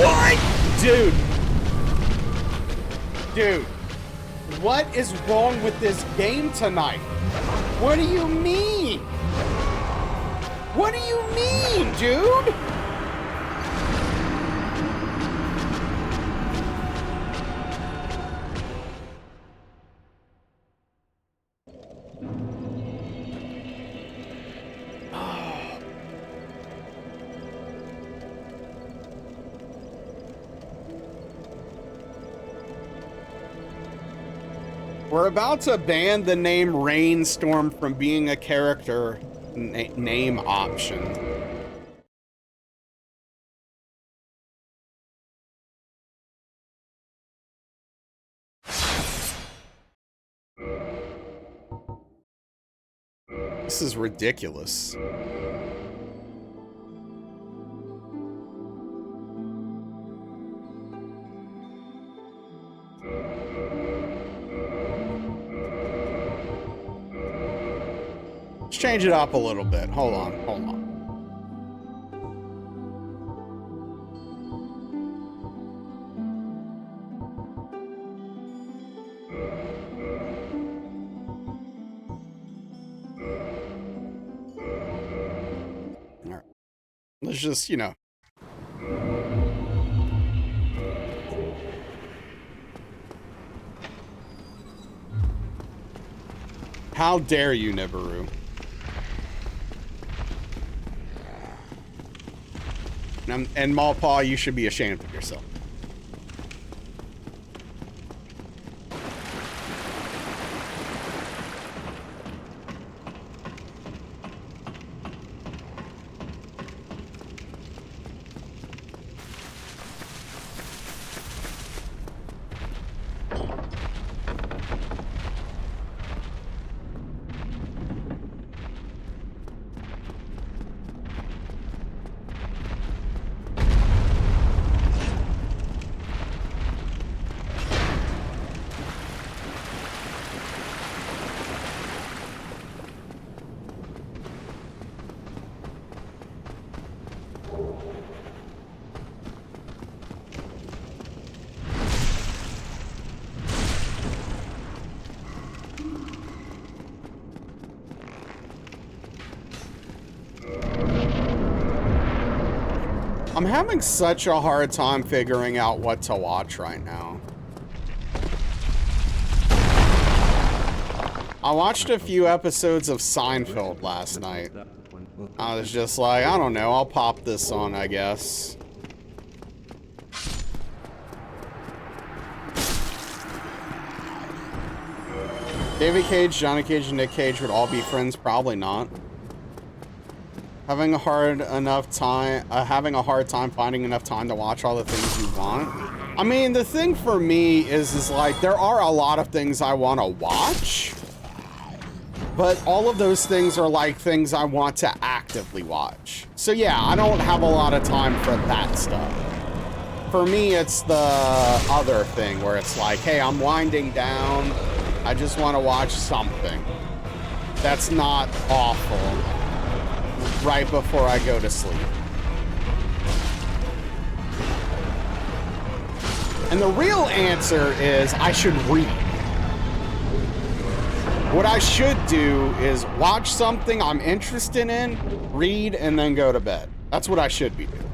What? Dude, what is wrong with this game tonight? What do you mean? What do you mean, dude? We're about to ban the name Rainstorm from being a character name option. This is ridiculous. Let's change it up a little bit. Hold on, hold on. All right. Let's just, you know. How dare you, Nibiru? And Malpaw, you should be ashamed of yourself. I'm having such a hard time figuring out what to watch right now. I watched a few episodes of Seinfeld last night. I was just like, I don't know, I'll pop this on, I guess. David Cage, Johnny Cage, and Nick Cage would all be friends? Probably not. Having a hard time finding enough time to watch all the things you want. I mean, the thing for me is like, there are a lot of things I want to watch, but all of those things are like things I want to actively watch. So yeah, I don't have a lot of time for that stuff. For me, it's the other thing where it's like, hey, I'm winding down. I just want to watch something that's not awful right before I go to sleep. And the real answer is I should read. What I should do is watch something I'm interested in, read, and then go to bed. That's what I should be doing.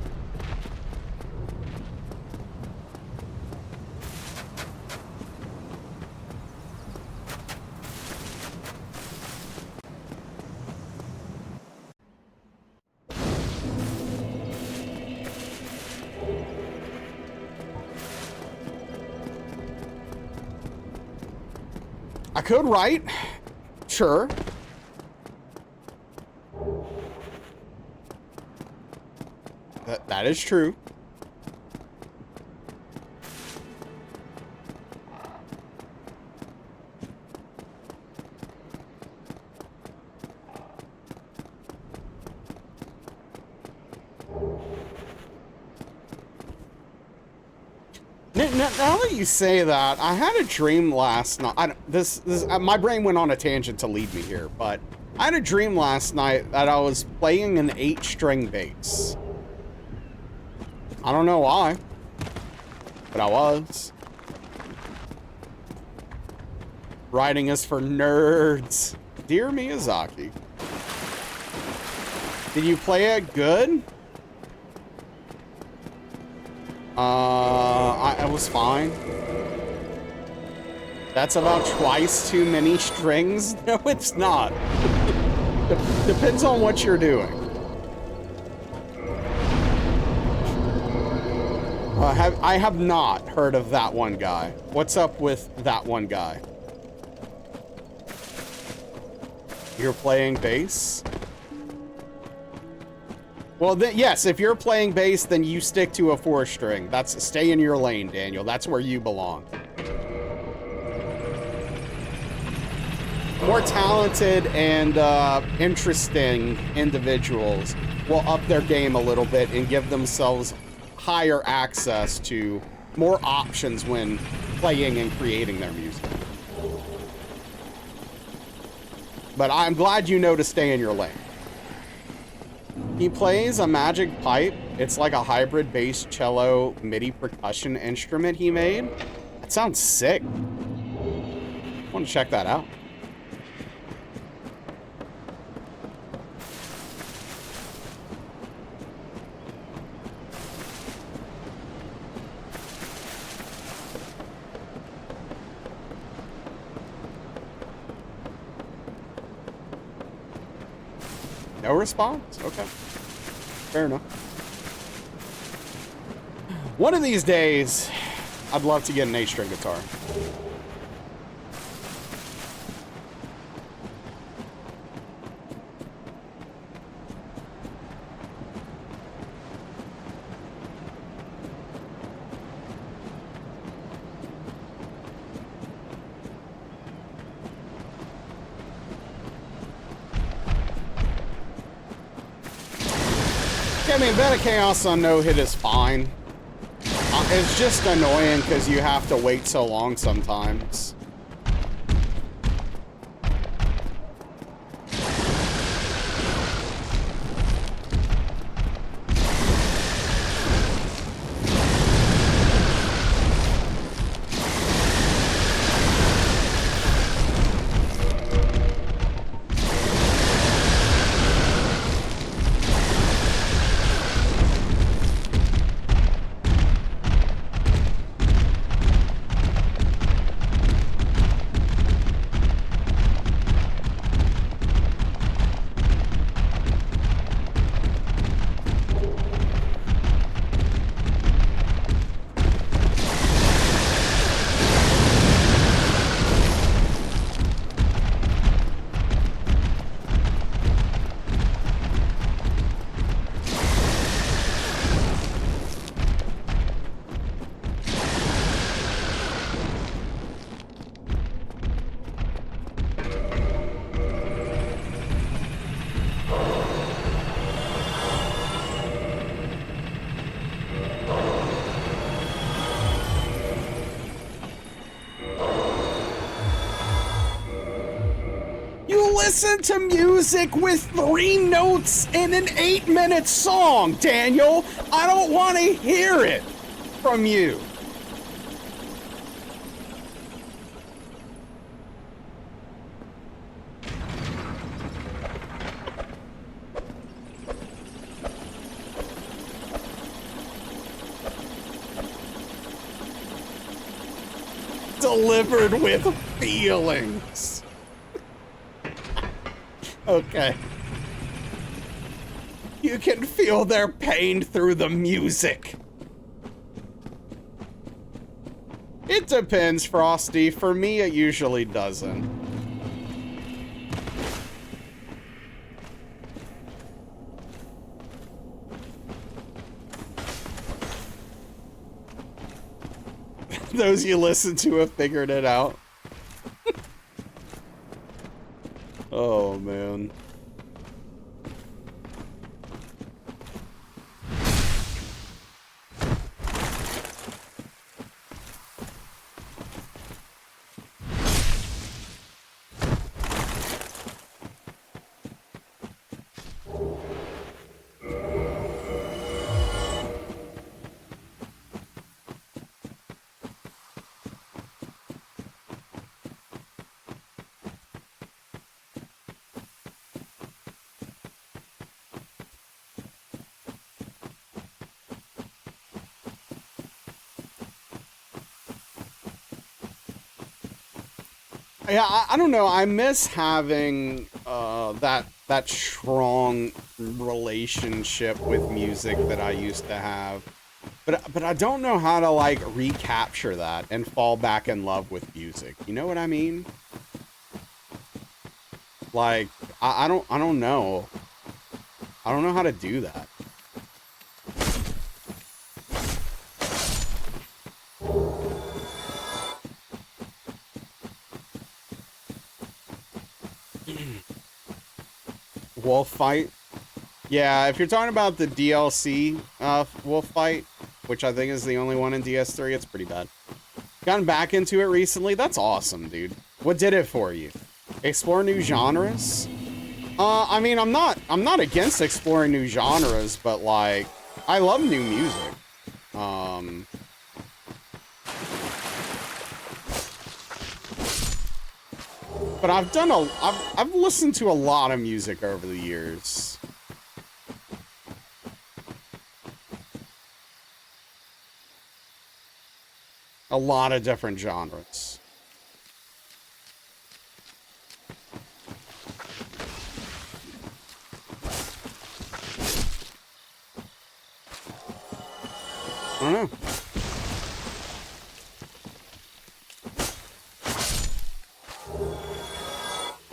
I could write, sure. That is true. Now that you say that, I had a dream last night. My brain went on a tangent to lead me here, but I had a dream last night that I was playing an 8-string bass. I don't know why, but I was. Writing is for nerds. Dear Miyazaki. Did you play it good? I was fine. That's about twice too many strings. No, it's not. Depends on what you're doing. I have not heard of that one guy. What's up with that one guy? You're playing bass? Well, yes, if you're playing bass, then you stick to a 4-string. That's stay in your lane, Daniel. That's where you belong. More talented and interesting individuals will up their game a little bit and give themselves higher access to more options when playing and creating their music. But I'm glad you know to stay in your lane. He plays a magic pipe. It's like a hybrid bass, cello, MIDI percussion instrument he made. That sounds sick. I want to check that out. No response? Okay. Fair enough. One of these days, I'd love to get an 8-string guitar. I mean, Bet of Chaos on no hit is fine. It's just annoying because you have to wait so long sometimes. Listen to music with 3 notes in an 8-minute song, Daniel. I don't want to hear it from you. Delivered with feelings. Okay. You can feel their pain through the music. It depends, Frosty. For me, it usually doesn't. Those you listen to have figured it out. Oh, man. Yeah, I don't know. I miss having that strong relationship with music that I used to have, but I don't know how to like recapture that and fall back in love with music. You know what I mean? Like, I don't know. I don't know how to do that. Wolf fight. Yeah, if you're talking about the DLC wolf fight, which I think is the only one in DS3, it's pretty bad. Gotten back into it recently. That's awesome, dude. What did it for you? Explore new genres? I mean, I'm not against exploring new genres, but like, I love new music. But I've listened to a lot of music over the years. A lot of different genres. I don't know.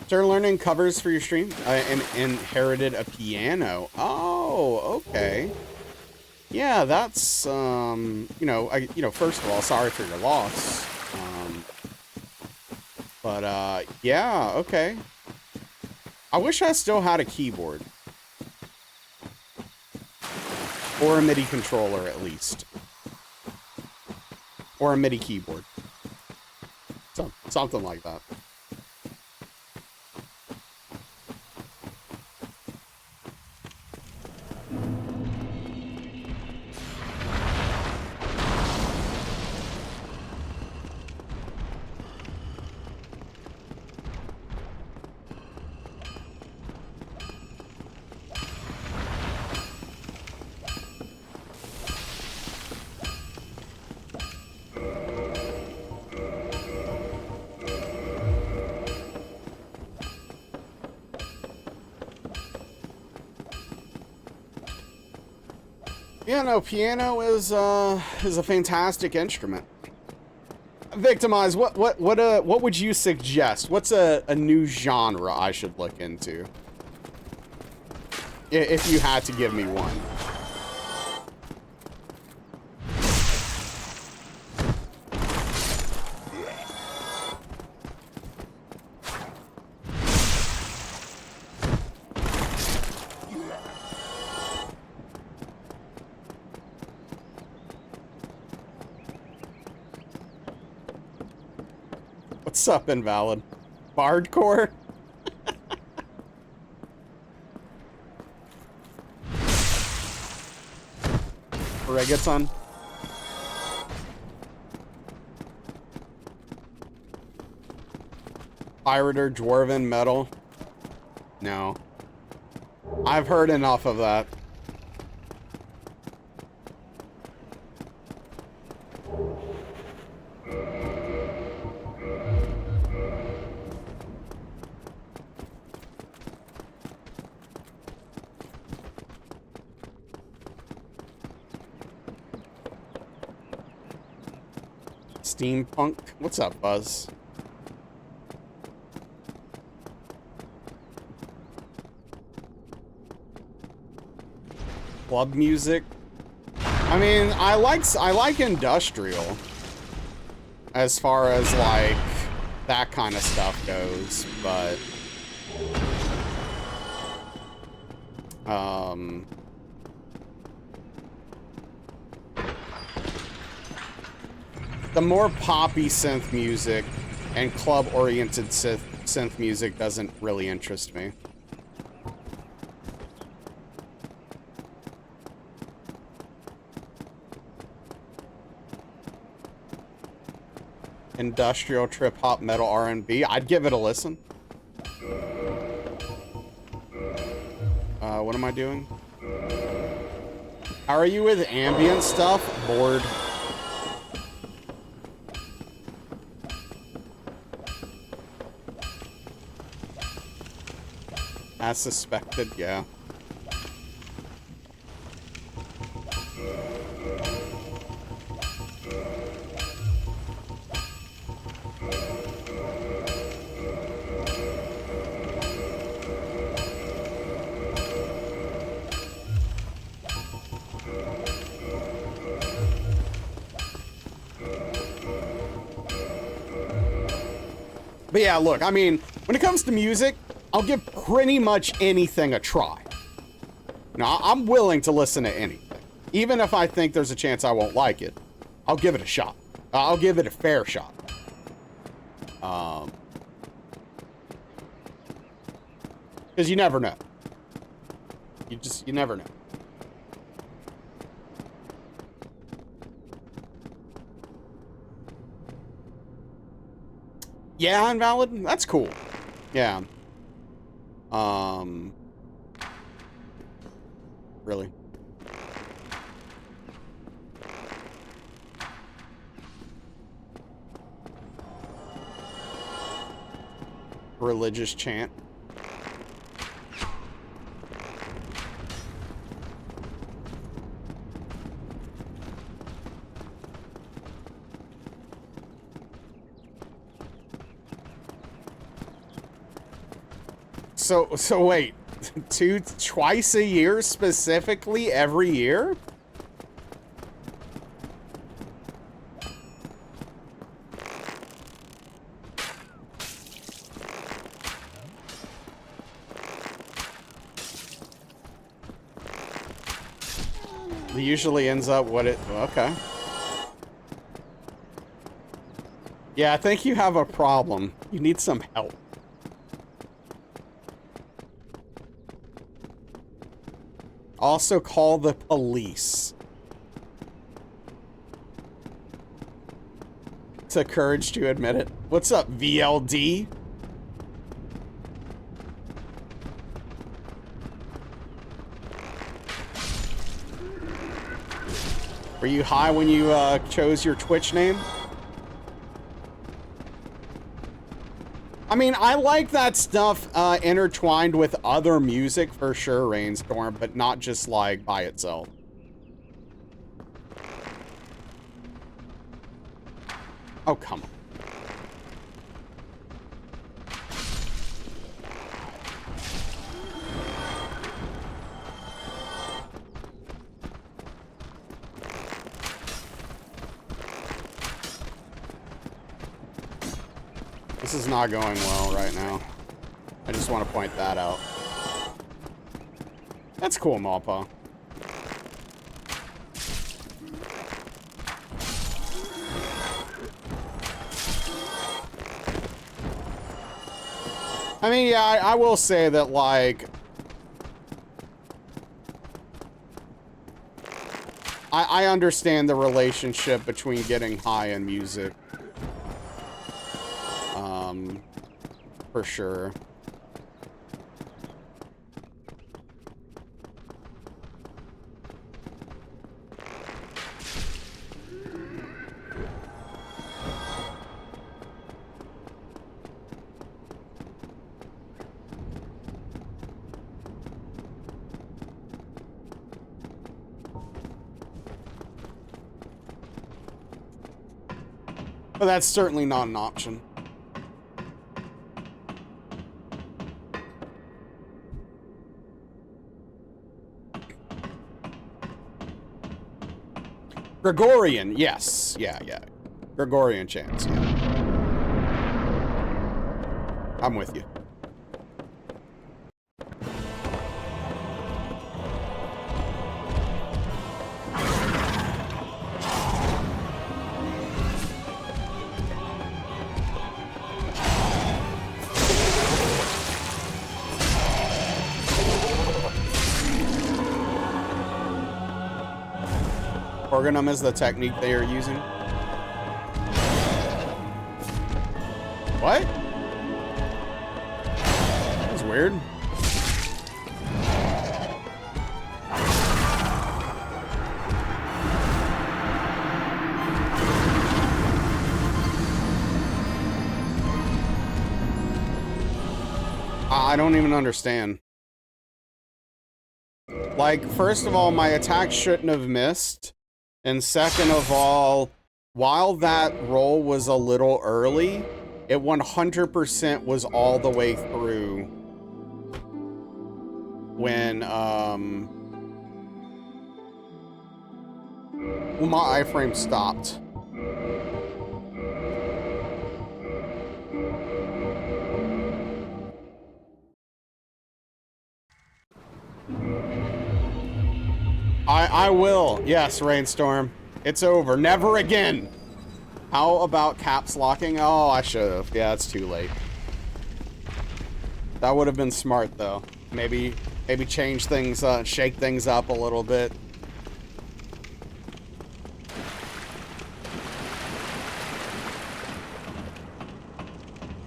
Started learning covers for your stream and inherited a piano. Oh, okay. Yeah, that's you know, first of all, sorry for your loss. But yeah, okay. I wish I still had a keyboard. Or a MIDI controller, at least. Or a MIDI keyboard. Something like that. Yeah, no, piano is a fantastic instrument. Victimize. What would you suggest? What's a new genre I should look into? If you had to give me one. What's up, Invalid? Bardcore? Reggaeton? Pirate or Dwarven metal? No. I've heard enough of that. Steampunk? What's up, Buzz? Club music? I mean, I like industrial. As far as, like, that kind of stuff goes, but... the more poppy synth music and club-oriented synth music doesn't really interest me. Industrial, trip-hop, metal, R&B. I'd give it a listen. What am I doing? How are you with ambient stuff? Bored. As suspected, yeah. But yeah, look, I mean, when it comes to music, I'll give pretty much anything a try. Now, I'm willing to listen to anything. Even if I think there's a chance I won't like it, I'll give it a shot. I'll give it a fair shot. Because you never know. You never know. Yeah, invalid? That's cool. Yeah. Really? Religious chant. So wait, twice a year specifically every year? It usually ends up what it, okay. Yeah, I think you have a problem. You need some help. Also call the police. It's a courage to admit it. What's up, VLD? Were you high when you chose your Twitch name? I mean, I like that stuff intertwined with other music for sure, Rainstorm, but not just like by itself. Oh, come on. This is not going well right now. I just want to point that out. That's cool, Mawpaw. I mean, yeah, I will say that, like, I understand the relationship between getting high and music. For sure. But that's certainly not an option. Gregorian, yes. Yeah. Gregorian chants, yeah. I'm with you. Organum is the technique they are using. What? That was weird. I don't even understand. Like, first of all, my attack shouldn't have missed. And second of all, while that roll was a little early, it 100% was all the way through when, my iframe stopped. I will. Yes, Rainstorm. It's over. Never again. How about caps locking? Oh, I should have. Yeah, it's too late. That would have been smart, though. Maybe change things, shake things up a little bit.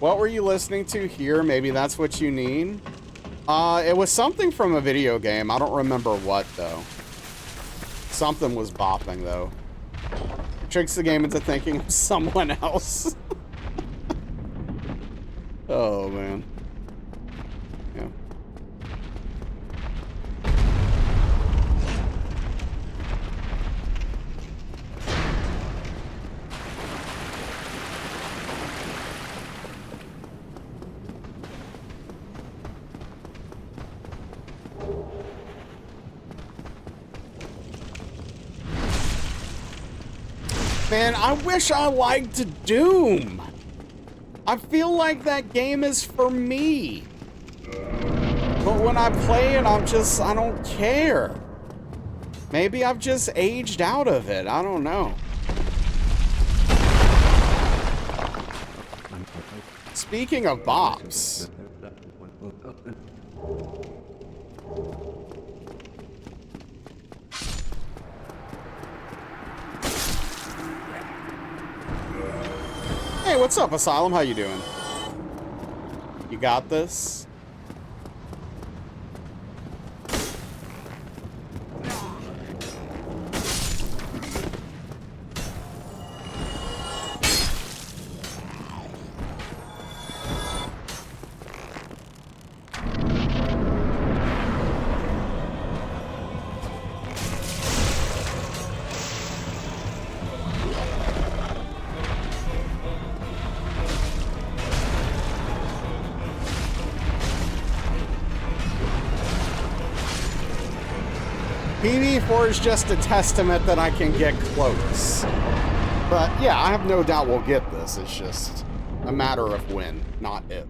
What were you listening to here? Maybe that's what you need? It was something from a video game. I don't remember what, though. Something was bopping, though. It tricks the game into thinking of someone else. Oh, man. Yeah. Man, I wish I liked Doom. I feel like that game is for me. But when I play it, I don't care. Maybe I've just aged out of it. I don't know. Speaking of bops. Hey, what's up, Asylum? How you doing? You got this? PV4 is just a testament that I can get close. But yeah, I have no doubt we'll get this. It's just a matter of when, not if.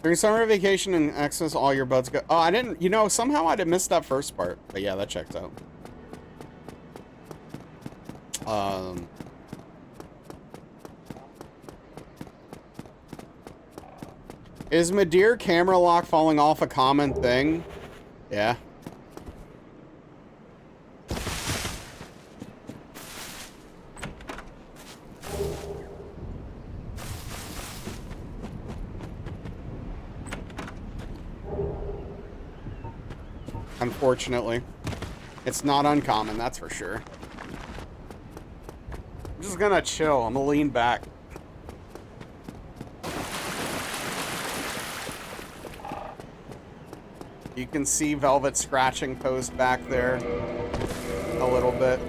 During summer vacation and access all your buds go. Oh, I didn't, you know, somehow I didn't miss that first part. But yeah, that checks out. Is Madeir camera lock falling off a common thing? Yeah. Unfortunately. It's not uncommon, that's for sure. I'm just gonna chill. I'm gonna lean back. You can see Velvet scratching post back there a little bit.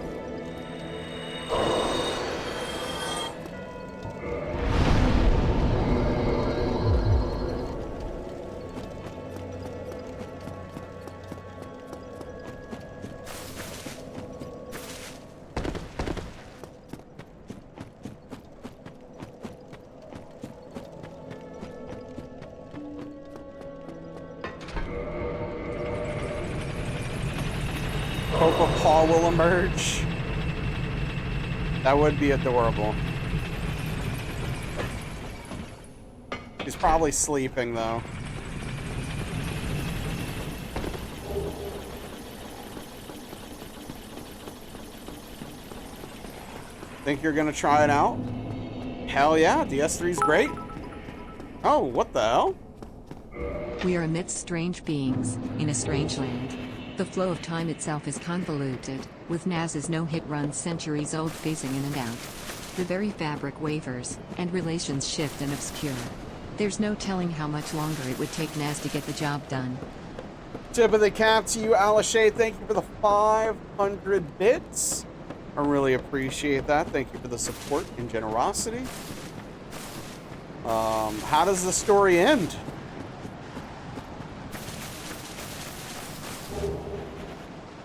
Hope a paw will emerge. That would be adorable. He's probably sleeping, though. Think you're gonna try it out? Hell yeah, DS3's great. Oh, what the hell? We are amidst strange beings, in a strange land. The flow of time itself is convoluted, with NAS's no-hit run centuries old phasing in and out. The very fabric wavers, and relations shift and obscure. There's no telling how much longer it would take NAS to get the job done. Tip of the cap to you, Alashay. Thank you for the 500 bits. I really appreciate that. Thank you for the support and generosity. How does the story end?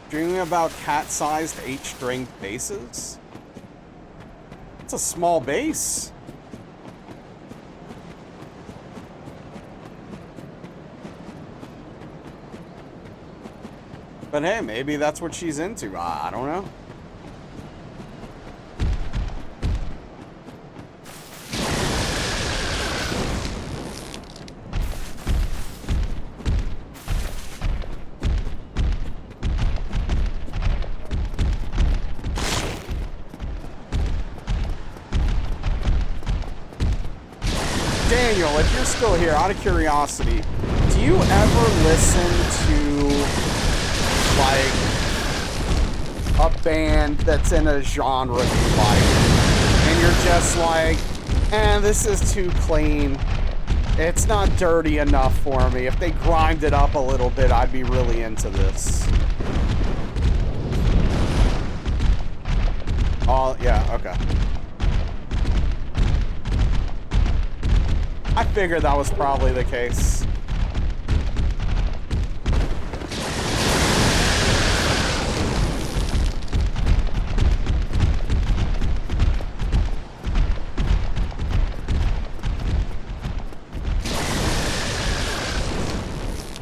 Dreaming about cat-sized 8-string basses? It's a small bass. But hey, maybe that's what she's into. I don't know. Daniel, if you're still here, out of curiosity, do you ever listen to, like, a band that's in a genre you like, and you're just like, this is too clean. It's not dirty enough for me. If they grind it up a little bit, I'd be really into this. Oh, yeah, okay. I figured that was probably the case.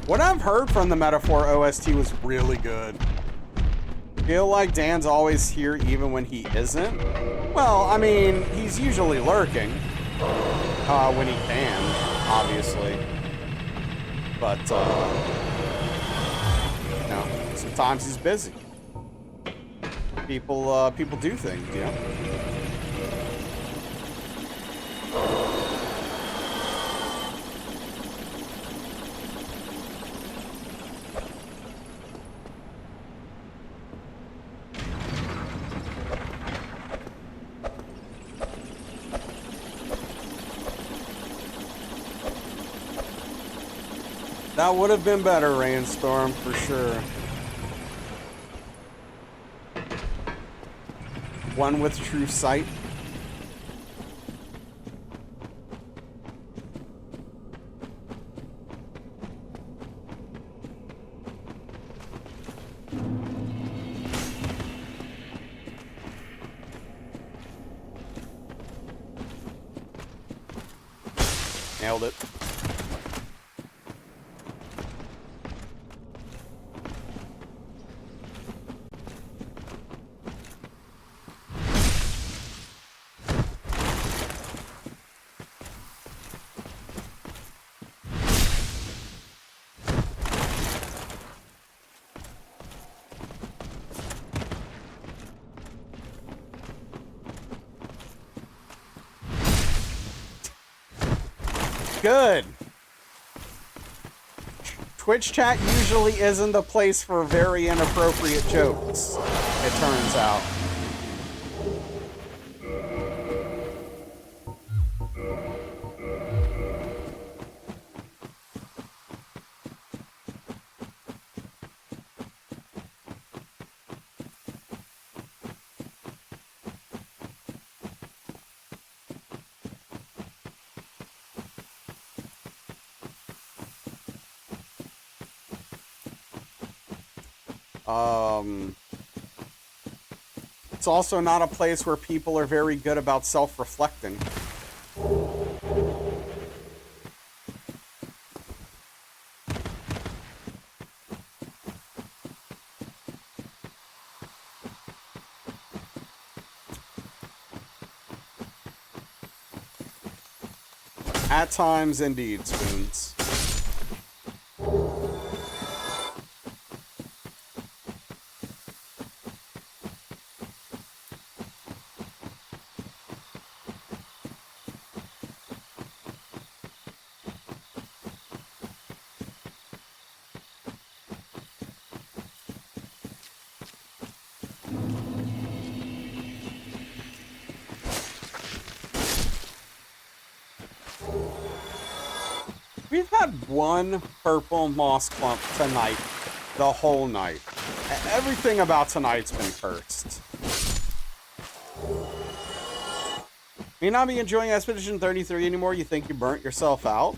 What I've heard from the Metaphor OST was really good. Feel like Dan's always here even when he isn't? Well, I mean, he's usually lurking. When he can, obviously. But, you know, sometimes he's busy. People do things, you know? That would have been better, Rainstorm, for sure. One with true sight. Nailed it. Good. Twitch chat usually isn't the place for very inappropriate jokes, it turns out. It's also not a place where people are very good about self-reflecting. At times, indeed, Spoons. We've had one purple moss clump tonight, the whole night. Everything about tonight's been cursed. May not be enjoying Expedition 33 anymore. You think you burnt yourself out?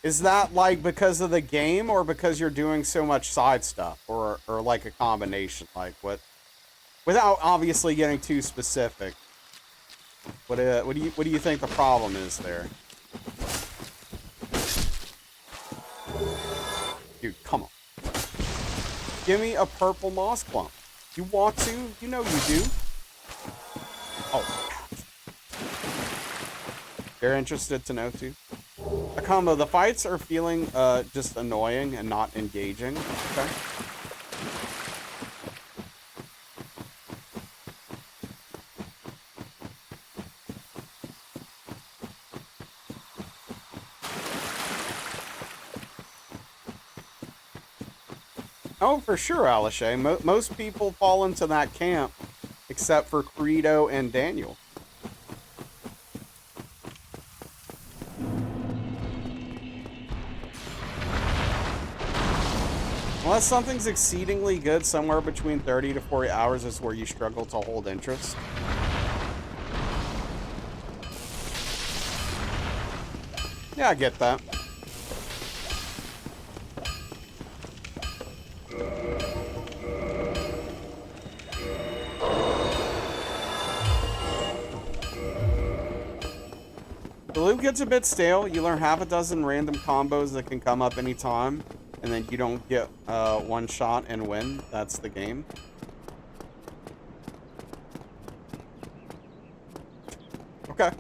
Is that like because of the game or because you're doing so much side stuff or like a combination? Like what? Without obviously getting too specific. What do you think the problem is there? Dude, come on. Give me a purple moss clump. You want to? You know you do. Oh. You're interested to know too? A combo. The fights are feeling just annoying and not engaging. Okay. Oh, for sure, Alishay. Most people fall into that camp, except for Credo and Daniel. Unless something's exceedingly good, somewhere between 30 to 40 hours is where you struggle to hold interest. Yeah, I get that. The loop gets a bit stale. You learn half a dozen random combos that can come up anytime, and then you don't get one shot and win. That's the game. Okay.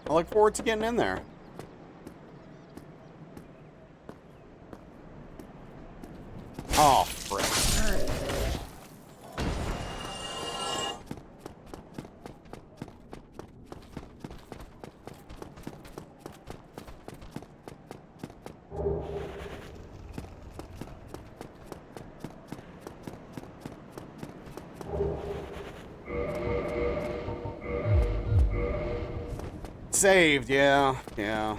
I look forward to getting in there. Oh, frick. Saved, yeah, yeah.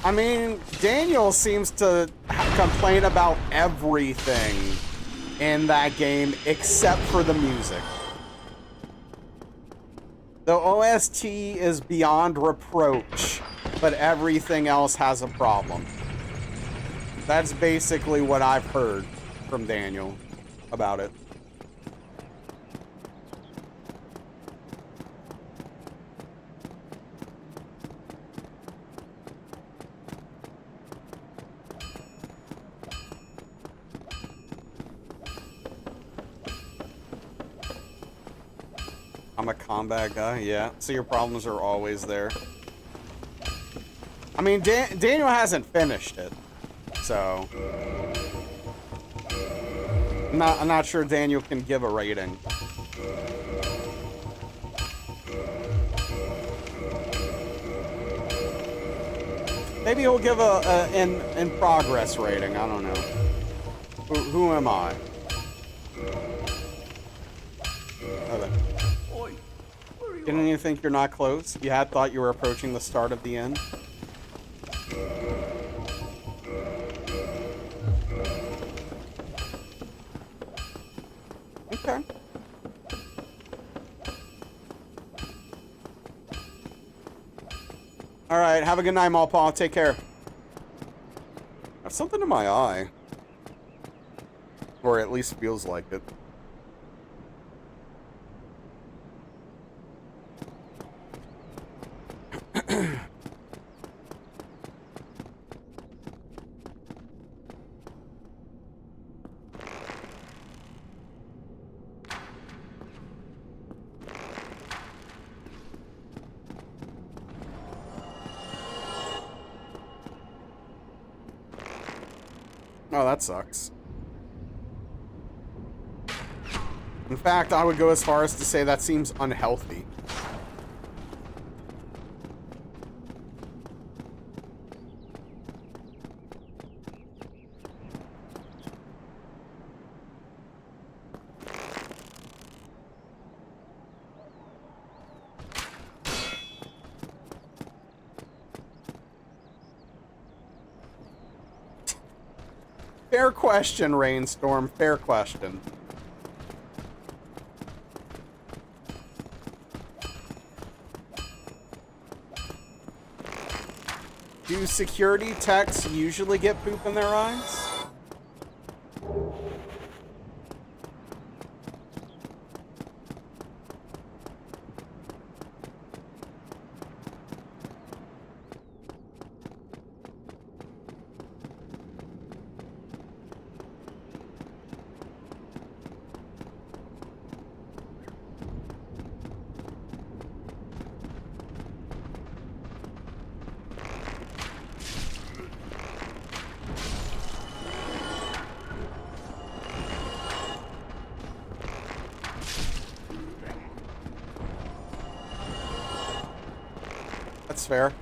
I mean, Daniel seems to complain about everything in that game except for the music. The OST is beyond reproach, but everything else has a problem. That's basically what I've heard from Daniel about it. I'm a combat guy, yeah. So your problems are always there. I mean, Daniel hasn't finished it, so I'm not sure Daniel can give a rating. Maybe he'll give a in progress rating. I don't know. Who am I? Okay. Didn't you think you're not close? You had thought you were approaching the start of the end? Okay. Alright, have a good night, Malpaw. Take care. I have something in my eye. Or at least feels like it. Oh, that sucks. In fact, I would go as far as to say that seems unhealthy. Fair question, Rainstorm. Fair question. Do security techs usually get poop in their eyes? That's fair.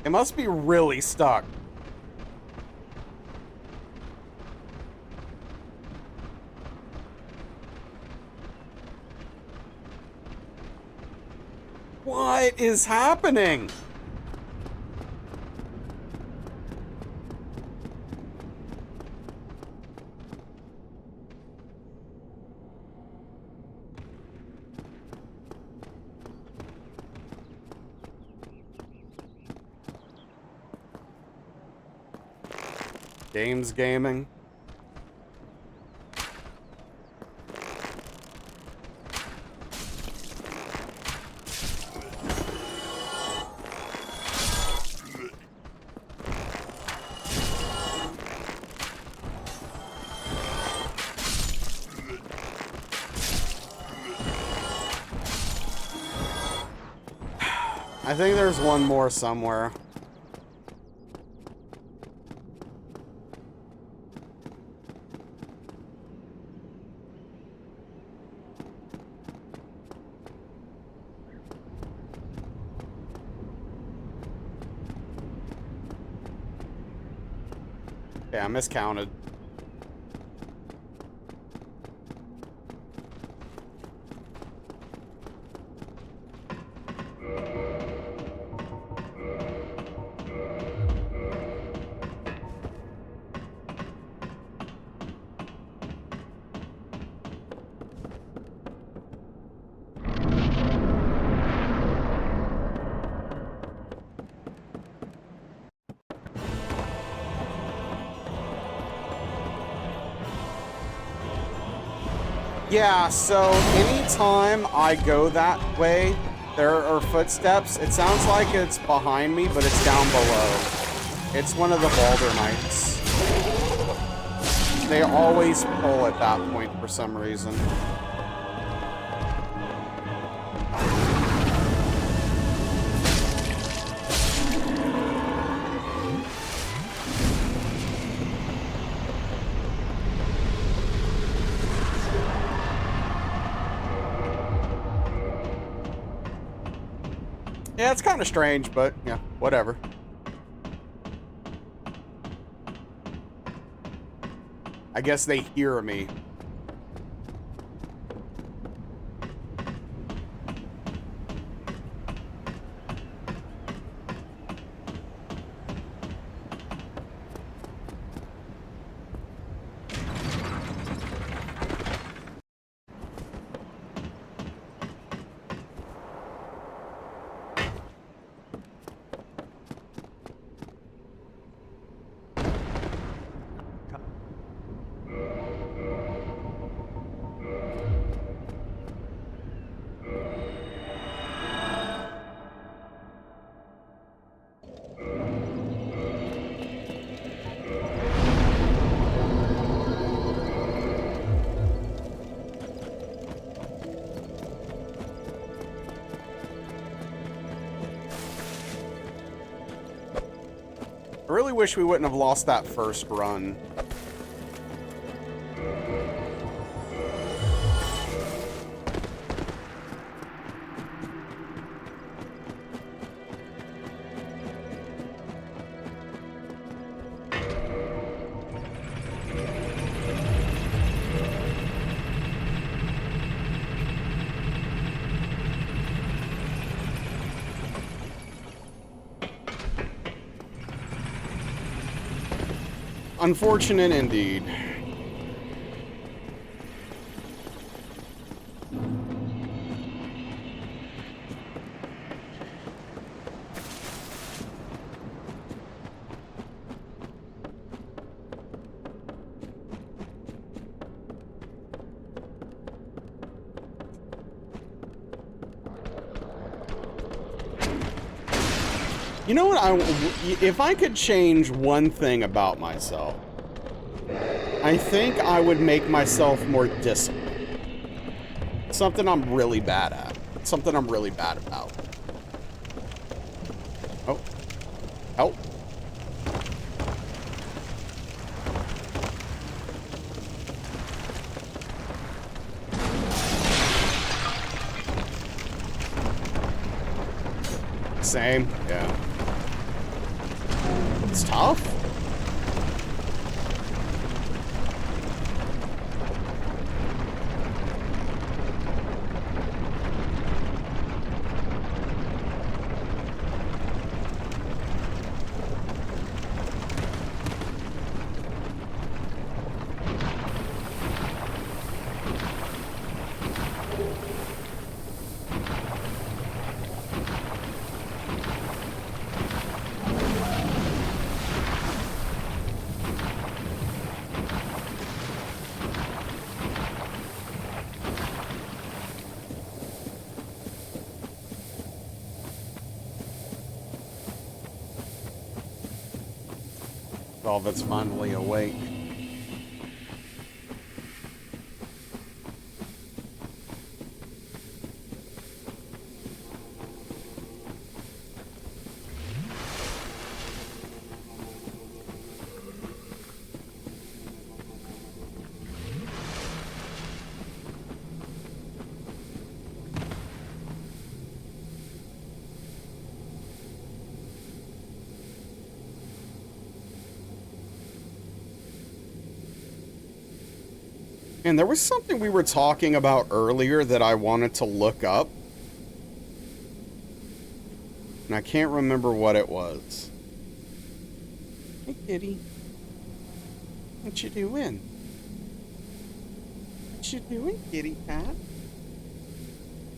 It must be really stuck. What is happening? Games gaming. I think there's one more somewhere. Yeah, I miscounted. Yeah, so anytime I go that way, there are footsteps. It sounds like it's behind me, but it's down below. It's one of the Balder Knights. They always pull at that point for some reason. Yeah, it's kind of strange, but yeah, whatever. I guess they hear me. I really wish we wouldn't have lost that first run. Unfortunate indeed. You know what? If I could change one thing about myself, I think I would make myself more disciplined. Something I'm really bad at. Something I'm really bad about. Oh. Help. Same. Yeah. It's tough. Velvet's finally awake. And there was something we were talking about earlier that I wanted to look up. And I can't remember what it was. Hey, kitty. What you doing? What you doing, kitty cat?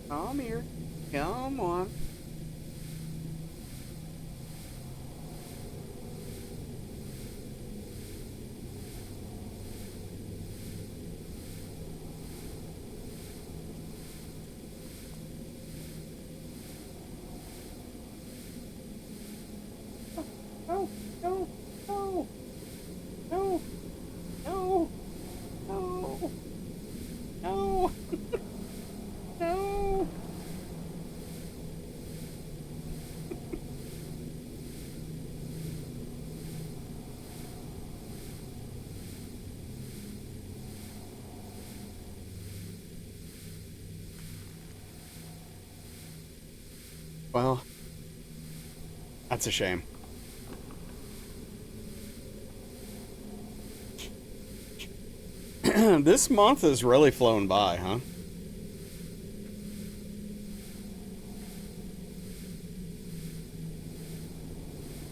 Come here. Come on. No, no, no, no, no, no, no, no. Well, that's a shame. This month has really flown by, huh?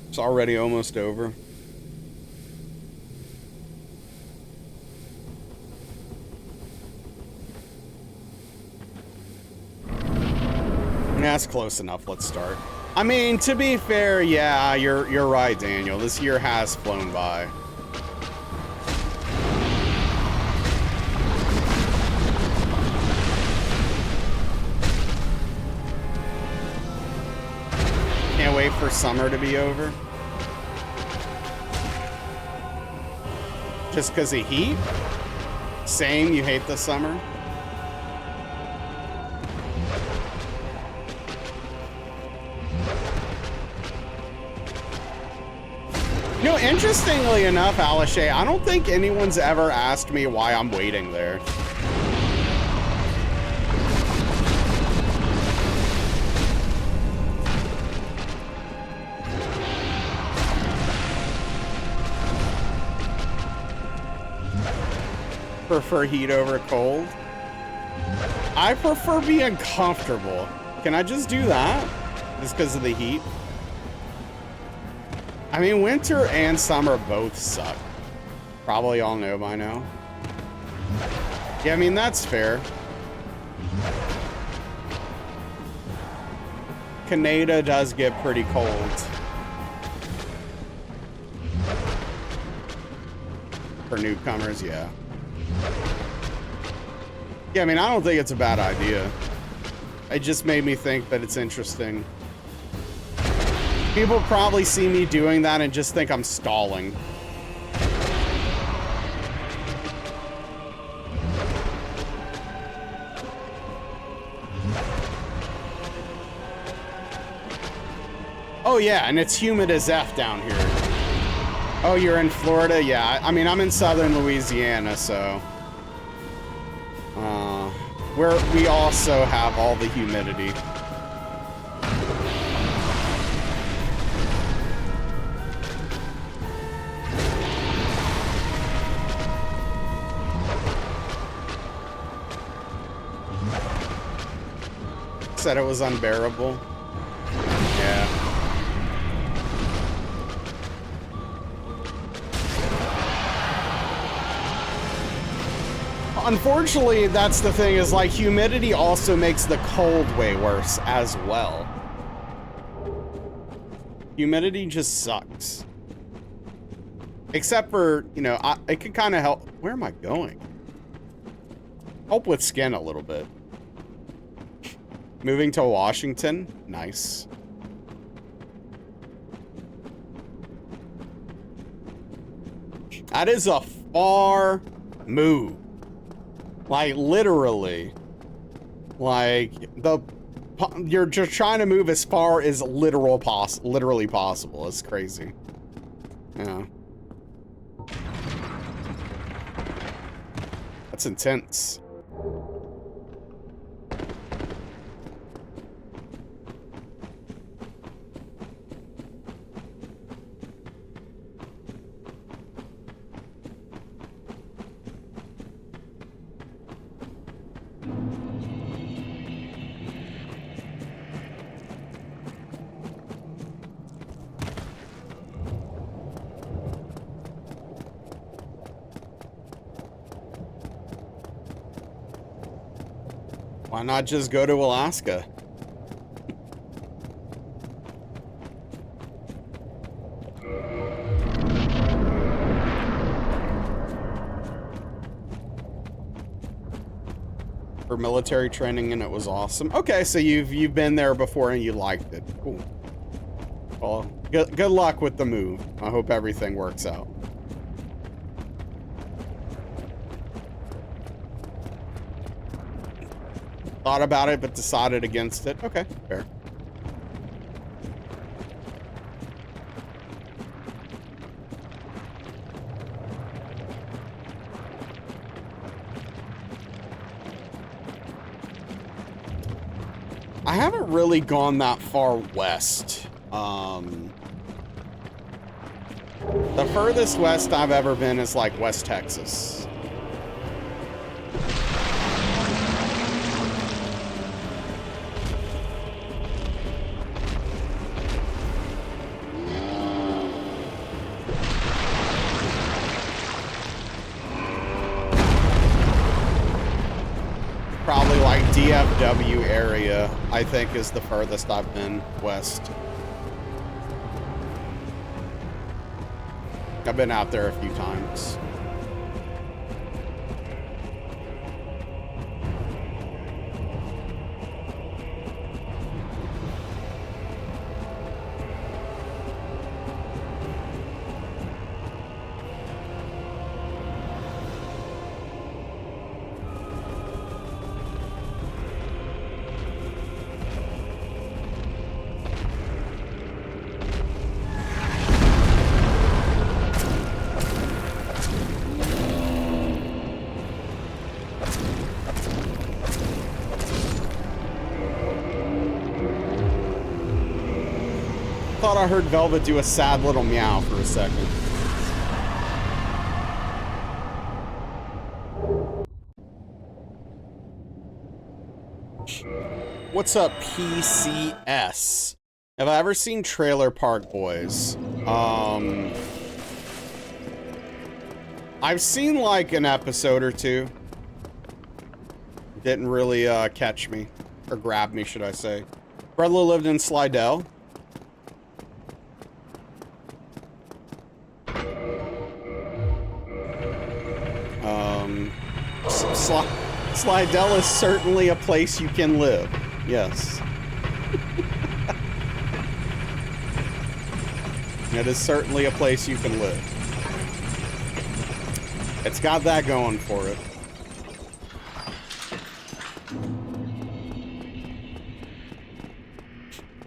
It's already almost over. That's close enough. Let's start. I mean, to be fair, yeah, you're right, Daniel. This year has flown by. Can't wait for summer to be over. Just because of heat? Same, you hate the summer? You know, interestingly enough, Alishay, I don't think anyone's ever asked me why I'm waiting there. Prefer heat over cold? I prefer being comfortable. Can I just do that? Just because of the heat? I mean, winter and summer both suck. Probably all know by now. Yeah, I mean, that's fair. Canada does get pretty cold. For newcomers, yeah. Yeah, I mean, I don't think it's a bad idea. It just made me think that it's interesting. People probably see me doing that and just think I'm stalling. Oh yeah, and it's humid as F down here. Oh, you're in Florida? Yeah, I mean, I'm in southern Louisiana, so... where we also have all the humidity. Said it was unbearable. Yeah. Unfortunately, that's the thing, is like humidity also makes the cold way worse as well. Humidity just sucks. Except for, you know, it can kind of help. Where am I going? Help with skin a little bit. Moving to Washington? Nice. That is a far move. Like, literally. Like, you're just trying to move as far as literally possible. It's crazy. Yeah. That's intense. Why not just go to Alaska? For military training, and it was awesome. Okay, so you've been there before and you liked it. Cool. Well, good luck with the move. I hope everything works out. Thought about it, but decided against it. Okay, fair. I haven't really gone that far west. The furthest west I've ever been is like West Texas. Probably like DFW area, I think, is the furthest I've been west. I've been out there a few times. thought I heard Velvet do a sad little meow for a second. What's up, PCS? Have I ever seen Trailer Park Boys? I've seen like an episode or two. Didn't really catch me. Or grab me, should I say. Bredlo lived in Slidell. Slidell is certainly a place you can live. Yes. It is certainly a place you can live. It's got that going for it.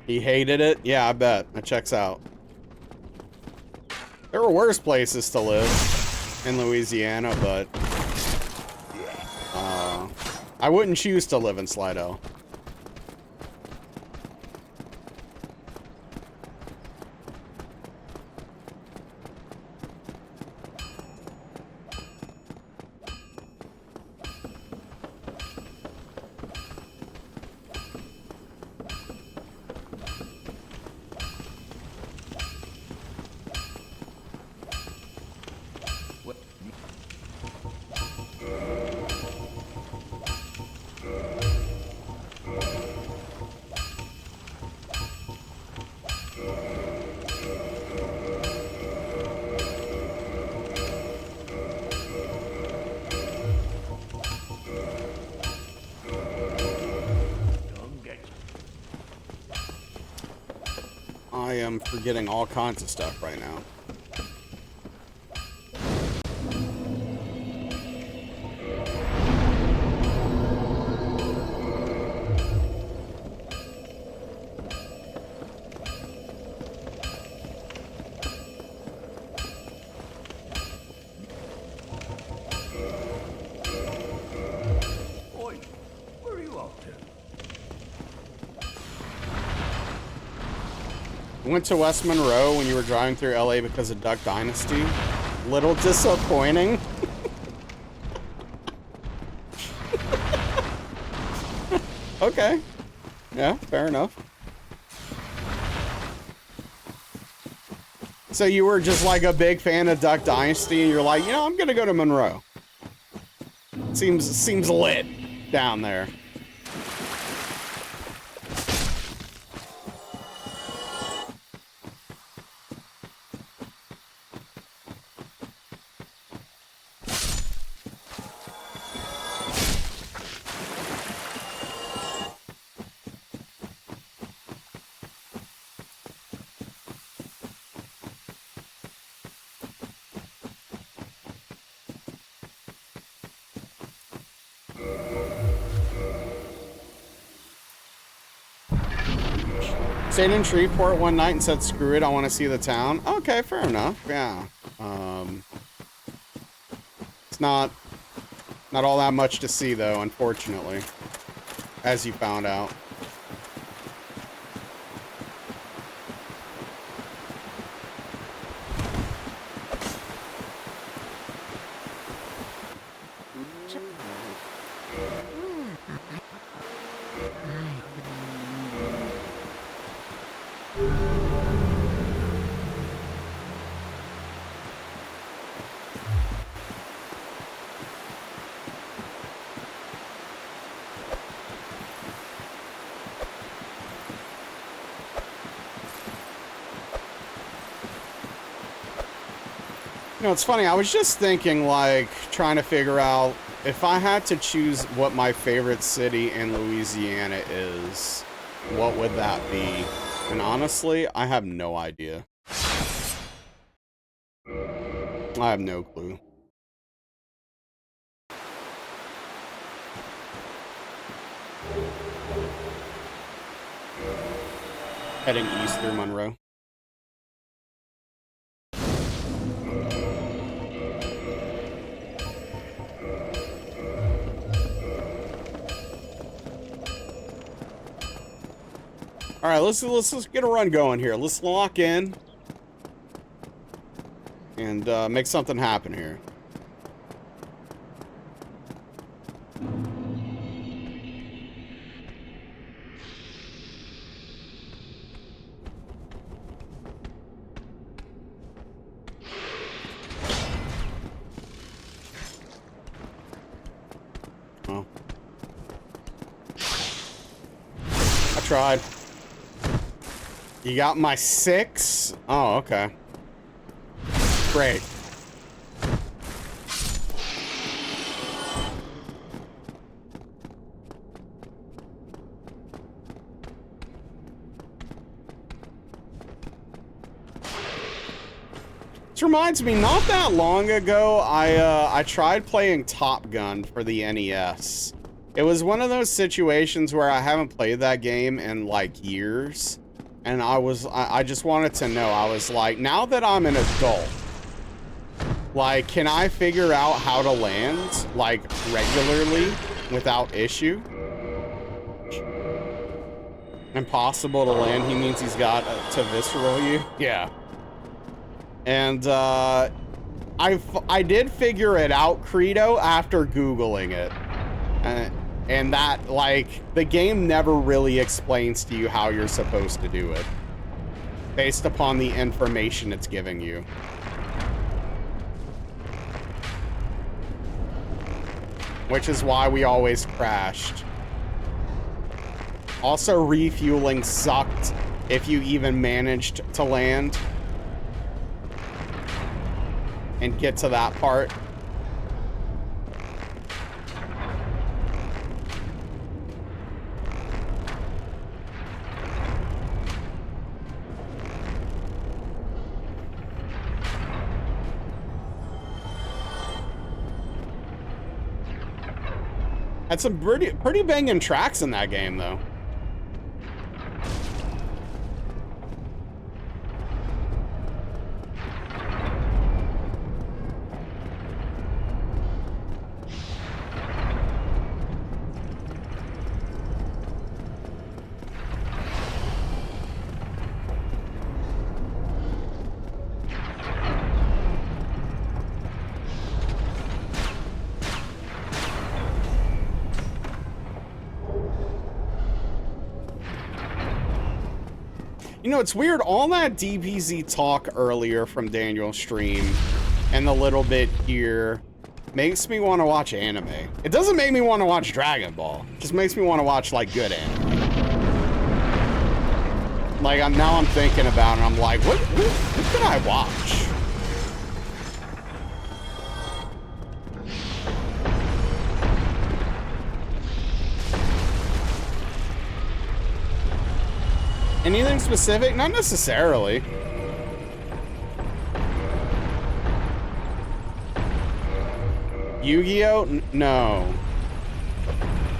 He hated it? Yeah, I bet. That checks out. There were worse places to live in Louisiana, but I wouldn't choose to live in Slidell. I am forgetting all kinds of stuff right now. Oi, where are you up to? Went to West Monroe when you were driving through LA because of Duck Dynasty. Little disappointing. Okay. Yeah, fair enough. So you were just like a big fan of Duck Dynasty and you're like, you know, I'm gonna go to Monroe. Seems lit down there. Stayed in Shreveport one night and said, screw it, I want to see the town. Okay, fair enough, yeah. It's not all that much to see, though, unfortunately, as you found out. You know, it's funny, I was just thinking, like, trying to figure out if I had to choose what my favorite city in Louisiana is, what would that be? And honestly, I have no idea. I have no clue. Heading east through Monroe. All right, let's get a run going here. Let's lock in and make something happen here. Oh. I tried. You got my 6? Oh, okay. Great. This reminds me, not that long ago, I tried playing Top Gun for the NES. It was one of those situations where I haven't played that game in like years. And I just wanted to know, I was like, now that I'm an adult, like, can I figure out how to land, like, regularly without issue? Impossible to land, he means he's got to visceral you? Yeah. And, I did figure it out, Credo, after Googling it. And that, like, the game never really explains to you how you're supposed to do it, based upon the information it's giving you. Which is why we always crashed. Also, refueling sucked if you even managed to land and get to that part. Had some pretty banging tracks in that game, though. You know, it's weird, all that DBZ talk earlier from Daniel's stream and the little bit here makes me want to watch anime. It doesn't make me want to watch Dragon Ball. It just makes me want to watch, like, good anime. Like, now I'm thinking about it, I'm like, what could I watch? Anything specific? Not necessarily. Yu-Gi-Oh? No.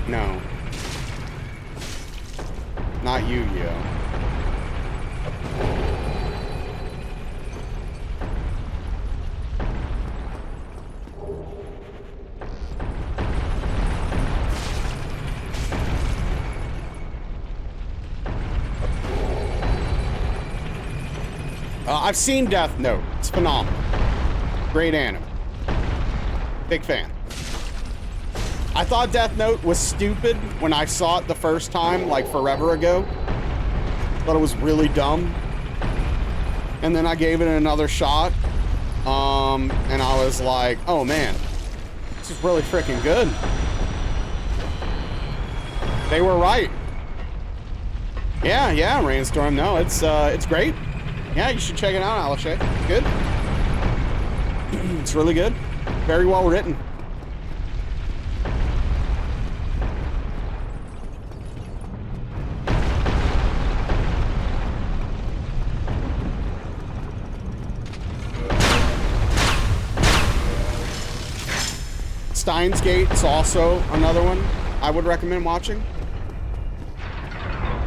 No. Not Yu-Gi-Oh. I've seen Death Note. It's phenomenal. Great anime. Big fan. I thought Death Note was stupid when I saw it the first time, like forever ago. Thought it was really dumb. And then I gave it another shot. And I was like, oh man, this is really freaking good. They were right. Yeah, Rainstorm. No, it's great. Yeah, you should check it out, Alex. Good. It's really good. Very well written. Steins Gate is also another one I would recommend watching.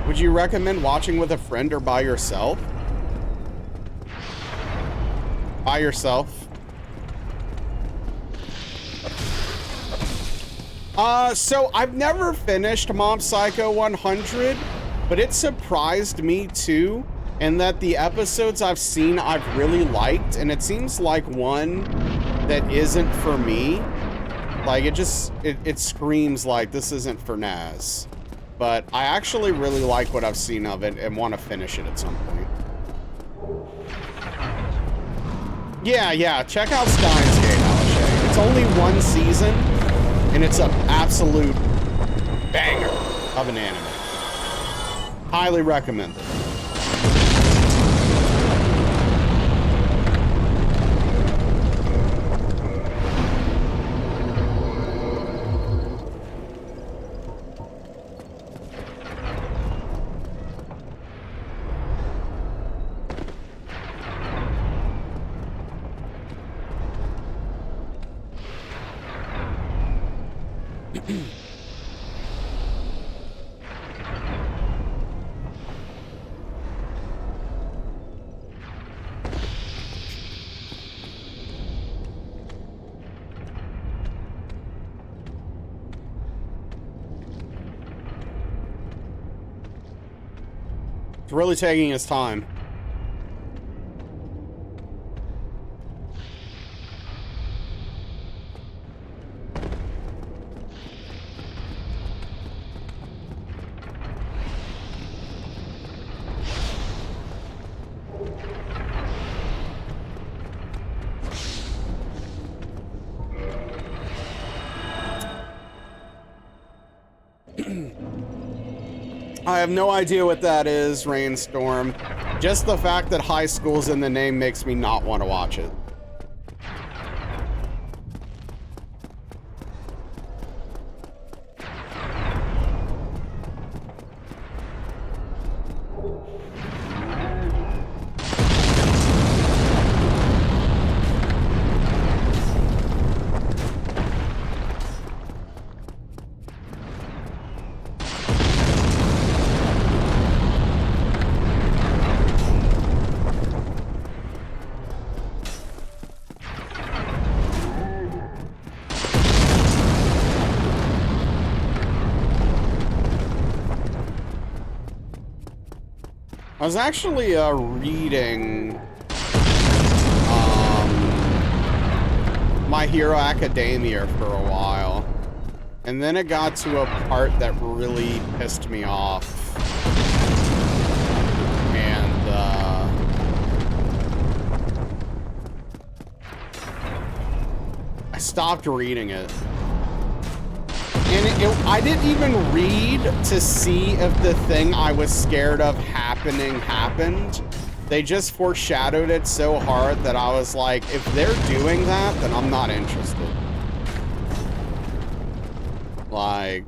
Would you recommend watching with a friend or by yourself? By yourself. So I've never finished Mob Psycho 100. but it surprised me too, in that the episodes I've seen I've really liked, and it seems like one that isn't for me. Like, it screams like this isn't for Naz. But I actually really like what I've seen of it and want to finish it at some point. Yeah, check out Steins Gate, Alashay. It's only one season, and it's an absolute banger of an anime. Highly recommended. It's really taking his time. I have no idea what that is, Rainstorm. Just the fact that high school's in the name makes me not want to watch it. I was actually reading My Hero Academia for a while, and then it got to a part that really pissed me off, and I stopped reading it. And I didn't even read to see if the thing I was scared of happened. They just foreshadowed it so hard that I was like, if they're doing that, then I'm not interested. Like...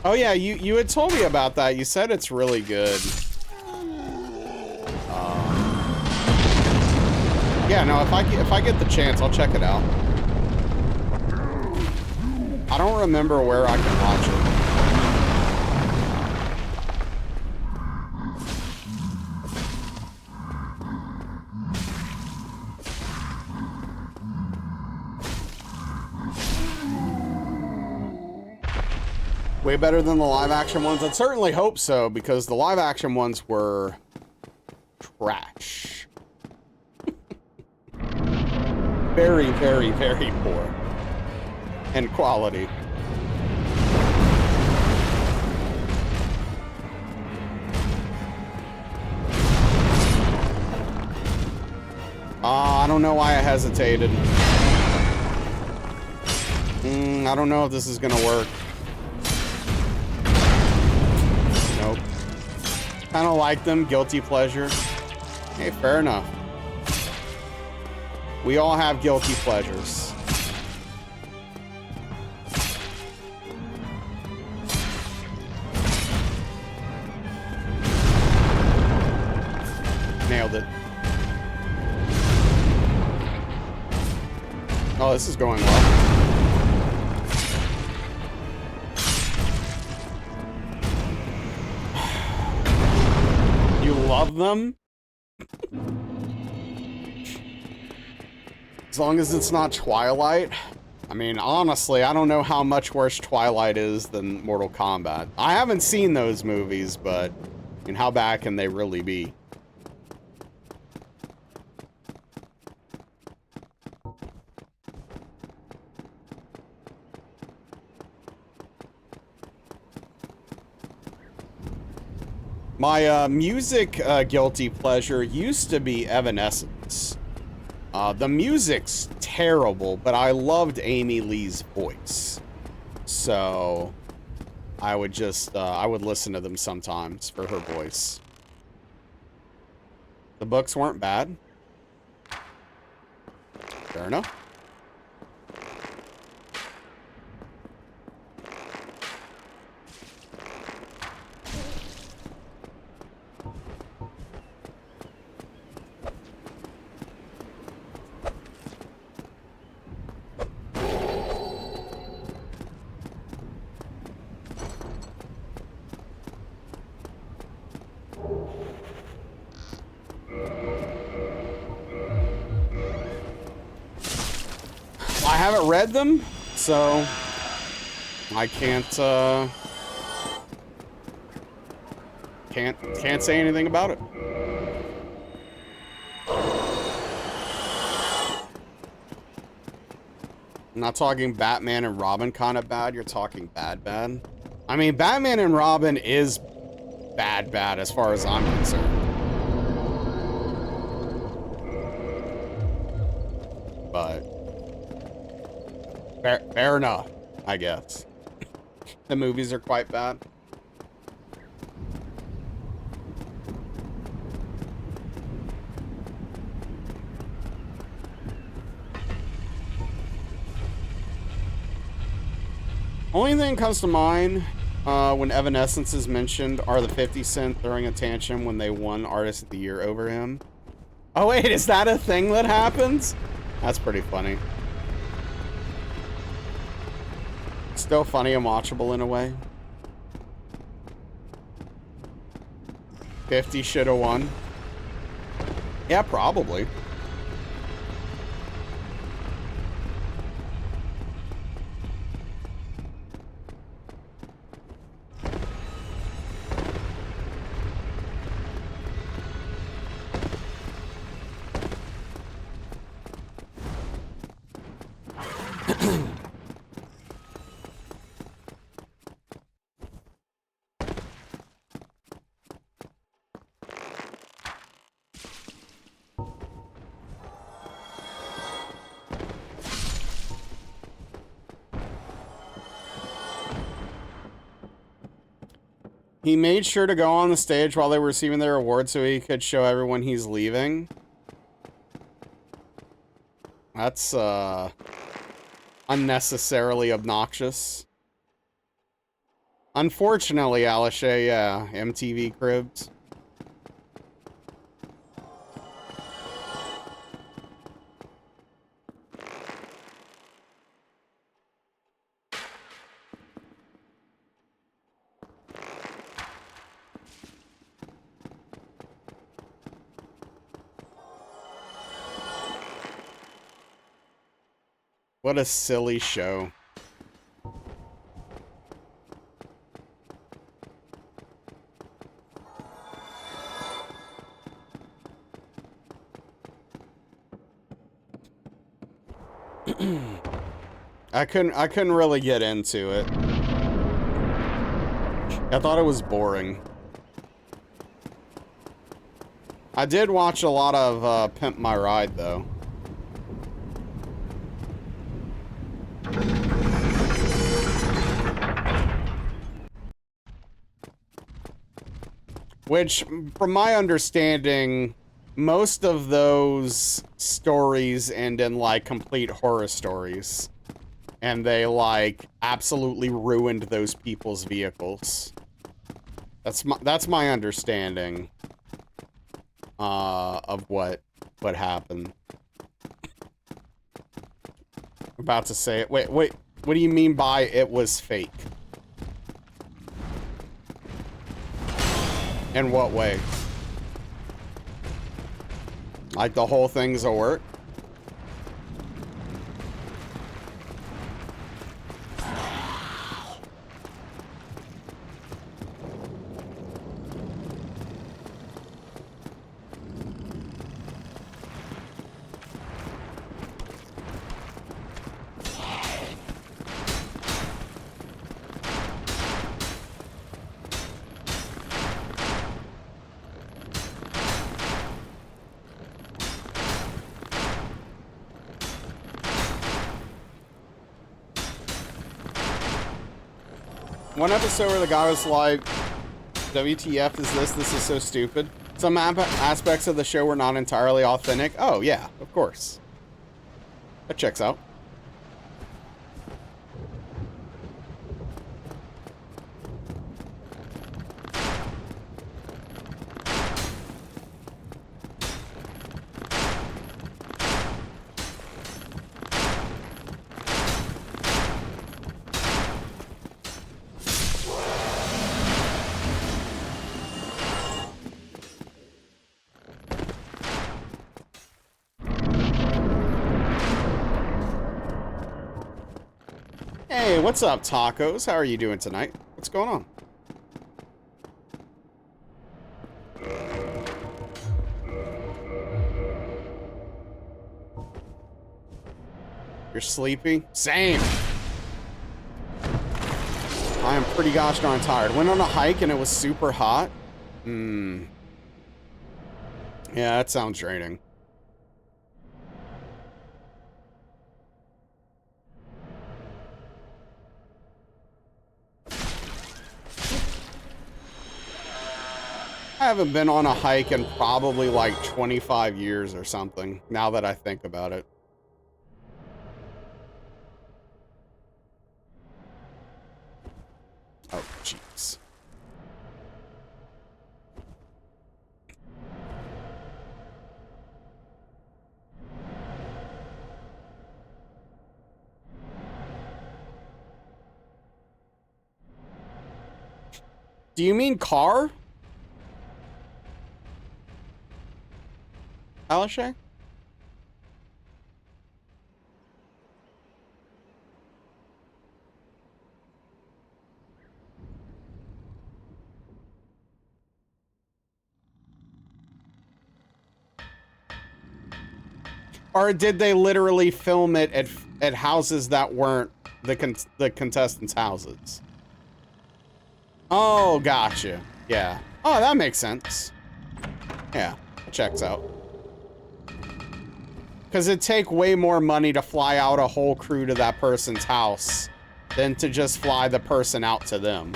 Oh yeah, you had told me about that. You said it's really good. Yeah, no, if I get the chance, I'll check it out. I don't remember where I can watch it. Way better than the live action ones? I'd certainly hope so, because the live action ones were trash. Very, very, very poor. And quality. I don't know why I hesitated. I don't know if this is gonna work. Nope. Kind of like them, guilty pleasure. Hey, fair enough. We all have guilty pleasures. Nailed it. Oh, this is going well. love them. As long as it's not Twilight. I mean, honestly, I don't know how much worse Twilight is than Mortal Kombat. I haven't seen those movies, but I mean, how bad can they really be? My music guilty pleasure used to be Evanescence. The music's terrible, but I loved Amy Lee's voice. So I would just, I would listen to them sometimes for her voice. The books weren't bad. Fair enough. I haven't read them, so I can't say anything about it. I'm not talking Batman and Robin kind of bad, you're talking bad bad. I mean, Batman and Robin is bad bad as far as I'm concerned. But fair enough, I guess. The movies are quite bad. Only thing that comes to mind when Evanescence is mentioned are the 50 Cent throwing a tantrum when they won Artist of the Year over him. Oh wait, is that a thing that happens? That's pretty funny. Still funny and watchable in a way. 50 should have won. Yeah, probably. He made sure to go on the stage while they were receiving their award so he could show everyone he's leaving. That's, unnecessarily obnoxious. Unfortunately, Alishay, yeah, MTV Cribs. What a silly show. I couldn't really get into it. I thought it was boring. I did watch a lot of Pimp My Ride though. Which, from my understanding, most of those stories end in, like, complete horror stories. And they, like, absolutely ruined those people's vehicles. That's my understanding of what happened. I'm about to say it. Wait, what do you mean by it was fake? In what way? Like the whole thing's a work. One episode where the guy was like, WTF is this? This is so stupid. Some aspects of the show were not entirely authentic. Oh, yeah, of course. That checks out. Hey, what's up, tacos? How are you doing tonight? What's going on? You're sleepy? Same. I am pretty gosh darn tired. Went on a hike and it was super hot. Yeah, that sounds draining. I haven't been on a hike in probably like 25 years or something, now that I think about it. Oh, jeez. Do you mean car? Alishay? Or did they literally film it at houses that weren't the contestants' houses? Oh, gotcha. Yeah. Oh, that makes sense. Yeah, it checks out. Because it'd take way more money to fly out a whole crew to that person's house than to just fly the person out to them.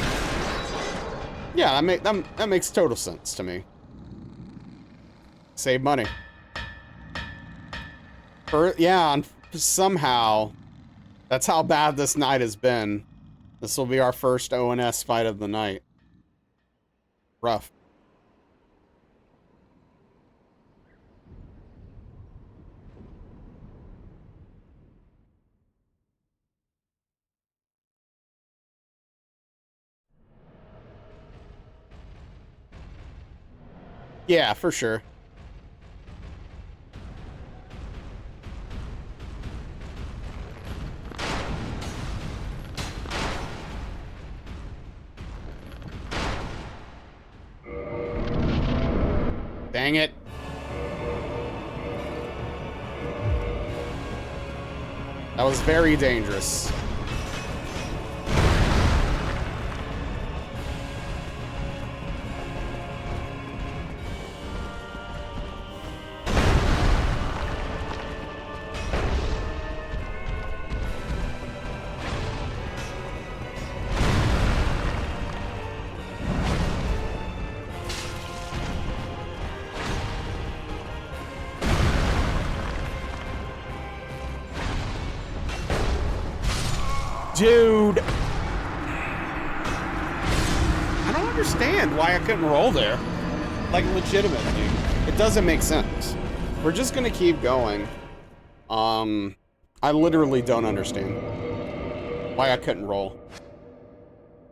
Yeah, that makes total sense to me. Save money. Yeah, somehow, that's how bad this night has been. This will be our first ONS fight of the night. Rough. Yeah, for sure. Dang it. That was very dangerous. Dude. I don't understand why I couldn't roll there. Like, legitimately. It doesn't make sense. We're just gonna keep going. I literally don't understand why I couldn't roll.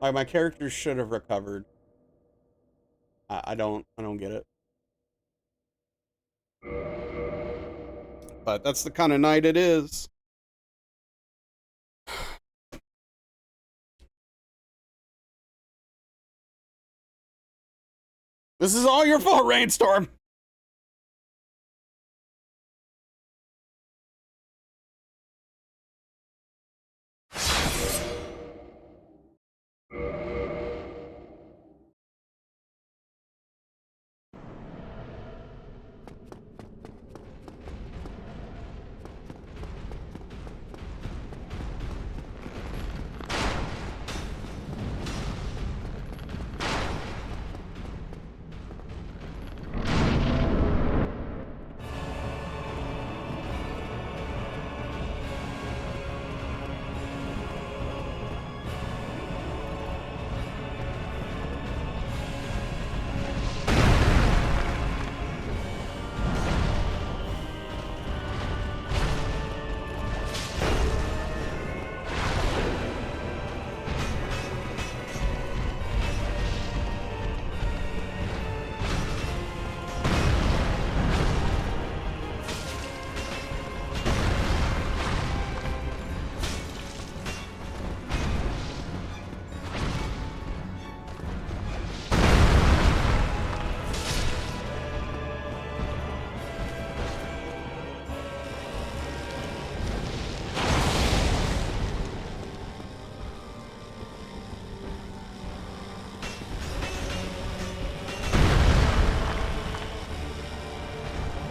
Like, my character should have recovered. I don't get it. but that's the kind of night it is. This is all your fault, Rainstorm.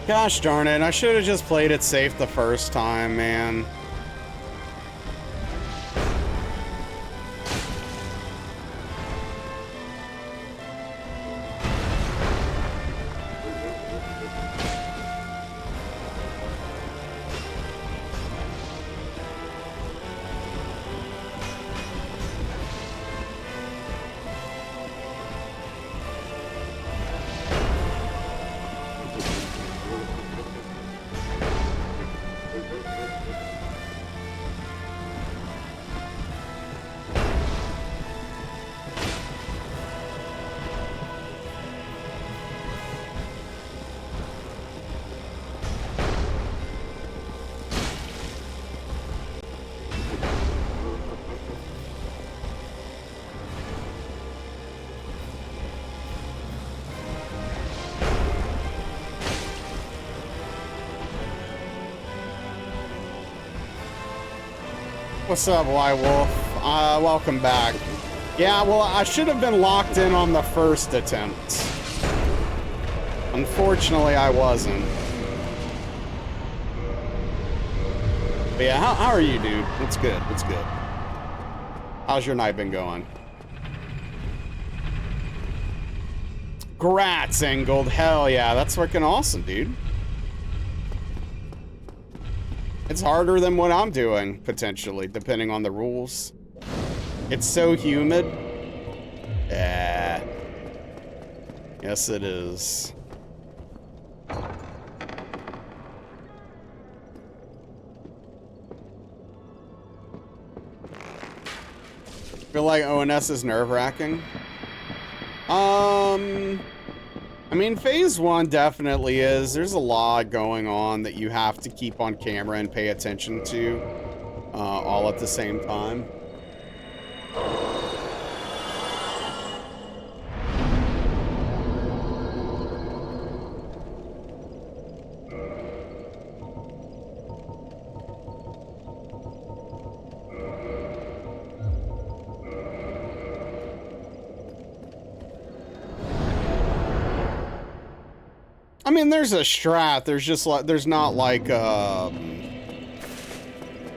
Gosh darn it, I should have just played it safe the first time, man. What's up, White Wolf? Welcome back. Yeah, well, I should have been locked in on the first attempt. Unfortunately, I wasn't. But yeah, how are you, dude? It's good, it's good. How's your night been going? Grats, Engold. Hell yeah, that's freaking awesome, dude. It's harder than what I'm doing, potentially, depending on the rules. It's so humid. Yeah. Yes, it is. Feel like ONS is nerve-wracking. I mean, phase one definitely is. There's a lot going on that you have to keep on camera and pay attention to, all at the same time. I mean, there's a strat. There's just like, there's not like, I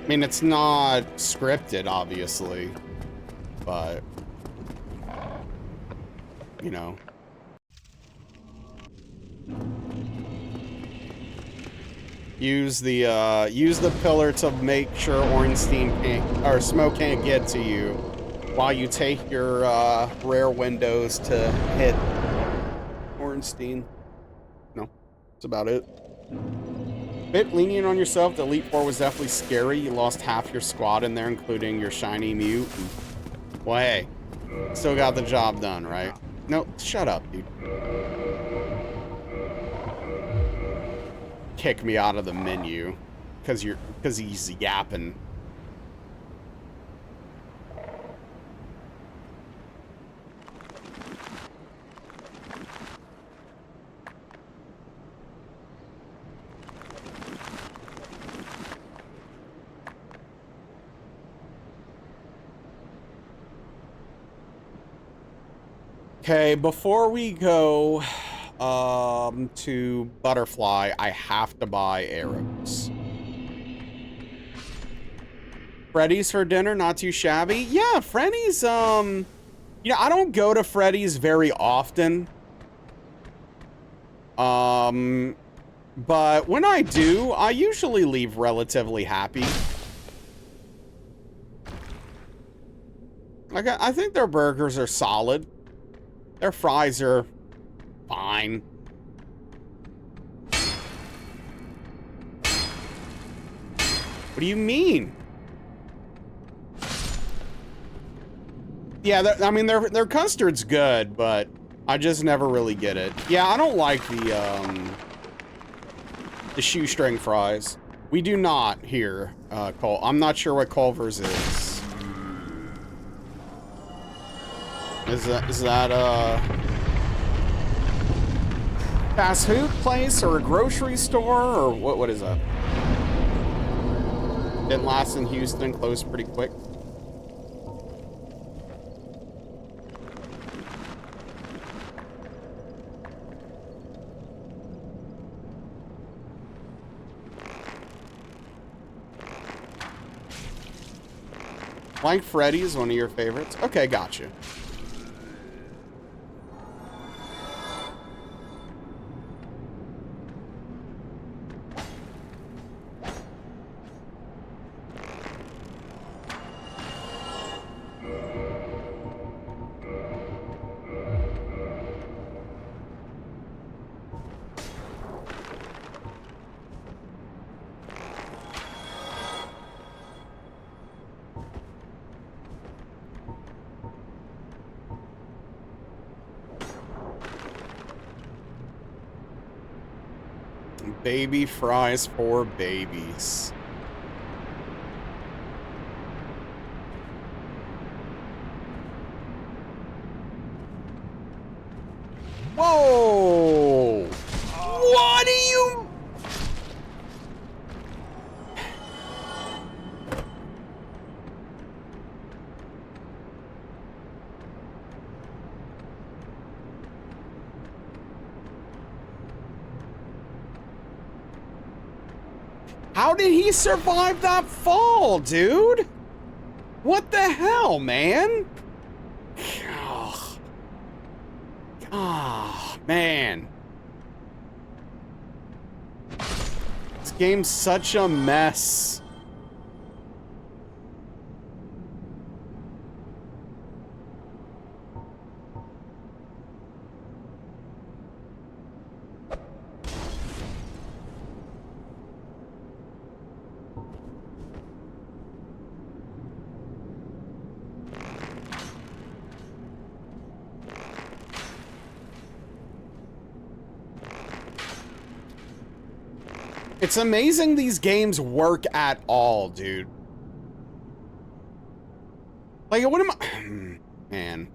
mean, it's not scripted, obviously, but, you know. Use the pillar to make sure Ornstein can't, or smoke can't get to you, while you take your, rare windows to hit Ornstein. That's about it. Bit lenient on yourself. The Elite Four was definitely scary. You lost half your squad in there, including your shiny mute. Well, hey, still got the job done, right? No, shut up, dude. kick me out of the menu because he's yapping. Okay, before we go to Butterfly, I have to buy arrows. Freddy's for dinner, not too shabby. Yeah, Freddy's, I don't go to Freddy's very often. But when I do, I usually leave relatively happy. I think their burgers are solid. Their fries are fine. What do you mean? Yeah, I mean, their custard's good, but I just never really get it. Yeah, I don't like the shoestring fries. We do not here, Col. I'm not sure what Culver's is. Is that a fast food place or a grocery store or what is that? Didn't last in Houston, closed pretty quick. Like Freddy's, one of your favorites? Okay, gotcha. Baby fries for babies. Whoa! What do you... How did he survive that fall, dude? What the hell, man? Ah, man. This game's such a mess. It's amazing these games work at all, dude. Like, what am I... Man.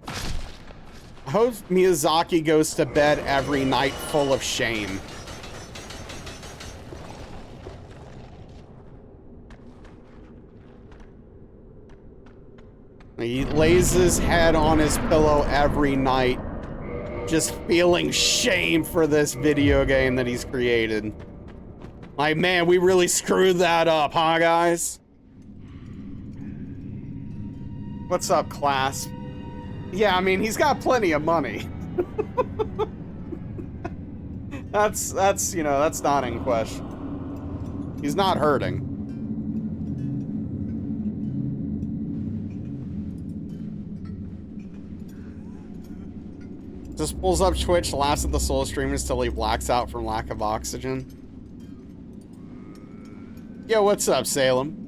I hope Miyazaki goes to bed every night full of shame. He lays his head on his pillow every night, just feeling shame for this video game that he's created. Like, man, we really screwed that up, huh, guys? What's up, class? Yeah, I mean, he's got plenty of money. That's, you know, that's not in question. He's not hurting. Just pulls up Twitch, laughs at the soul streamers till he blacks out from lack of oxygen. Yo, what's up, Salem?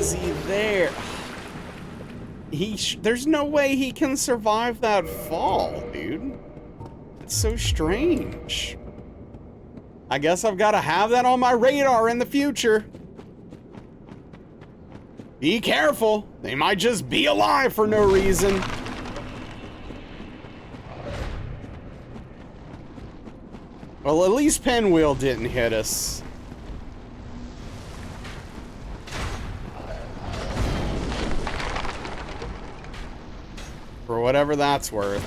is he there? There's no way he can survive that fall, dude. It's so strange. I guess I've got to have that on my radar in the future. Be careful. They might just be alive for no reason. Well, at least Pinwheel didn't hit us. For whatever that's worth.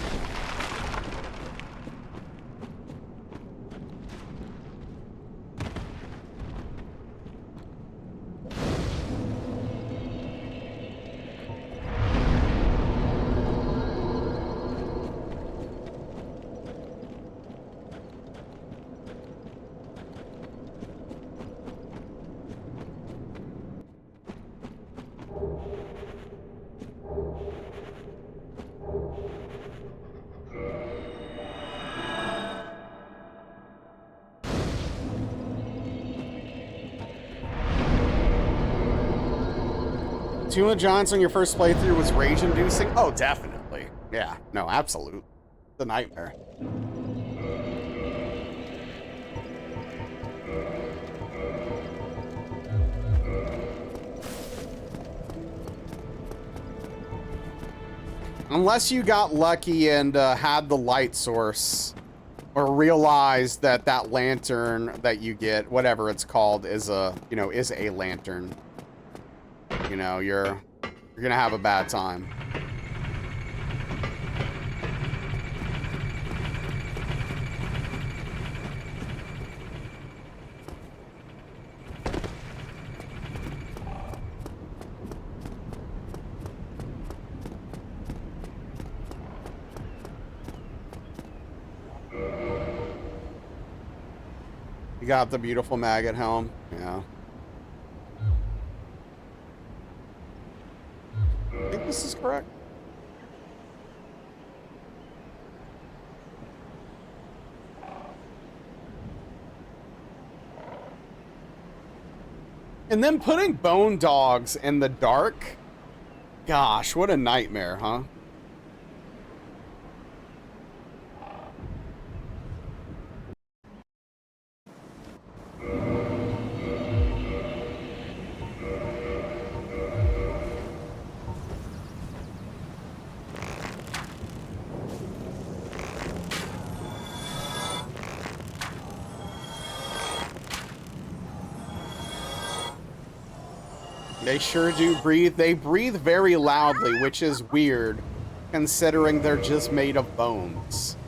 Tomb of Giants on your first playthrough was rage-inducing? Oh, definitely. Yeah, no, absolutely. It's a nightmare. Unless you got lucky and had the light source, or realized that that lantern that you get, whatever it's called, is a, you know, is a lantern. You know, you're gonna have a bad time. You got the beautiful maggot helm, yeah. I think this is correct. And then putting bone dogs in the dark. Gosh, what a nightmare, huh? They sure do breathe. They breathe very loudly, which is weird, considering they're just made of bones.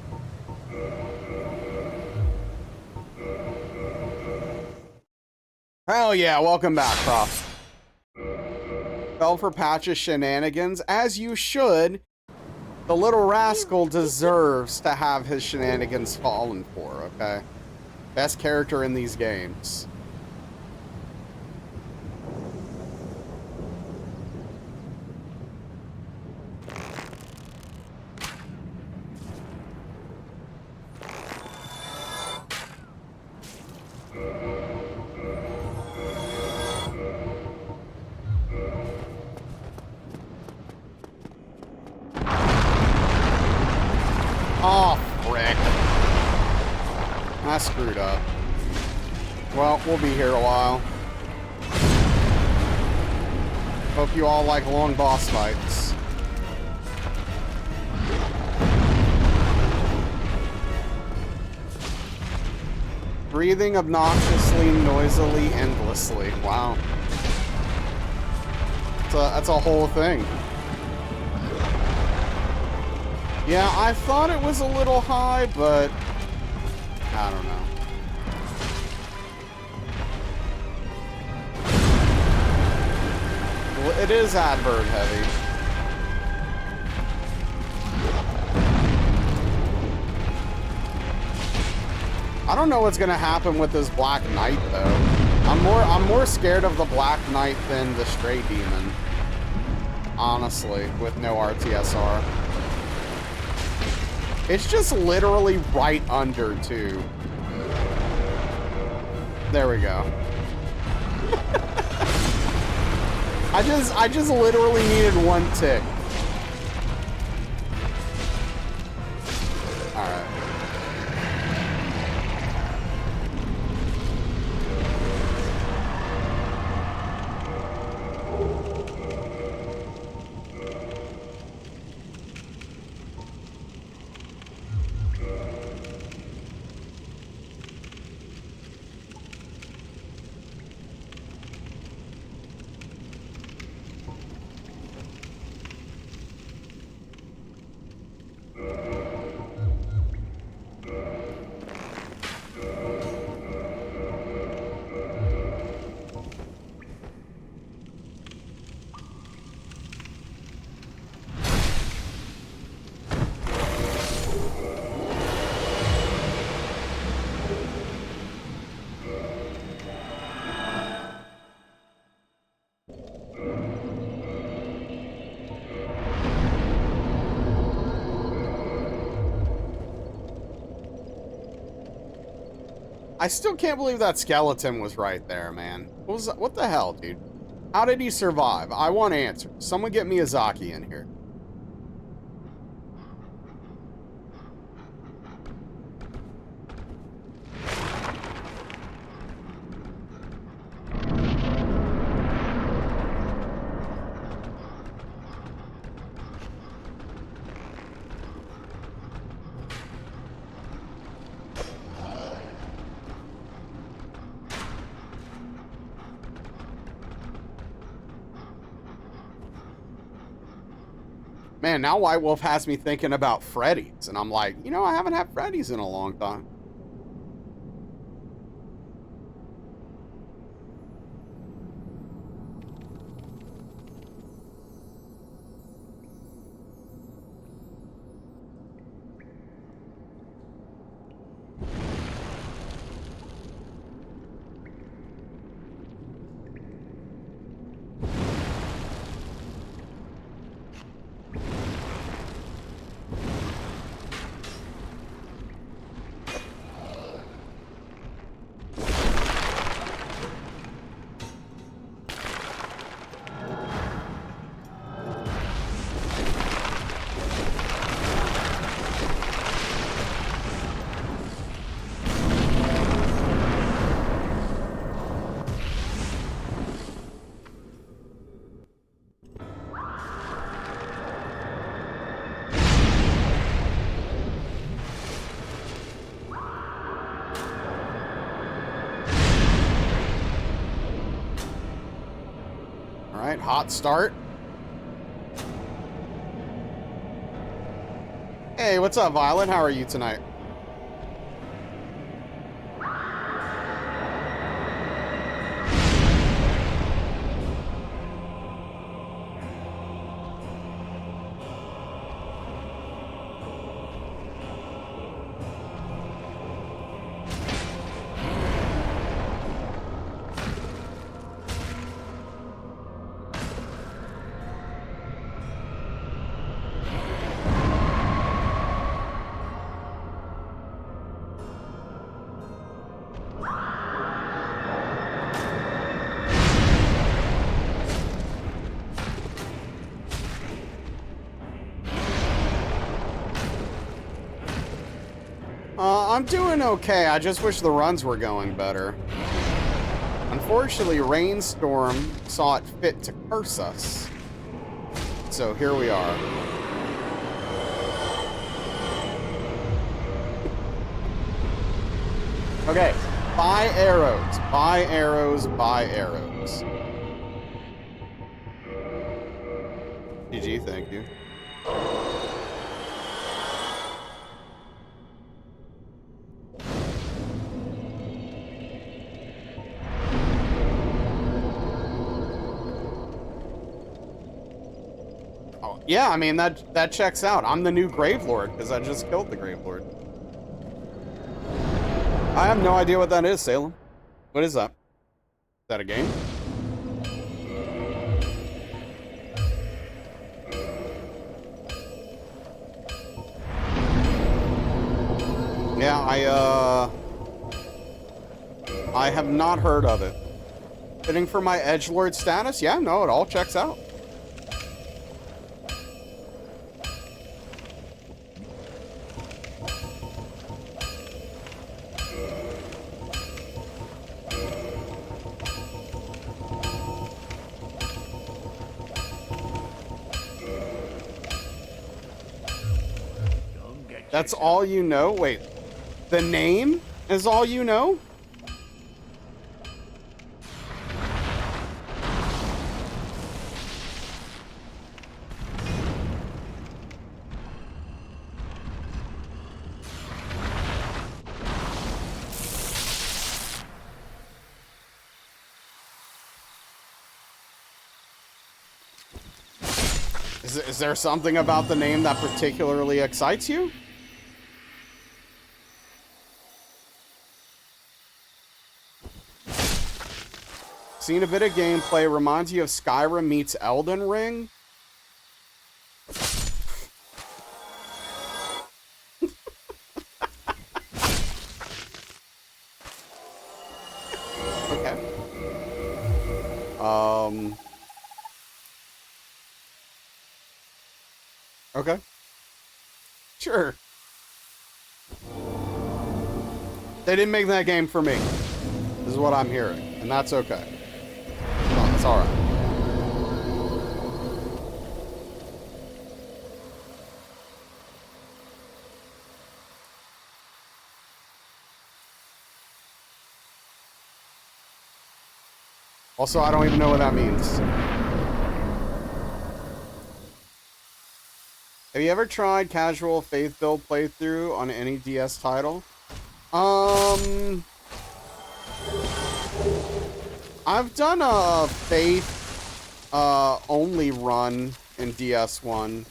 Hell yeah, welcome back, Prof. Fell for Patch's shenanigans, as you should. The little rascal deserves to have his shenanigans fallen for, okay? Best character in these games. Oh, frick. I screwed up. Well, we'll be here a while. Hope you all like long boss fights. Breathing obnoxiously, noisily, endlessly. Wow. That's a whole thing. Yeah, I thought it was a little high, but I don't know. Well, it is advert heavy. I don't know what's gonna happen with this Black Knight though. I'm more scared of the Black Knight than the Stray Demon. Honestly, with no RTSR. It's just literally right under, too. There we go. I just literally needed one tick. Alright. I still can't believe that skeleton was right there, man. What was that? What the hell, dude? How did he survive? I want answers. Someone get Miyazaki in here. Man, now White Wolf has me thinking about Freddy's, and I'm like, you know, I haven't had Freddy's in a long time. Hot start. Hey, what's up, Violet? How are you tonight? I'm doing okay. I just wish the runs were going better. Unfortunately, Rainstorm saw it fit to curse us. So here we are. Okay, buy arrows, buy arrows, buy arrows. GG, thank you. Yeah, I mean, that checks out. I'm the new Gravelord, because I just killed the Gravelord. I have no idea what that is, Salem. What is that? Is that a game? Yeah, I have not heard of it. Fitting for my edgelord status? Yeah, no, it all checks out. Don't get That's checked all out. you know? Wait, the name is all you know? Is there something about the name that particularly excites you? Seen a bit of gameplay, reminds you of Skyrim meets Elden Ring? Okay. Okay. Sure. They didn't make that game for me. This is what I'm hearing, and that's okay. No, it's alright. Also, I don't even know what that means. Have you ever tried casual faith build playthrough on any DS title? I've done a faith only run in DS1.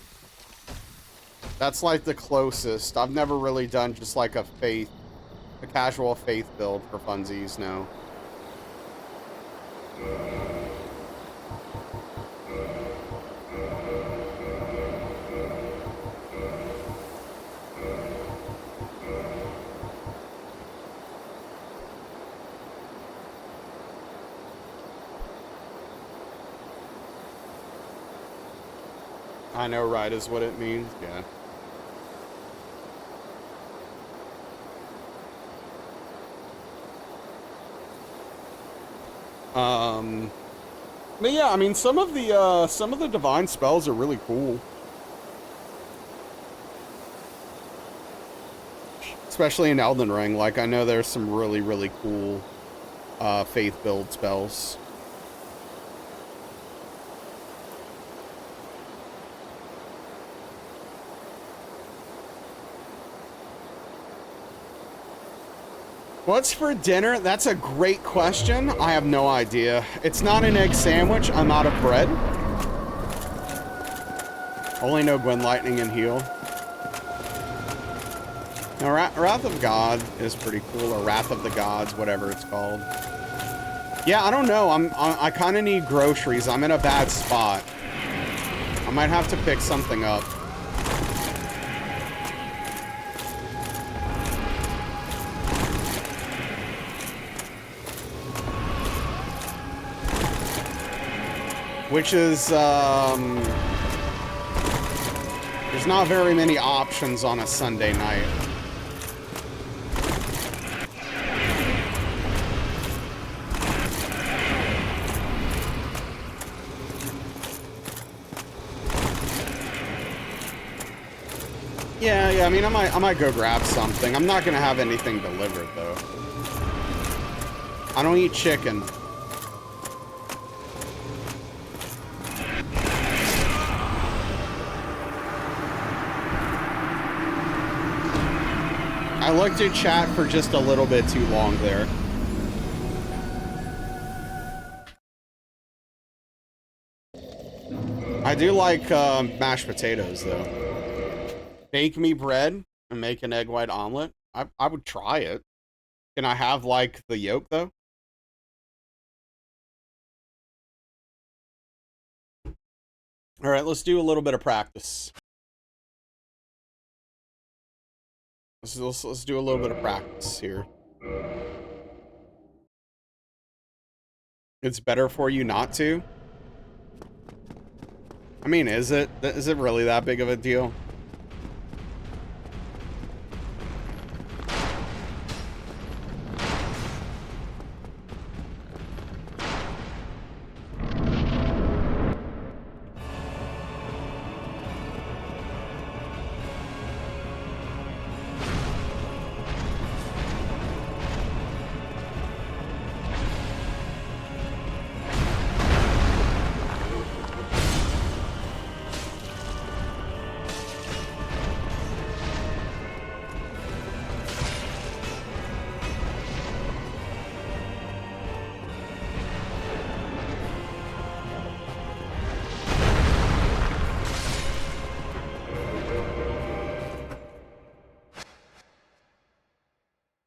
That's like the closest. I've never really done just like a casual faith build for funsies, no. I know right is what it means, yeah. But yeah, I mean some of the divine spells are really cool. Especially in Elden Ring, like I know there's some really, really cool faith build spells. What's for dinner? That's a great question. I have no idea. It's not an egg sandwich. I'm out of bread. Only know Gwen Lightning and Heal. Now, Wrath of God is pretty cool, or Wrath of the Gods, whatever it's called. Yeah, I don't know. I kind of need groceries. I'm in a bad spot. I might have to pick something up. Which is, there's not very many options on a Sunday night. Yeah, I mean, I might go grab something. I'm not gonna have anything delivered, though. I don't eat chicken. I looked at chat for just a little bit too long there. I do like mashed potatoes, though. Bake me bread and make an egg white omelet. I would try it. Can I have, like, the yolk, though? All right, let's do a little bit of practice. Let's do a little bit of practice here. It's better for you not to? I mean, is it? Is it really that big of a deal?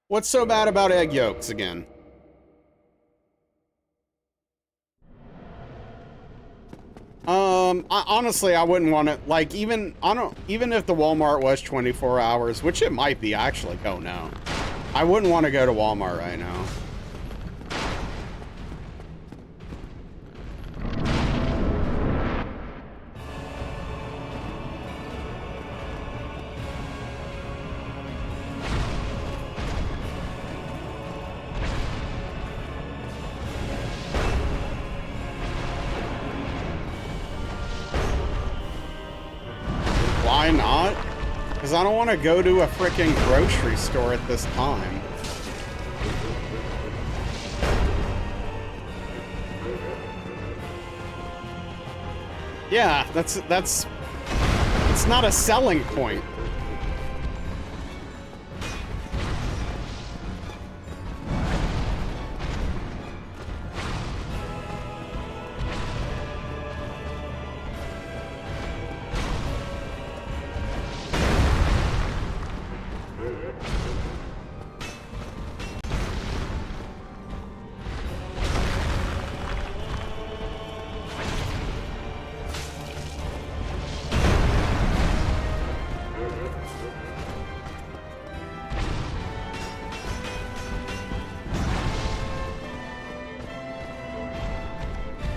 What's so bad about egg yolks again? Honestly, I wouldn't want to, like, even if the Walmart was 24 hours, which it might be, I actually don't know. I wouldn't want to go to Walmart right now. Why not? Because I don't want to go to a freaking grocery store at this time. Yeah, it's not a selling point.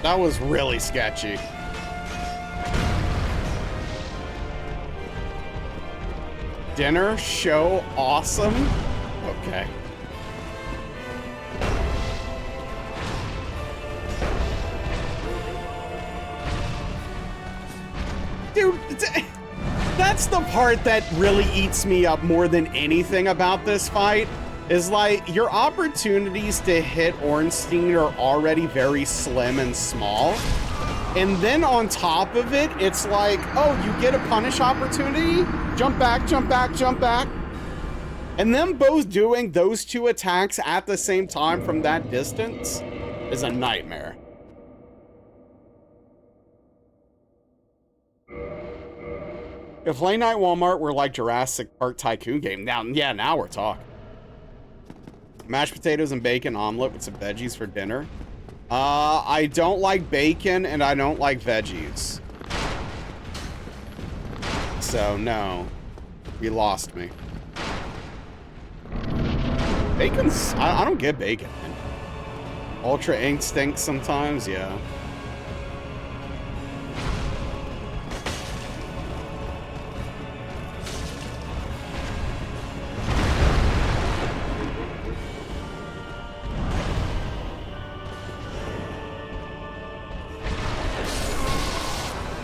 That was really sketchy. Dinner show awesome? Okay. Dude, that's the part that really eats me up more than anything about this fight. Is like, your opportunities to hit Ornstein are already very slim and small. And then on top of it, it's like, oh, you get a punish opportunity? Jump back, jump back, jump back. And them both doing those two attacks at the same time from that distance is a nightmare. If Late Night Walmart were like Jurassic Park Tycoon game, now we're talking. Mashed potatoes and bacon omelet with some veggies for dinner. I don't like bacon and I don't like veggies. So, no. You lost me. Bacon's... I don't get bacon, man. Ultra ink stinks sometimes, yeah.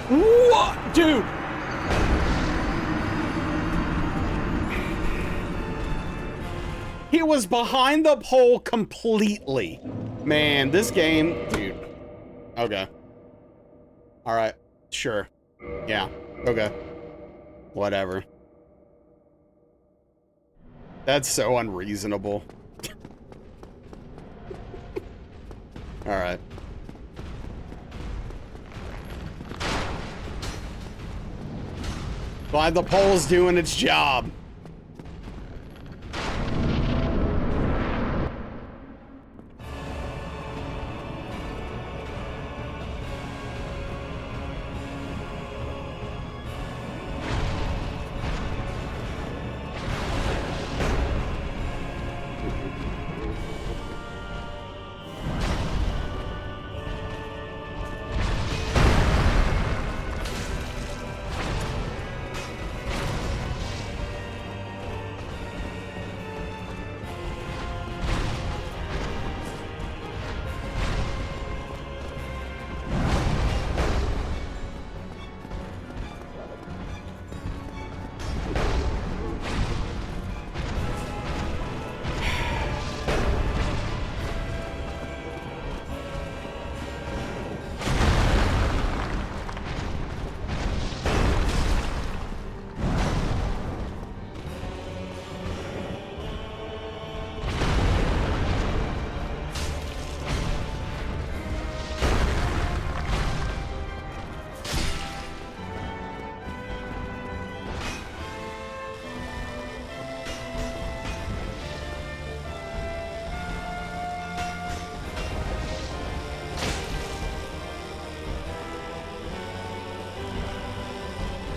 What? Dude! He was behind the pole completely. Man, this game... Dude. Okay. Alright. Sure. Yeah. Okay. Whatever. That's so unreasonable. Alright. Glad the pole's doing its job.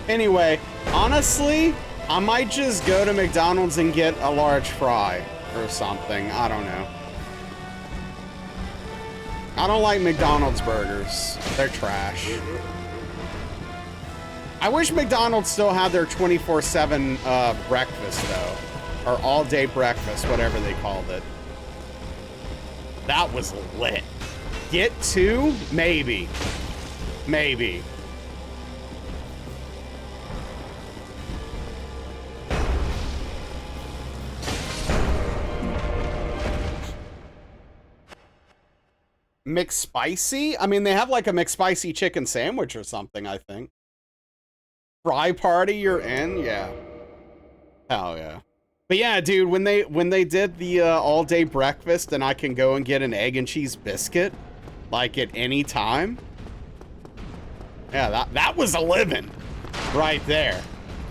Anyway, honestly, I might just go to McDonald's and get a large fry or something. I don't know. I don't like McDonald's burgers. They're trash. I wish McDonald's still had their 24/7 breakfast, though. Or all-day breakfast, whatever they called it. That was lit. Get two? Maybe. Maybe. McSpicy? I mean, they have like a McSpicy chicken sandwich or something, I think. Fry party, you're in? Yeah. Hell yeah. But yeah, dude, when they did the all-day breakfast and I can go and get an egg and cheese biscuit, like at any time. Yeah, that was a living right there.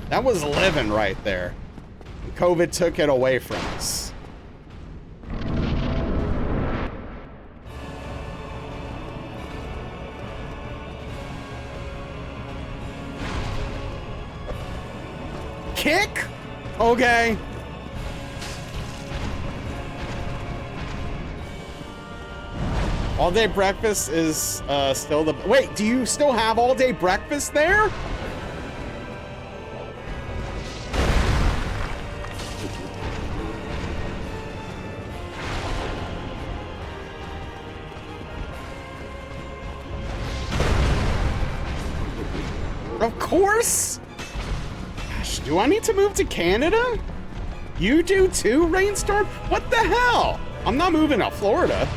That was a living right there. COVID took it away from us. Kick? Okay. All day breakfast is still the... Wait, do you still have all day breakfast there? Of course. Gosh, do I need to move to Canada? You do too, Rainstorm? What the hell? I'm not moving to Florida.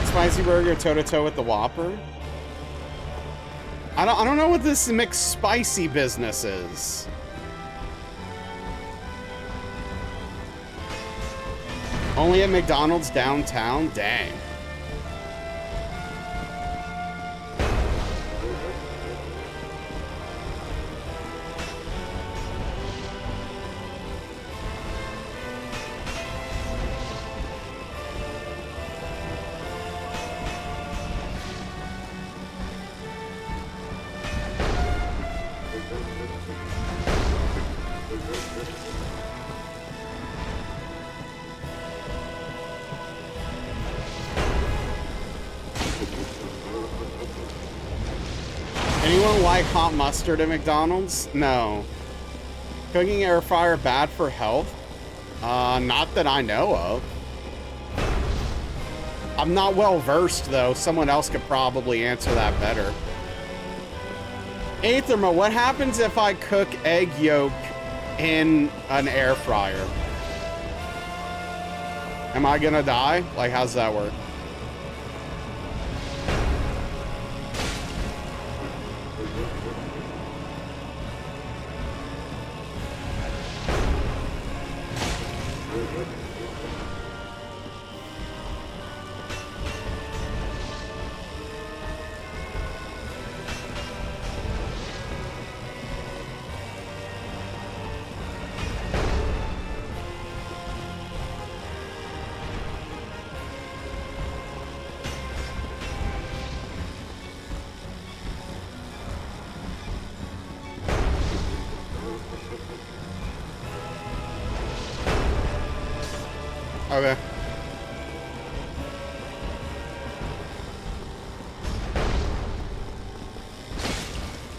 Spicy burger toe-to-toe with the Whopper. I don't know what this McSpicy business is. Only at McDonald's downtown? Dang. Anyone like hot mustard at McDonald's? No. Cooking air fryer bad for health? Not that I know of. I'm not well versed though. Someone else could probably answer that better. Aetherma, what happens if I cook egg yolk in an air fryer? Am I gonna die? Like, how's that work? Okay.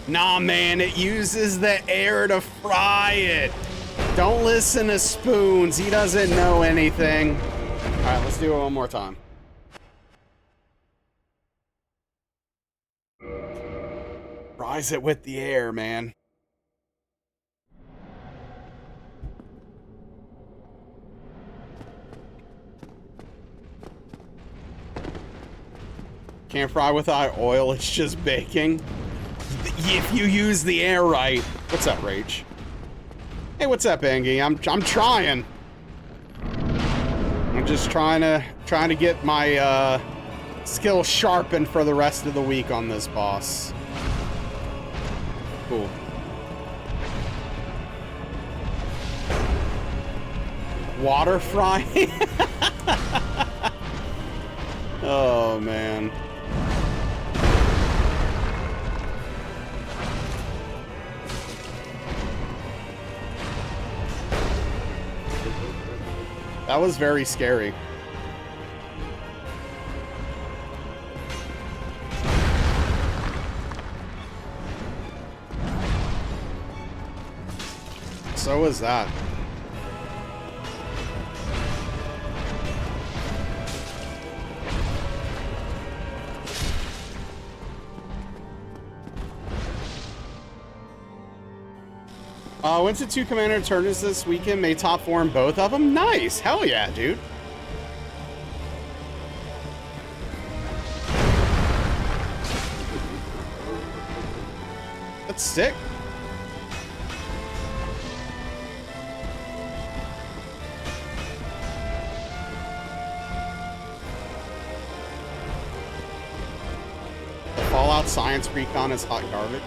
Nah, man, it uses the air to fry it. Don't listen to Spoons. He doesn't know anything. All right, let's do it one more time. Fries it with the air, man. Can't fry without oil, it's just baking. If you use the air right. What's up, Rach? Hey, what's up, Angie? I'm trying. I'm just trying to get my skill sharpened for the rest of the week on this boss. Cool. Water frying? Oh, man. That was very scary. So was that. Went to 2 Commander tournaments this weekend, made top 4 in both of them. Nice! Hell yeah, dude. That's sick. The Fallout Science Recon is hot garbage.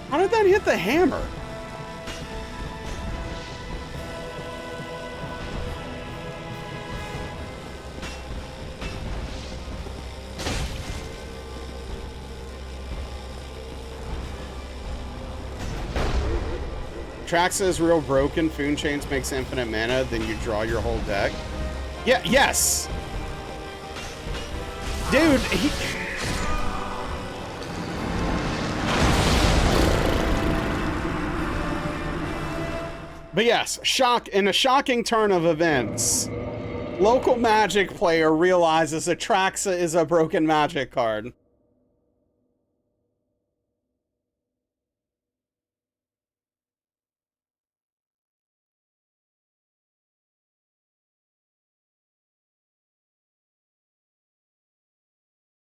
How did that hit the hammer? Traxa is real broken. Foon Chains makes infinite mana, then you draw your whole deck. Yeah, yes! Dude, he... But yes, in a shocking turn of events, local Magic player realizes Atraxa is a broken Magic card.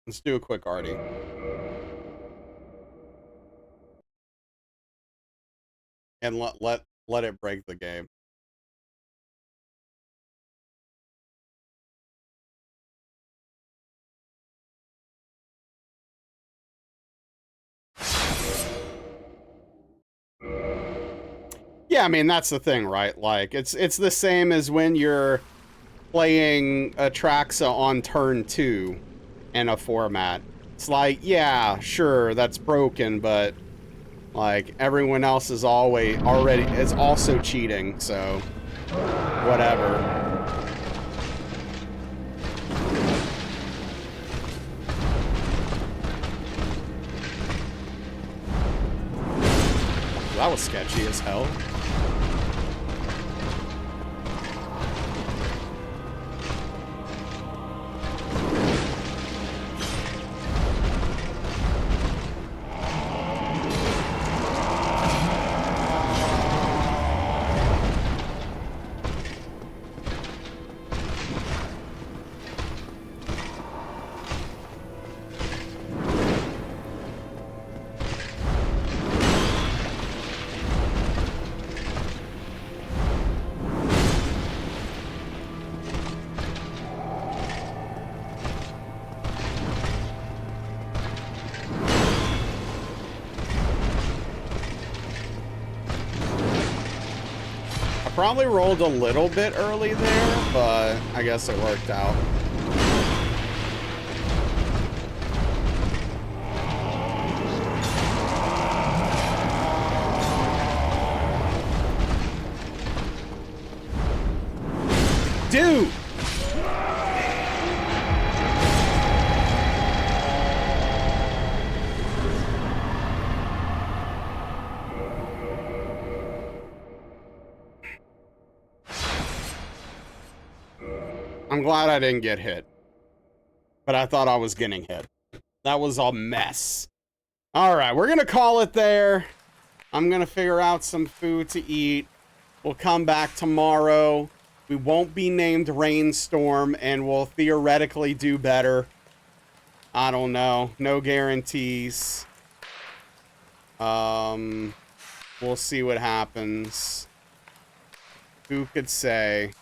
Let's do a quick Artie. And let it break the game. Yeah, I mean, that's the thing, right? Like, it's the same as when you're playing Atraxa on turn 2 in a format. It's like, yeah, sure, that's broken, but like everyone else is is also cheating, so whatever. That was sketchy as hell. Probably rolled a little bit early there, but I guess it worked out. Dude! I'm glad I didn't get hit. But I thought I was getting hit. That was a mess. Alright, we're gonna call it there. I'm gonna figure out some food to eat. We'll come back tomorrow. We won't be named Rainstorm, and we'll theoretically do better. I don't know. No guarantees. We'll see what happens. Who could say?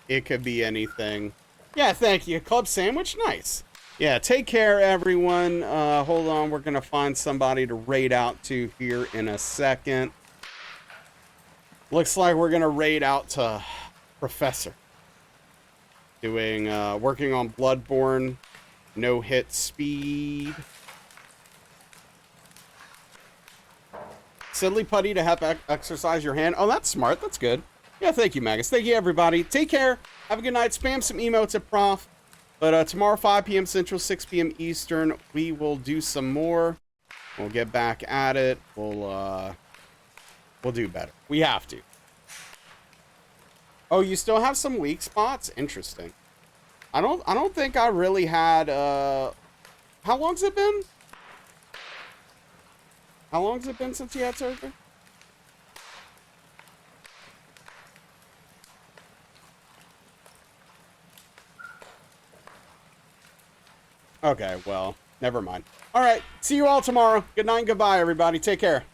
It could be anything. Yeah, thank you. Club sandwich? Nice. Yeah, take care, everyone. Hold on. We're going to find somebody to raid out to here in a second. Looks like we're going to raid out to Professor. Doing, working on Bloodborne. No hit speed. Sidley Putty to help exercise your hand. Oh, that's smart. That's good. Yeah, thank you, Magus. Thank you, everybody. Take care. Have a good night. Spam some emotes at Prof. But tomorrow, 5 p.m. Central, 6 p.m. Eastern, we will do some more. We'll get back at it. We'll do better. We have to. Oh, you still have some weak spots? Interesting. I don't think I really had, how long's it been? How long has it been since you had surgery? Okay, well, never mind. All right, see you all tomorrow. Good night and goodbye, everybody. Take care.